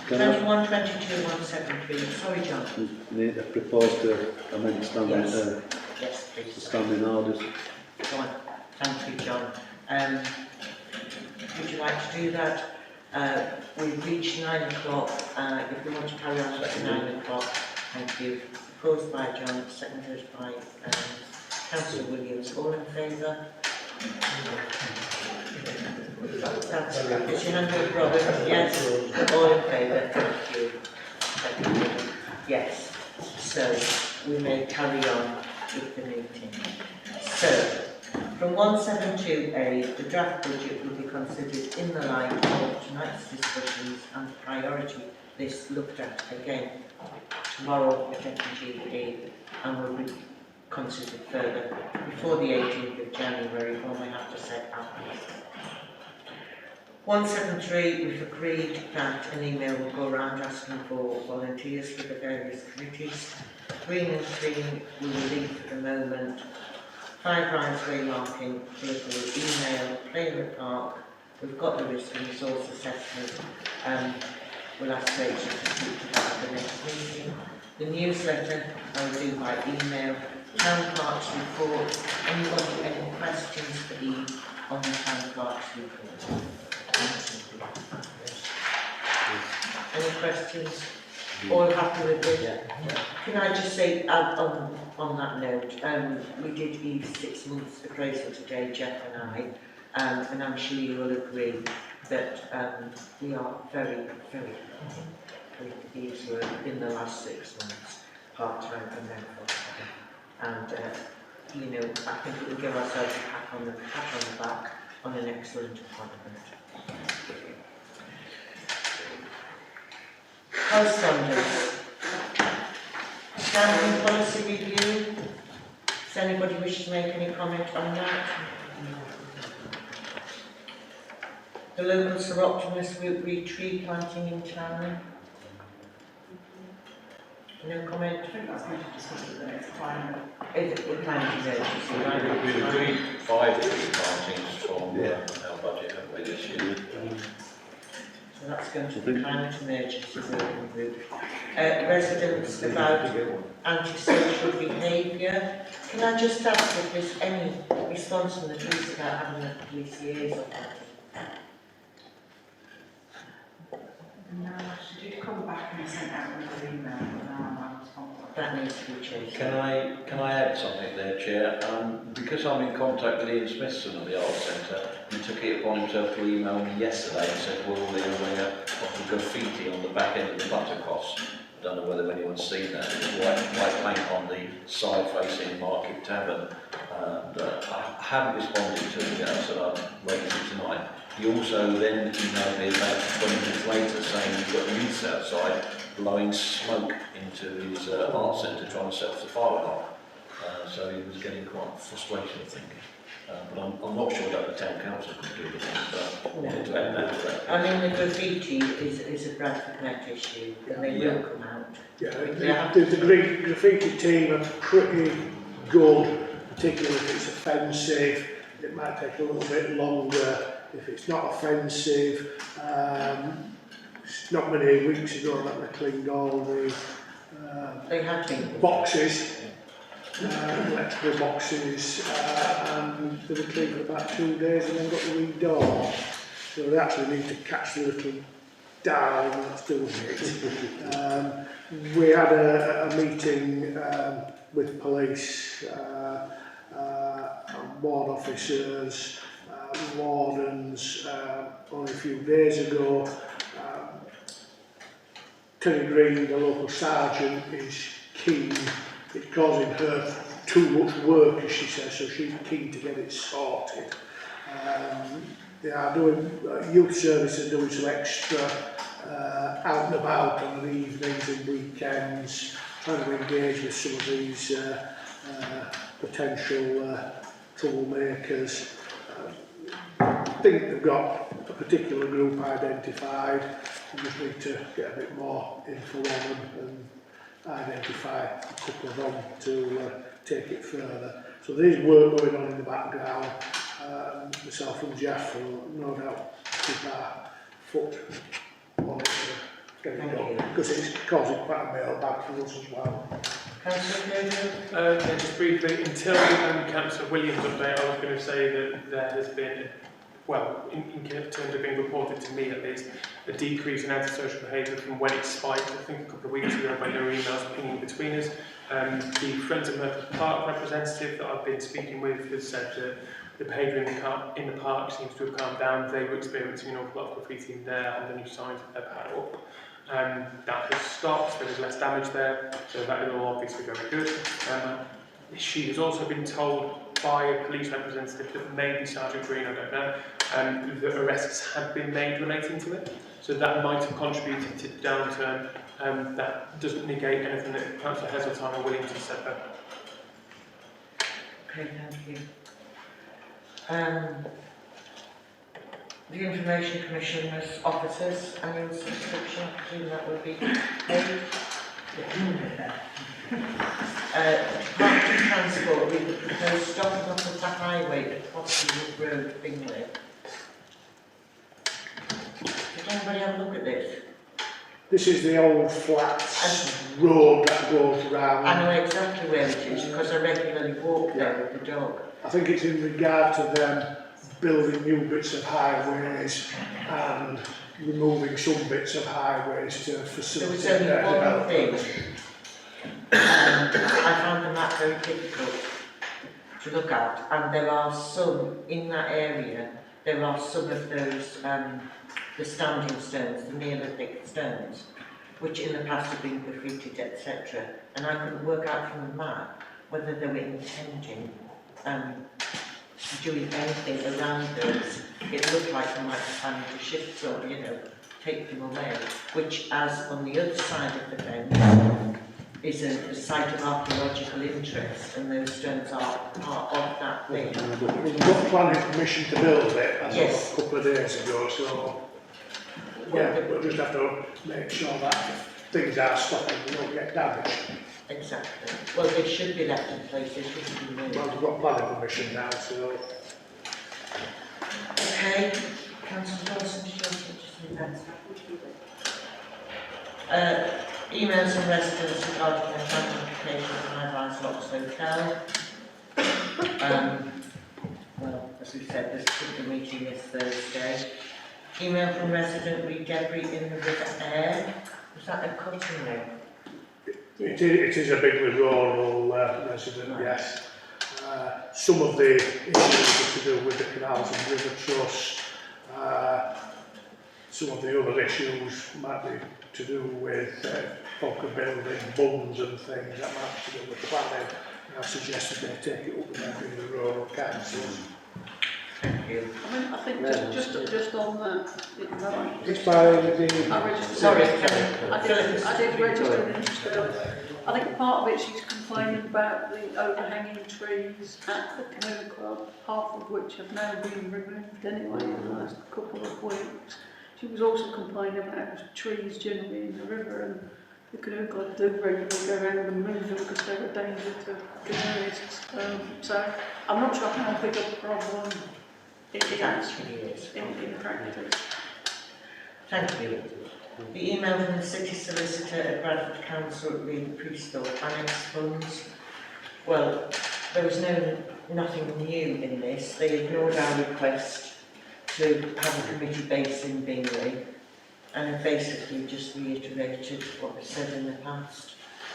A: 21, 22, 173. Sorry, John.
B: Need a proposed amendment standing,
A: Yes. Yes, please.
B: standing orders.
A: Go on. Thank you, John. Would you like to do that? We've reached 9 o'clock. If we want to carry on at 9 o'clock, thank you. Proposed by John, seconded by Councillor Williams. All in favour? Is your hand up, Robert? Yes. All in favour? Thank you. Thank you. Yes. So we may carry on with the meeting. So, from 172A, the draft budget will be considered in the light of tonight's discussions and the priority list looked at again tomorrow at FNGP, and will be considered further before the 18th of January when we have to set our list. 173, we've agreed that an email will go around asking for volunteers for the various committees. Green and Clean we will leave for the moment. 5 Ryan's Way marking, political email, play in the park. We've got the risk and resource assessment. We'll ask Rachel to speak to that at the next meeting. The newsletter I will do by email. Town Clerk's report. Anybody any questions for Eve on the Town Clerk's report? Any questions? All happy with it? Yeah. Can I just say, on that note, we did Eve's 6 months appraisal today, Jeff and I, and I'm sure you will agree that we are very, very happy with Eve's work in the last 6 months, part-time and then full-time. And, I think it will give ourselves a pat on the back on an excellent appointment. Correspondence. Standing policy review. Does anybody wish to make any comment on that? The local Sir Optimus will be tree planting in town. No comment?
I: I think that's going to discuss at the next climate.
A: Is it, we're planning to go
D: We've agreed 5 tree plantings from our budget, haven't we, this year?
A: So that's going to the climate emergency working group. Residents about antisocial behaviour. Can I just ask if there's any response from the police about having a police liaison?
I: No, she did come back and sent out another email, but now I'm responsible.
A: That needs to be changed.
D: Can I add something there, Chair? Because I'm in contact with Ian Smithson of the Arts Centre, he took it upon himself to email me yesterday and said, well, they aware of the graffiti on the back end of the Buttercross. I don't know whether anyone's seen that. It's white paint on the side facing Market Tavern. I haven't responded to it yet, so I'm waiting for tonight. He also then emailed me about 20 minutes later saying he's got youths outside blowing smoke into his art centre trying to set off the fire alarm. So he was getting quite frustrated, I think. But I'm not sure that the town council could do anything, but I wanted to add that to that.
A: I mean, the graffiti is a Bradford Met issue, and they will come out.
L: Yeah, the graffiti team are pretty good, particularly if it's offensive. It might take a little bit longer. If it's not offensive, not many weeks ago that they cleaned all the
A: They have been.
L: boxes, electrical boxes, and they were cleaned for about 2 days and then got the redone. So they actually need to catch the little darling that's doing it. We had a meeting with police, ward officers, wardens, only a few days ago. Kenny Green, the local sergeant, is keen. It's causing her too much work, as she says, so she's keen to get it sorted. They are doing, youth service are doing some extra out and about on the evenings and weekends, trying to engage with some of these potential troublemakers. I think they've got a particular group identified. We just need to get a bit more info on them and identify a couple of them to take it further. So there's work going on in the background. Myself and Jeff will no doubt keep our foot on it to get it done, because it's causing quite a mailbag for us as well.
A: Councillor
G: Just briefly, until Councillor Williams' update, I was going to say that there has been, well, in terms of being reported to me at least, a decrease in antisocial behaviour from when it spiked, I think a couple of weeks ago, when there were emails pinging between us. The Friends of Myrtle Park representative that I've been speaking with has said that the behaviour in the park seems to have calmed down. They were experiencing an awful lot of graffiti in there and the new signs that they've had up. That has stopped, there was less damage there, so that is all obviously very good. She has also been told by a police representative that maybe Sergeant Green, I don't know, that arrests had been made relating to it. So that might have contributed to the downturn. That doesn't negate anything that Councillor Heseltine are willing to set there.
A: Okay, thank you. The Information Commissioner's officers annual subscription, I presume that would be paid. Department of Transport, we would propose stopping off of the highway at Crossing Road, Bingley. Did anybody have a look at this?
L: This is the old flat road that goes round.
A: I know exactly where it is because I regularly walk there with the dog.
L: I think it's in regard to them building new bits of highways and removing some bits of highways to facilitate their
A: There was only one
L: development.
A: thing. I found the map very difficult to look at, and there are some in that area. There are some of those the standing stones, the Neolithic stones, which in the past have been graffitied, etc. And I couldn't work out from the map whether they were intending doing anything around those. It looked like they might be planning to shift some, take them away, which as on the other side of the fence, is a site of archaeological interest, and those stones are part of that thing.
L: We've got planning permission to build it as
A: Yes.
L: of a couple of days ago, so yeah, we'll just have to make sure that things are stopped and they don't get damaged.
A: Exactly. Well, they should be left in place, they shouldn't be moved.
L: Well, we've got planning permission now, so
A: Okay, Councillor Dawson, did you want to say that? Emails from residents regarding their planning application for High Rise Locks Hotel. Well, as we said, this could be meeting this Thursday. Email from resident re debris in the River Aire. Was that a cutting room?
L: it is a big rural resident, yes. Some of the issues are to do with the canals and river trust. Some of the other issues might be to do with folk are building bunds and things that might be to do with planning. I suggested they take it up with them in the rural councils.
A: Thank you.
K: I mean, I think just on that,
L: It's by the...
K: I registered.
A: Sorry,
K: I did register an interest. I think part of it she's complaining about the overhanging trees at the Canoe Club, half of which have now been removed anyway in the last couple of weeks. She was also complaining about trees generally in the river, and the Canoe Club do regularly go around and move them because they're a danger to canoeists. So I'm not sure how big a problem it
A: Actually is.
K: in practice.
A: Thank you. The email from the City Solicitor at Bradford Council re the Preschool Annex Funds. Well, there was nothing new in this. They ignored our request to have a committee based in Bingley, and have basically just reiterated what was said in the past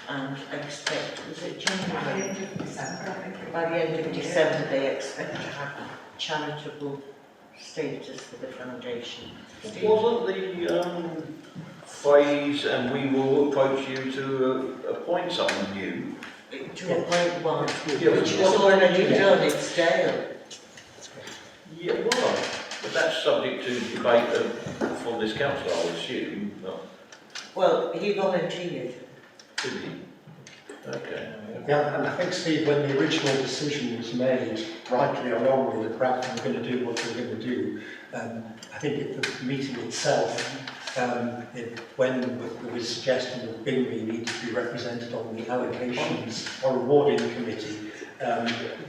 A: and expect, was it January?
I: By the end of December, I think.
A: By the end of December they expect to have charitable status for the foundation. Steve?
D: Wasn't the phrase, and we will approach you to appoint someone new?
A: To appoint one,
D: Yeah,
A: which was already done, it's Dale.
D: Yeah, well, but that's subject to debate from this council, I would assume. Not,
A: Well, he volunteered.
D: did he? Okay.
F: Yeah, and I think, Steve, when the original decision was made, rightly or wrongly, that Bradford were going to do what they were going to do, I think at the meeting itself, when there was suggestion that Bingley needed to be represented on the allocations or awarding committee,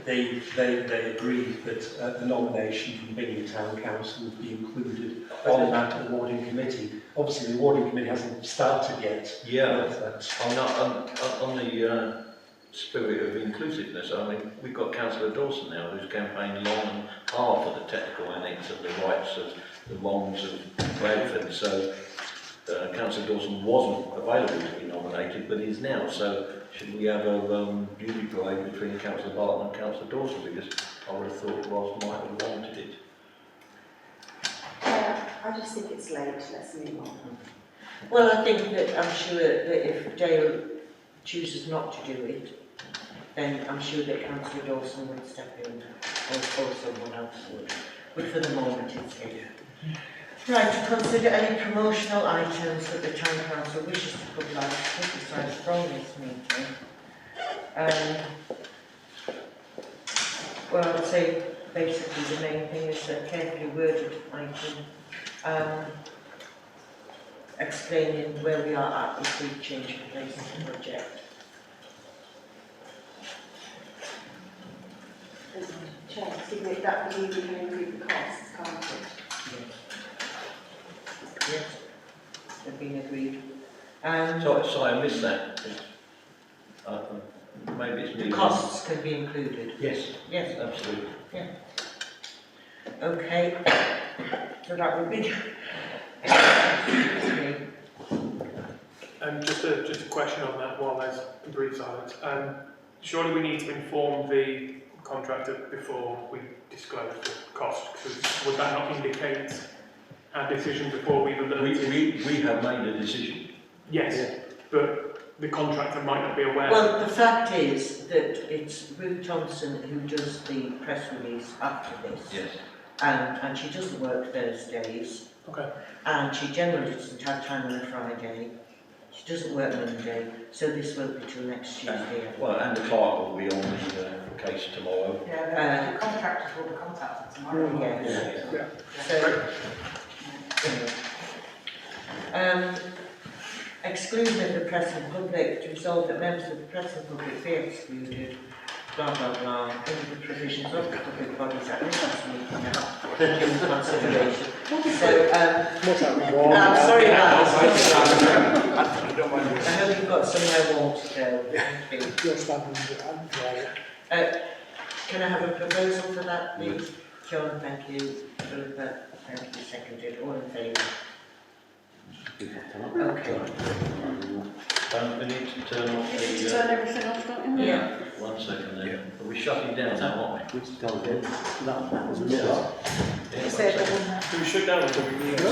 F: they agreed that a nomination from Bingley Town Council would be included on that awarding committee. Obviously, the awarding committee hasn't started yet.
D: Yeah,
F: But,
D: on the spirit of inclusiveness, I mean, we've got Councillor Dawson now who's campaigned long and hard for the technical annex and the rights of the wrongs of Bradford. So Councillor Dawson wasn't available to be nominated, but is now. So should we have a beauty parade between Councillor Barton and Councillor Dawson? Because I would have thought Ross might have wanted it.
H: I just think it's late, let's move on.
A: Well, I think that I'm sure that if Dale chooses not to do it, then I'm sure that Councillor Dawson would step in, or someone else would. But for the moment, it's here. Right, to consider any promotional items that the Town Council wishes to put live besides from this meeting. Well, I'd say basically the main thing is a carefully worded item explaining where we are at with the change of place project.
H: Chair, Steve, that would mean we can include the costs, can't it?
A: Yes, they've been agreed.
D: So I missed that. Maybe it's me.
A: The costs can be included.
D: Yes,
A: Yes,
D: absolutely.
A: okay. So that would be.
G: Just a question on that while there's a brief silence. Surely we need to inform the contractor before we disclose the cost, because would that not indicate our decision before we've alerted?
D: We have made a decision.
G: Yes, but the contractor might not be aware.
A: Well, the fact is that it's Ruth Thompson who does the press release after this.
D: Yes.
A: And she doesn't work Thursdays.
G: Okay.
A: And she generally doesn't have time on a Friday. She doesn't work Monday, so this won't be till next Tuesday.
D: Well, and the clerk will be on the case tomorrow.
I: Yeah, the contractors will be contacted tomorrow.
A: Yes. So, exclusion of the press and public, to resolve that members of the press and public be excluded, blah blah blah, under the provisions of the Public Bodies Act, this has to be given consideration. So, I'm sorry about this. I hope you've got somewhere warm to go. Thank you. Can I have a proposal for that, please? John, thank you. Philippa, thank you. Seconded. All in favour? Okay.
D: We need to turn off
K: You need to
D: the...
K: turn everything off, don't you?
A: Yeah.
D: 1 second then. Are we shutting down now, aren't we?
B: Which tells you that was
C: Disabled one there.
G: Do we shut down until we need
L: No,